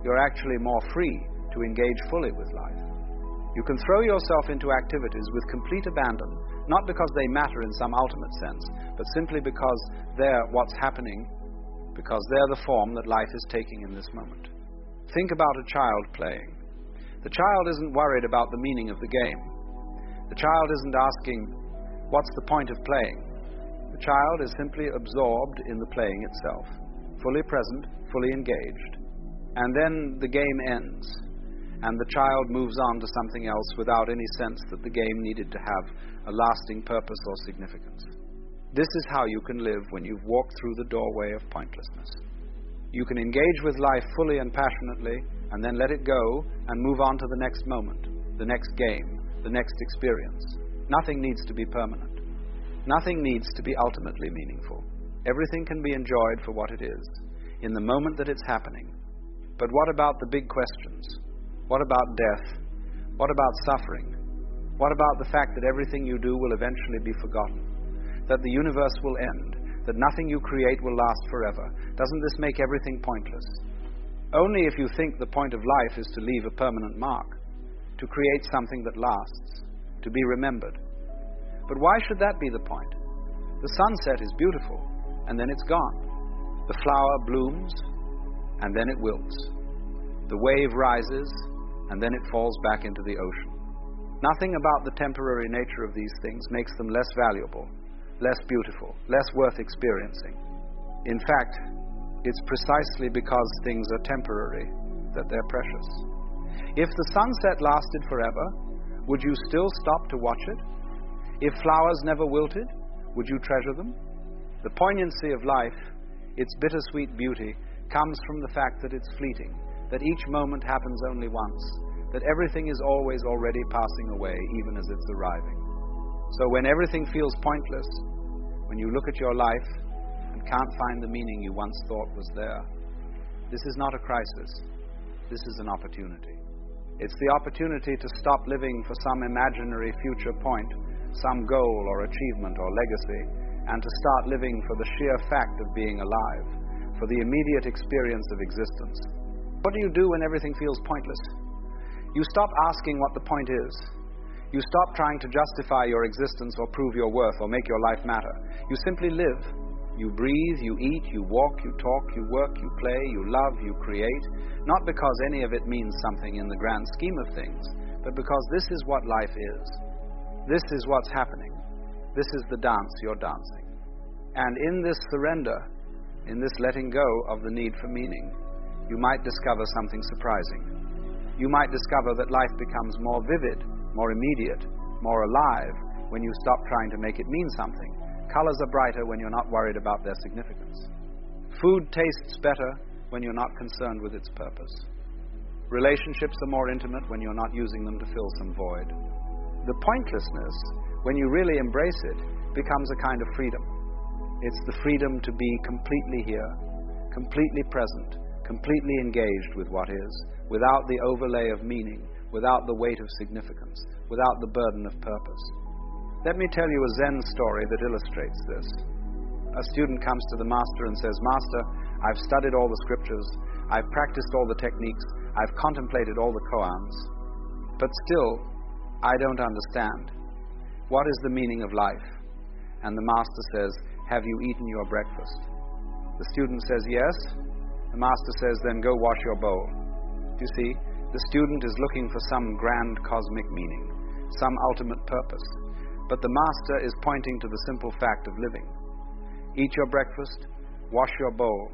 you're actually more free to engage fully with life. You can throw yourself into activities with complete abandon, not because they matter in some ultimate sense, but simply because they're what's happening, because they're the form that life is taking in this moment. Think about a child playing. The child isn't worried about the meaning of the game. The child isn't asking, what's the point of playing? The child is simply absorbed in the playing itself, fully present, fully engaged. And then the game ends, and the child moves on to something else without any sense that the game needed to have a lasting purpose or significance. This is how you can live when you've walked through the doorway of pointlessness. You can engage with life fully and passionately, and then let it go and move on to the next moment, the next game, the next experience. Nothing needs to be permanent. Nothing needs to be ultimately meaningful. Everything can be enjoyed for what it is, in the moment that it's happening. But what about the big questions? What about death? What about suffering? What about the fact that everything you do will eventually be forgotten? That the universe will end? That nothing you create will last forever? Doesn't this make everything pointless? Only if you think the point of life is to leave a permanent mark, to create something that lasts, to be remembered. But why should that be the point? The sunset is beautiful, and then it's gone. The flower blooms, and then it wilts. The wave rises, and then it falls back into the ocean. Nothing about the temporary nature of these things makes them less valuable, less beautiful, less worth experiencing. In fact, it's precisely because things are temporary that they're precious. If the sunset lasted forever, would you still stop to watch it? If flowers never wilted, would you treasure them? The poignancy of life, its bittersweet beauty, comes from the fact that it's fleeting, that each moment happens only once, that everything is always already passing away, even as it's arriving. So when everything feels pointless, when you look at your life and can't find the meaning you once thought was there, this is not a crisis. This is an opportunity. It's the opportunity to stop living for some imaginary future point, some goal or achievement or legacy, and to start living for the sheer fact of being alive, for the immediate experience of existence. What do you do when everything feels pointless? You stop asking what the point is. You stop trying to justify your existence or prove your worth or make your life matter. You simply live. You breathe, you eat, you walk, you talk, you work, you play, you love, you create, not because any of it means something in the grand scheme of things, but because this is what life is. This is what's happening. This is the dance you're dancing. And in this surrender, in this letting go of the need for meaning, you might discover something surprising. You might discover that life becomes more vivid, more immediate, more alive when you stop trying to make it mean something. Colors are brighter when you're not worried about their significance. Food tastes better when you're not concerned with its purpose. Relationships are more intimate when you're not using them to fill some void. The pointlessness, when you really embrace it, becomes a kind of freedom. It's the freedom to be completely here, completely present, completely engaged with what is, without the overlay of meaning, without the weight of significance, without the burden of purpose. Let me tell you a Zen story that illustrates this. A student comes to the master and says, "Master, I've studied all the scriptures, I've practiced all the techniques, I've contemplated all the koans, but still, I don't understand. What is the meaning of life?" And the master says, "Have you eaten your breakfast?" The student says, "Yes." The master says, "Then go wash your bowl." You see, the student is looking for some grand cosmic meaning, some ultimate purpose. But the master is pointing to the simple fact of living. Eat your breakfast, wash your bowl.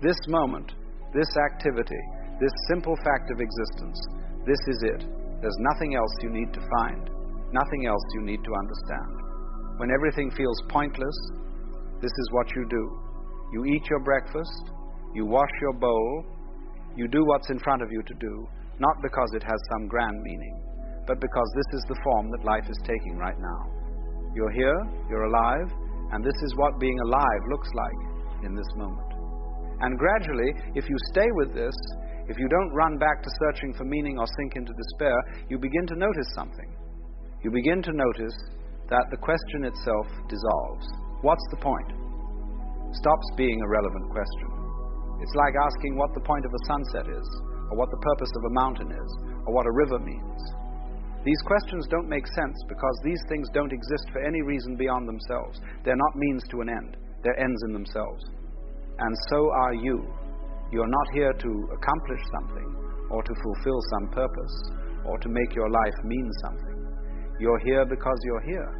This moment, this activity, this simple fact of existence, this is it. There's nothing else you need to find, nothing else you need to understand. When everything feels pointless, this is what you do. You eat your breakfast, you wash your bowl, You do what's in front of you to do, not because it has some grand meaning, but because this is the form that life is taking right now. You're here, you're alive, and this is what being alive looks like in this moment. And gradually, if you stay with this, if you don't run back to searching for meaning or sink into despair, you begin to notice something. You begin to notice that the question itself dissolves. What's the point? Stops being a relevant question. It's like asking what the point of a sunset is, or what the purpose of a mountain is, or what a river means. These questions don't make sense because these things don't exist for any reason beyond themselves. They're not means to an end. They're ends in themselves. And so are you. You're not here to accomplish something, or to fulfill some purpose, or to make your life mean something. You're here because you're here.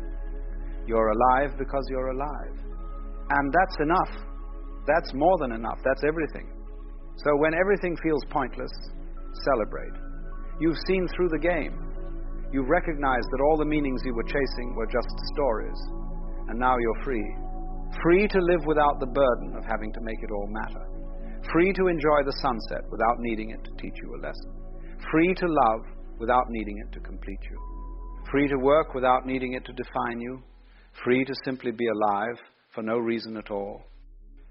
You're alive because you're alive. And that's enough. That's more than enough. That's everything. So when everything feels pointless, celebrate. You've seen through the game. You've recognized that all the meanings you were chasing were just stories. And now you're free. Free to live without the burden of having to make it all matter. Free to enjoy the sunset without needing it to teach you a lesson. Free to love without needing it to complete you. Free to work without needing it to define you. Free to simply be alive for no reason at all.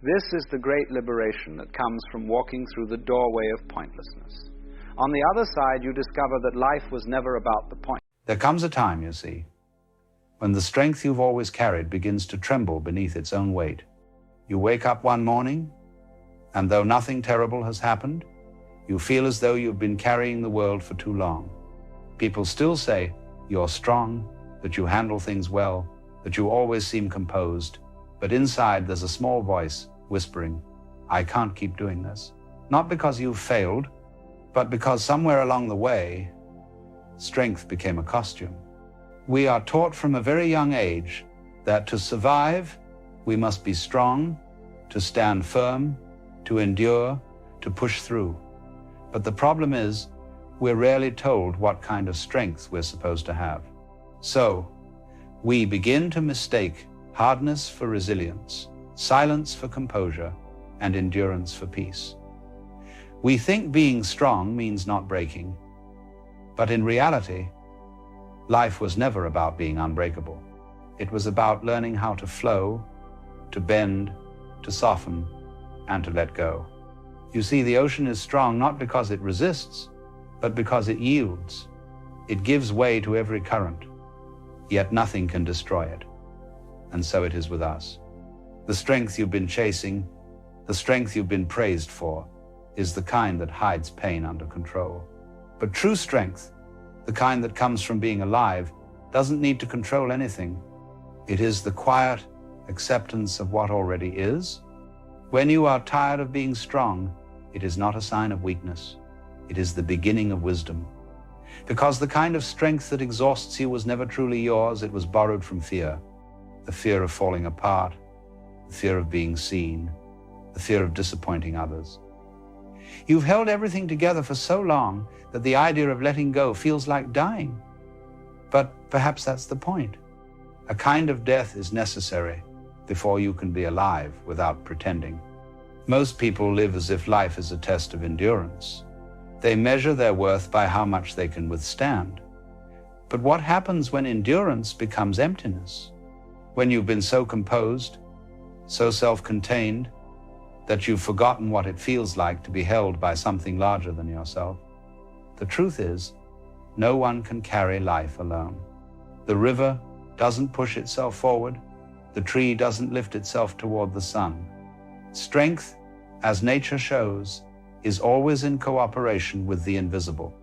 This is the great liberation that comes from walking through the doorway of pointlessness. On the other side, you discover that life was never about the point. There comes a time, you see, when the strength you've always carried begins to tremble beneath its own weight. You wake up one morning, and though nothing terrible has happened, you feel as though you've been carrying the world for too long. People still say you're strong, that you handle things well, that you always seem composed, but inside there's a small voice whispering, I can't keep doing this. Not because you've failed, but because somewhere along the way, strength became a costume. We are taught from a very young age that to survive, we must be strong, to stand firm, to endure, to push through. But the problem is, we're rarely told what kind of strength we're supposed to have. So, we begin to mistake hardness for resilience, silence for composure, and endurance for peace. We think being strong means not breaking, but in reality, life was never about being unbreakable. It was about learning how to flow, to bend, to soften, and to let go. You see, the ocean is strong not because it resists, but because it yields. It gives way to every current, yet nothing can destroy it. And so it is with us. The strength you've been chasing, the strength you've been praised for, is the kind that hides pain under control. But true strength, the kind that comes from being alive, doesn't need to control anything. It is the quiet acceptance of what already is. When you are tired of being strong, it is not a sign of weakness. It is the beginning of wisdom. Because the kind of strength that exhausts you was never truly yours, it was borrowed from fear. The fear of falling apart, the fear of being seen, the fear of disappointing others. You've held everything together for so long that the idea of letting go feels like dying. But perhaps that's the point. A kind of death is necessary before you can be alive without pretending. Most people live as if life is a test of endurance. They measure their worth by how much they can withstand. But what happens when endurance becomes emptiness? When you've been so composed, so self-contained, that you've forgotten what it feels like to be held by something larger than yourself? The truth is, no one can carry life alone. The river doesn't push itself forward. The tree doesn't lift itself toward the sun. Strength, as nature shows, is always in cooperation with the invisible.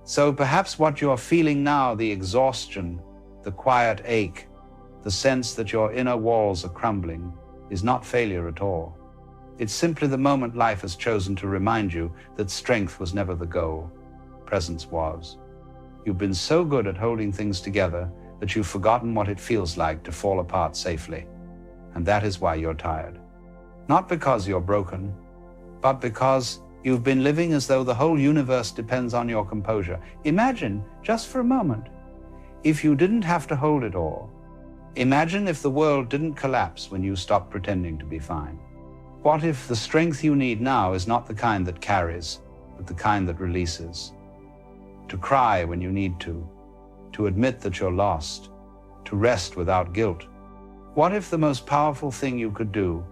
So perhaps what you're feeling now, the exhaustion, the quiet ache, the sense that your inner walls are crumbling, is not failure at all. It's simply the moment life has chosen to remind you that strength was never the goal. Presence was. You've been so good at holding things together that you've forgotten what it feels like to fall apart safely. And that is why you're tired. Not because you're broken, but because you've been living as though the whole universe depends on your composure. Imagine, just for a moment, if you didn't have to hold it all. Imagine if the world didn't collapse when you stopped pretending to be fine. What if the strength you need now is not the kind that carries, but the kind that releases. To cry when you need to admit that you're lost, to rest without guilt. What if the most powerful thing you could do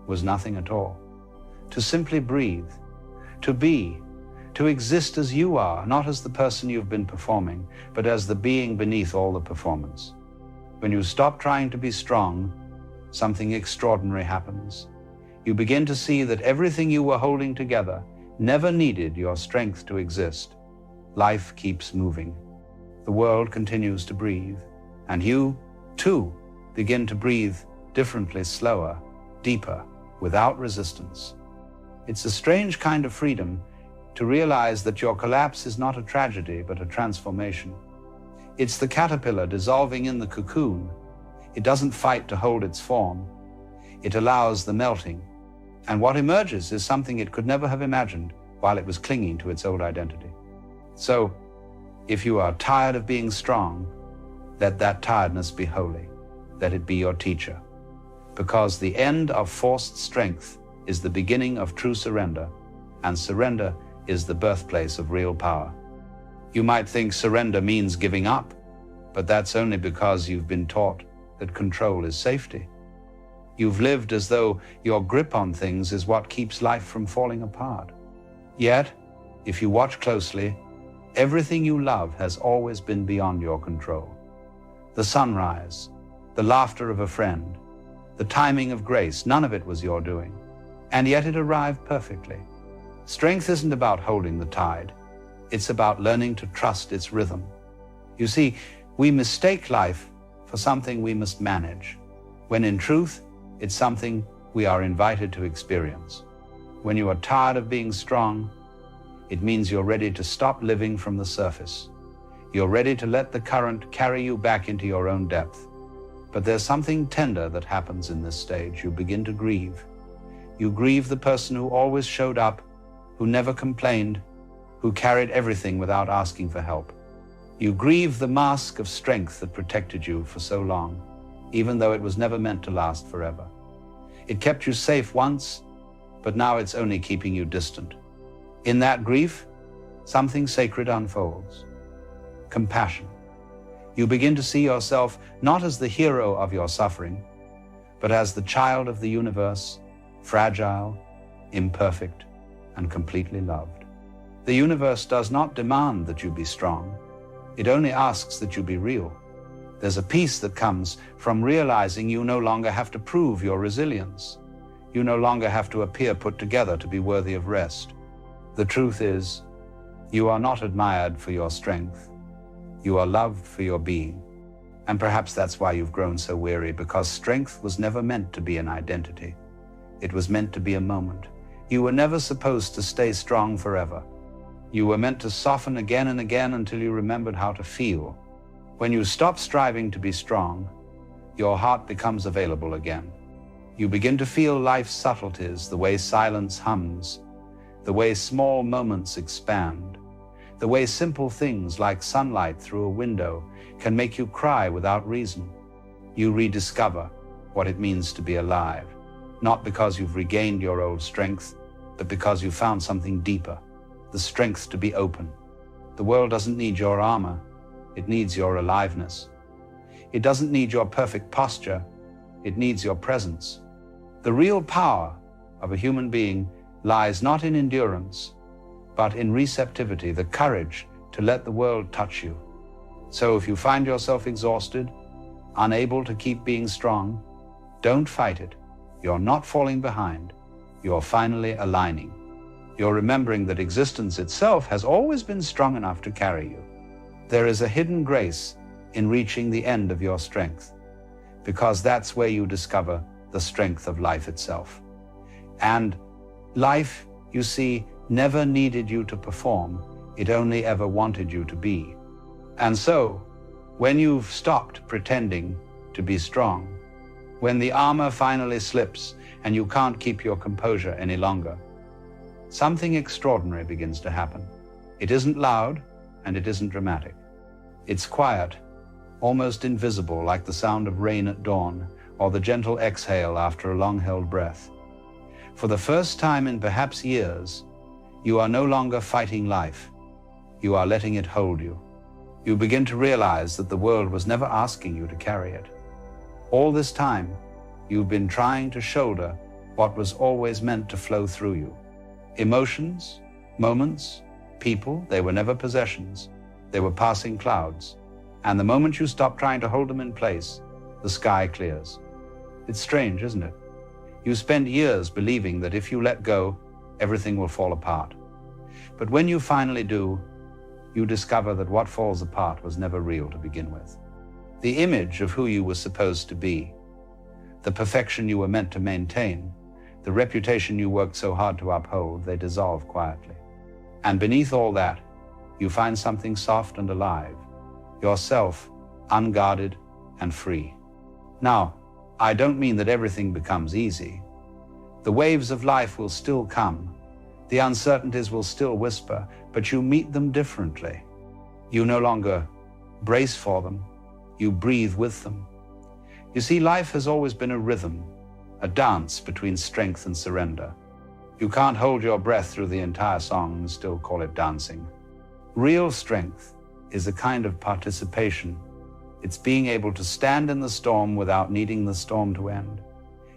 was nothing at all? To simply breathe, to be, to exist as you are, not as the person you've been performing, but as the being beneath all the performance. When you stop trying to be strong, something extraordinary happens. You begin to see that everything you were holding together never needed your strength to exist. Life keeps moving. The world continues to breathe, and you, too, begin to breathe differently, slower, deeper, without resistance. It's a strange kind of freedom to realize that your collapse is not a tragedy, but a transformation. It's the caterpillar dissolving in the cocoon. It doesn't fight to hold its form. It allows the melting, and what emerges is something it could never have imagined while it was clinging to its old identity. So, if you are tired of being strong, let that tiredness be holy. Let it be your teacher. Because the end of forced strength is the beginning of true surrender, and surrender is the birthplace of real power. You might think surrender means giving up, but that's only because you've been taught that control is safety. You've lived as though your grip on things is what keeps life from falling apart. Yet, if you watch closely, everything you love has always been beyond your control. The sunrise, the laughter of a friend, the timing of grace, none of it was your doing. And yet it arrived perfectly. Strength isn't about holding the tide. It's about learning to trust its rhythm. You see, we mistake life for something we must manage, when in truth, it's something we are invited to experience. When you are tired of being strong, it means you're ready to stop living from the surface. You're ready to let the current carry you back into your own depth. But there's something tender that happens in this stage. You begin to grieve. You grieve the person who always showed up, who never complained, who carried everything without asking for help. You grieve the mask of strength that protected you for so long, even though it was never meant to last forever. It kept you safe once, but now it's only keeping you distant. In that grief, something sacred unfolds. Compassion. You begin to see yourself not as the hero of your suffering, but as the child of the universe, fragile, imperfect, and completely loved. The universe does not demand that you be strong. It only asks that you be real. There's a peace that comes from realizing you no longer have to prove your resilience. You no longer have to appear put together to be worthy of rest. The truth is, you are not admired for your strength. You are loved for your being. And perhaps that's why you've grown so weary, because strength was never meant to be an identity. It was meant to be a moment. You were never supposed to stay strong forever. You were meant to soften again and again until you remembered how to feel. When you stop striving to be strong, your heart becomes available again. You begin to feel life's subtleties, the way silence hums, the way small moments expand, the way simple things like sunlight through a window can make you cry without reason. You rediscover what it means to be alive, not because you've regained your old strength, but because you found something deeper, the strength to be open. The world doesn't need your armor, it needs your aliveness. It doesn't need your perfect posture, it needs your presence. The real power of a human being lies not in endurance, but in receptivity, the courage to let the world touch you. So if you find yourself exhausted, unable to keep being strong, don't fight it. You're not falling behind. You're finally aligning. You're remembering that existence itself has always been strong enough to carry you. There is a hidden grace in reaching the end of your strength, because that's where you discover the strength of life itself. And life, you see, never needed you to perform. It only ever wanted you to be. And so, when you've stopped pretending to be strong, when the armor finally slips and you can't keep your composure any longer, something extraordinary begins to happen. It isn't loud and it isn't dramatic. It's quiet, almost invisible, like the sound of rain at dawn or the gentle exhale after a long-held breath. For the first time in perhaps years, You are no longer fighting life. You are letting it hold you. You begin to realize that the world was never asking you to carry it. All this time, you've been trying to shoulder what was always meant to flow through you. Emotions, moments, people, they were never possessions. They were passing clouds. And the moment you stop trying to hold them in place, the sky clears. It's strange, isn't it? You spend years believing that if you let go, everything will fall apart. But when you finally do, you discover that what falls apart was never real to begin with. The image of who you were supposed to be, the perfection you were meant to maintain, the reputation you worked so hard to uphold, they dissolve quietly. And beneath all that, you find something soft and alive, yourself, unguarded and free. Now, I don't mean that everything becomes easy. The waves of life will still come. The uncertainties will still whisper, but you meet them differently. You no longer brace for them, you breathe with them. You see, life has always been a rhythm, a dance between strength and surrender. You can't hold your breath through the entire song and still call it dancing. Real strength is a kind of participation. It's being able to stand in the storm without needing the storm to end.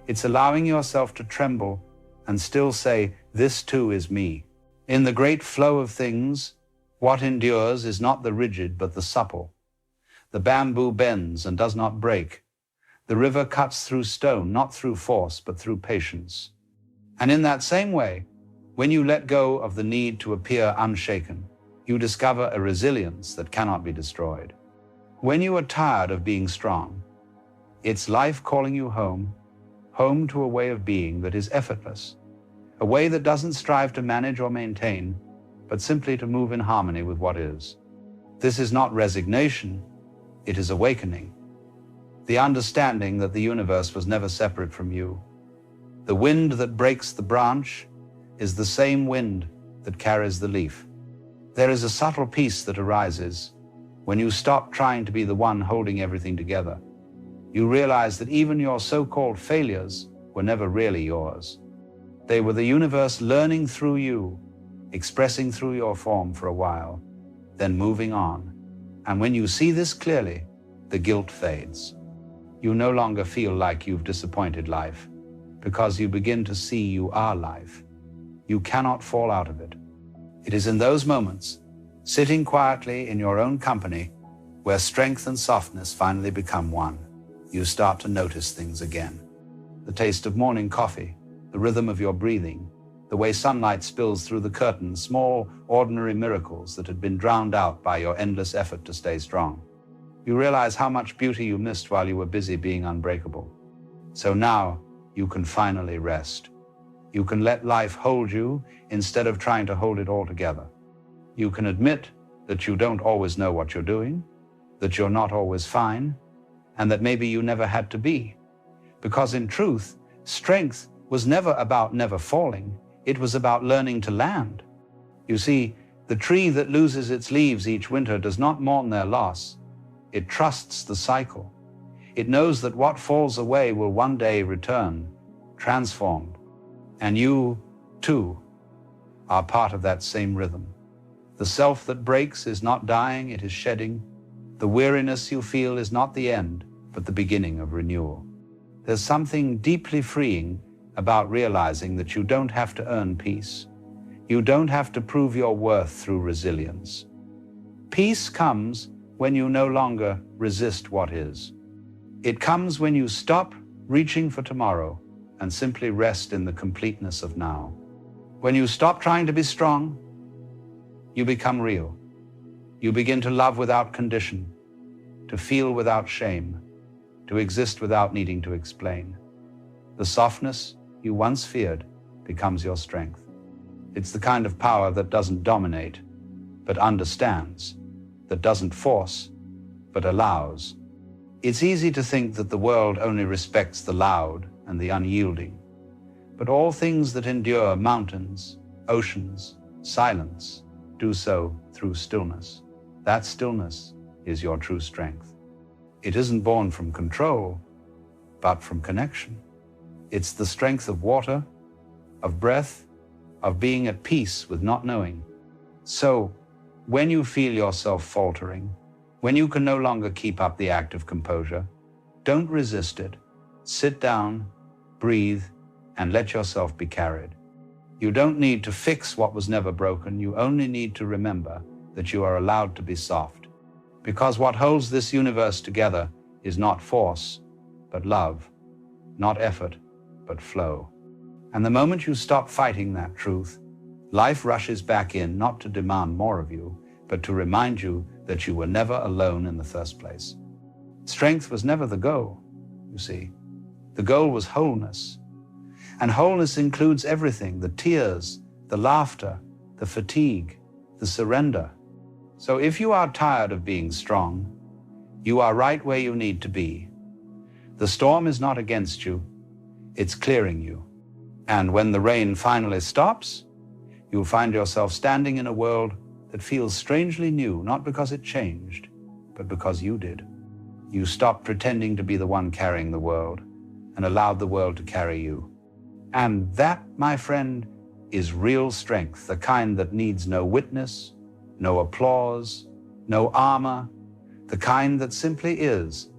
It's allowing yourself to tremble and still say, this too is me. In the great flow of things, what endures is not the rigid but the supple. The bamboo bends and does not break. The river cuts through stone, not through force, but through patience. And in that same way, when you let go of the need to appear unshaken, you discover a resilience that cannot be destroyed. When you are tired of being strong, it's life calling you home, home to a way of being that is effortless, a way that doesn't strive to manage or maintain, but simply to move in harmony with what is. This is not resignation, it is awakening. The understanding that the universe was never separate from you. The wind that breaks the branch is the same wind that carries the leaf. There is a subtle peace that arises when you stop trying to be the one holding everything together. You realize that even your so-called failures were never really yours. They were the universe learning through you, expressing through your form for a while, then moving on. And when you see this clearly, the guilt fades. You no longer feel like you've disappointed life, because you begin to see you are life. You cannot fall out of it. It is in those moments, sitting quietly in your own company, where strength and softness finally become one. You start to notice things again. The taste of morning coffee, the rhythm of your breathing, the way sunlight spills through the curtains, small, ordinary miracles that had been drowned out by your endless effort to stay strong. You realize how much beauty you missed while you were busy being unbreakable. So now you can finally rest. You can let life hold you instead of trying to hold it all together. You can admit that you don't always know what you're doing, that you're not always fine, and that maybe you never had to be. Because in truth, strength was never about never falling. It was about learning to land. You see, the tree that loses its leaves each winter does not mourn their loss. It trusts the cycle. It knows that what falls away will one day return, transformed. And you, too, are part of that same rhythm. The self that breaks is not dying, it is shedding. The weariness you feel is not the end, but the beginning of renewal. There's something deeply freeing about realizing that you don't have to earn peace. You don't have to prove your worth through resilience. Peace comes when you no longer resist what is. It comes when you stop reaching for tomorrow and simply rest in the completeness of now. When you stop trying to be strong, you become real. You begin to love without condition, to feel without shame, to exist without needing to explain. The softness you once feared becomes your strength. It's the kind of power that doesn't dominate, but understands, that doesn't force, but allows. It's easy to think that the world only respects the loud and the unyielding, but all things that endure, mountains, oceans, silence, do so through stillness. That stillness is your true strength. It isn't born from control, but from connection. It's the strength of water, of breath, of being at peace with not knowing. So, when you feel yourself faltering, when you can no longer keep up the act of composure, don't resist it. Sit down, breathe, and let yourself be carried. You don't need to fix what was never broken. You only need to remember that you are allowed to be soft. Because what holds this universe together is not force, but love, not effort, but flow. And the moment you stop fighting that truth, life rushes back in, not to demand more of you, but to remind you that you were never alone in the first place. Strength was never the goal, you see. The goal was wholeness. And wholeness includes everything: the tears, the laughter, the fatigue, the surrender. So if you are tired of being strong, you are right where you need to be. The storm is not against you, it's clearing you. And when the rain finally stops, you'll find yourself standing in a world that feels strangely new, not because it changed, but because you did. You stopped pretending to be the one carrying the world and allowed the world to carry you. And that, my friend, is real strength, the kind that needs no witness, no applause, no armor, the kind that simply is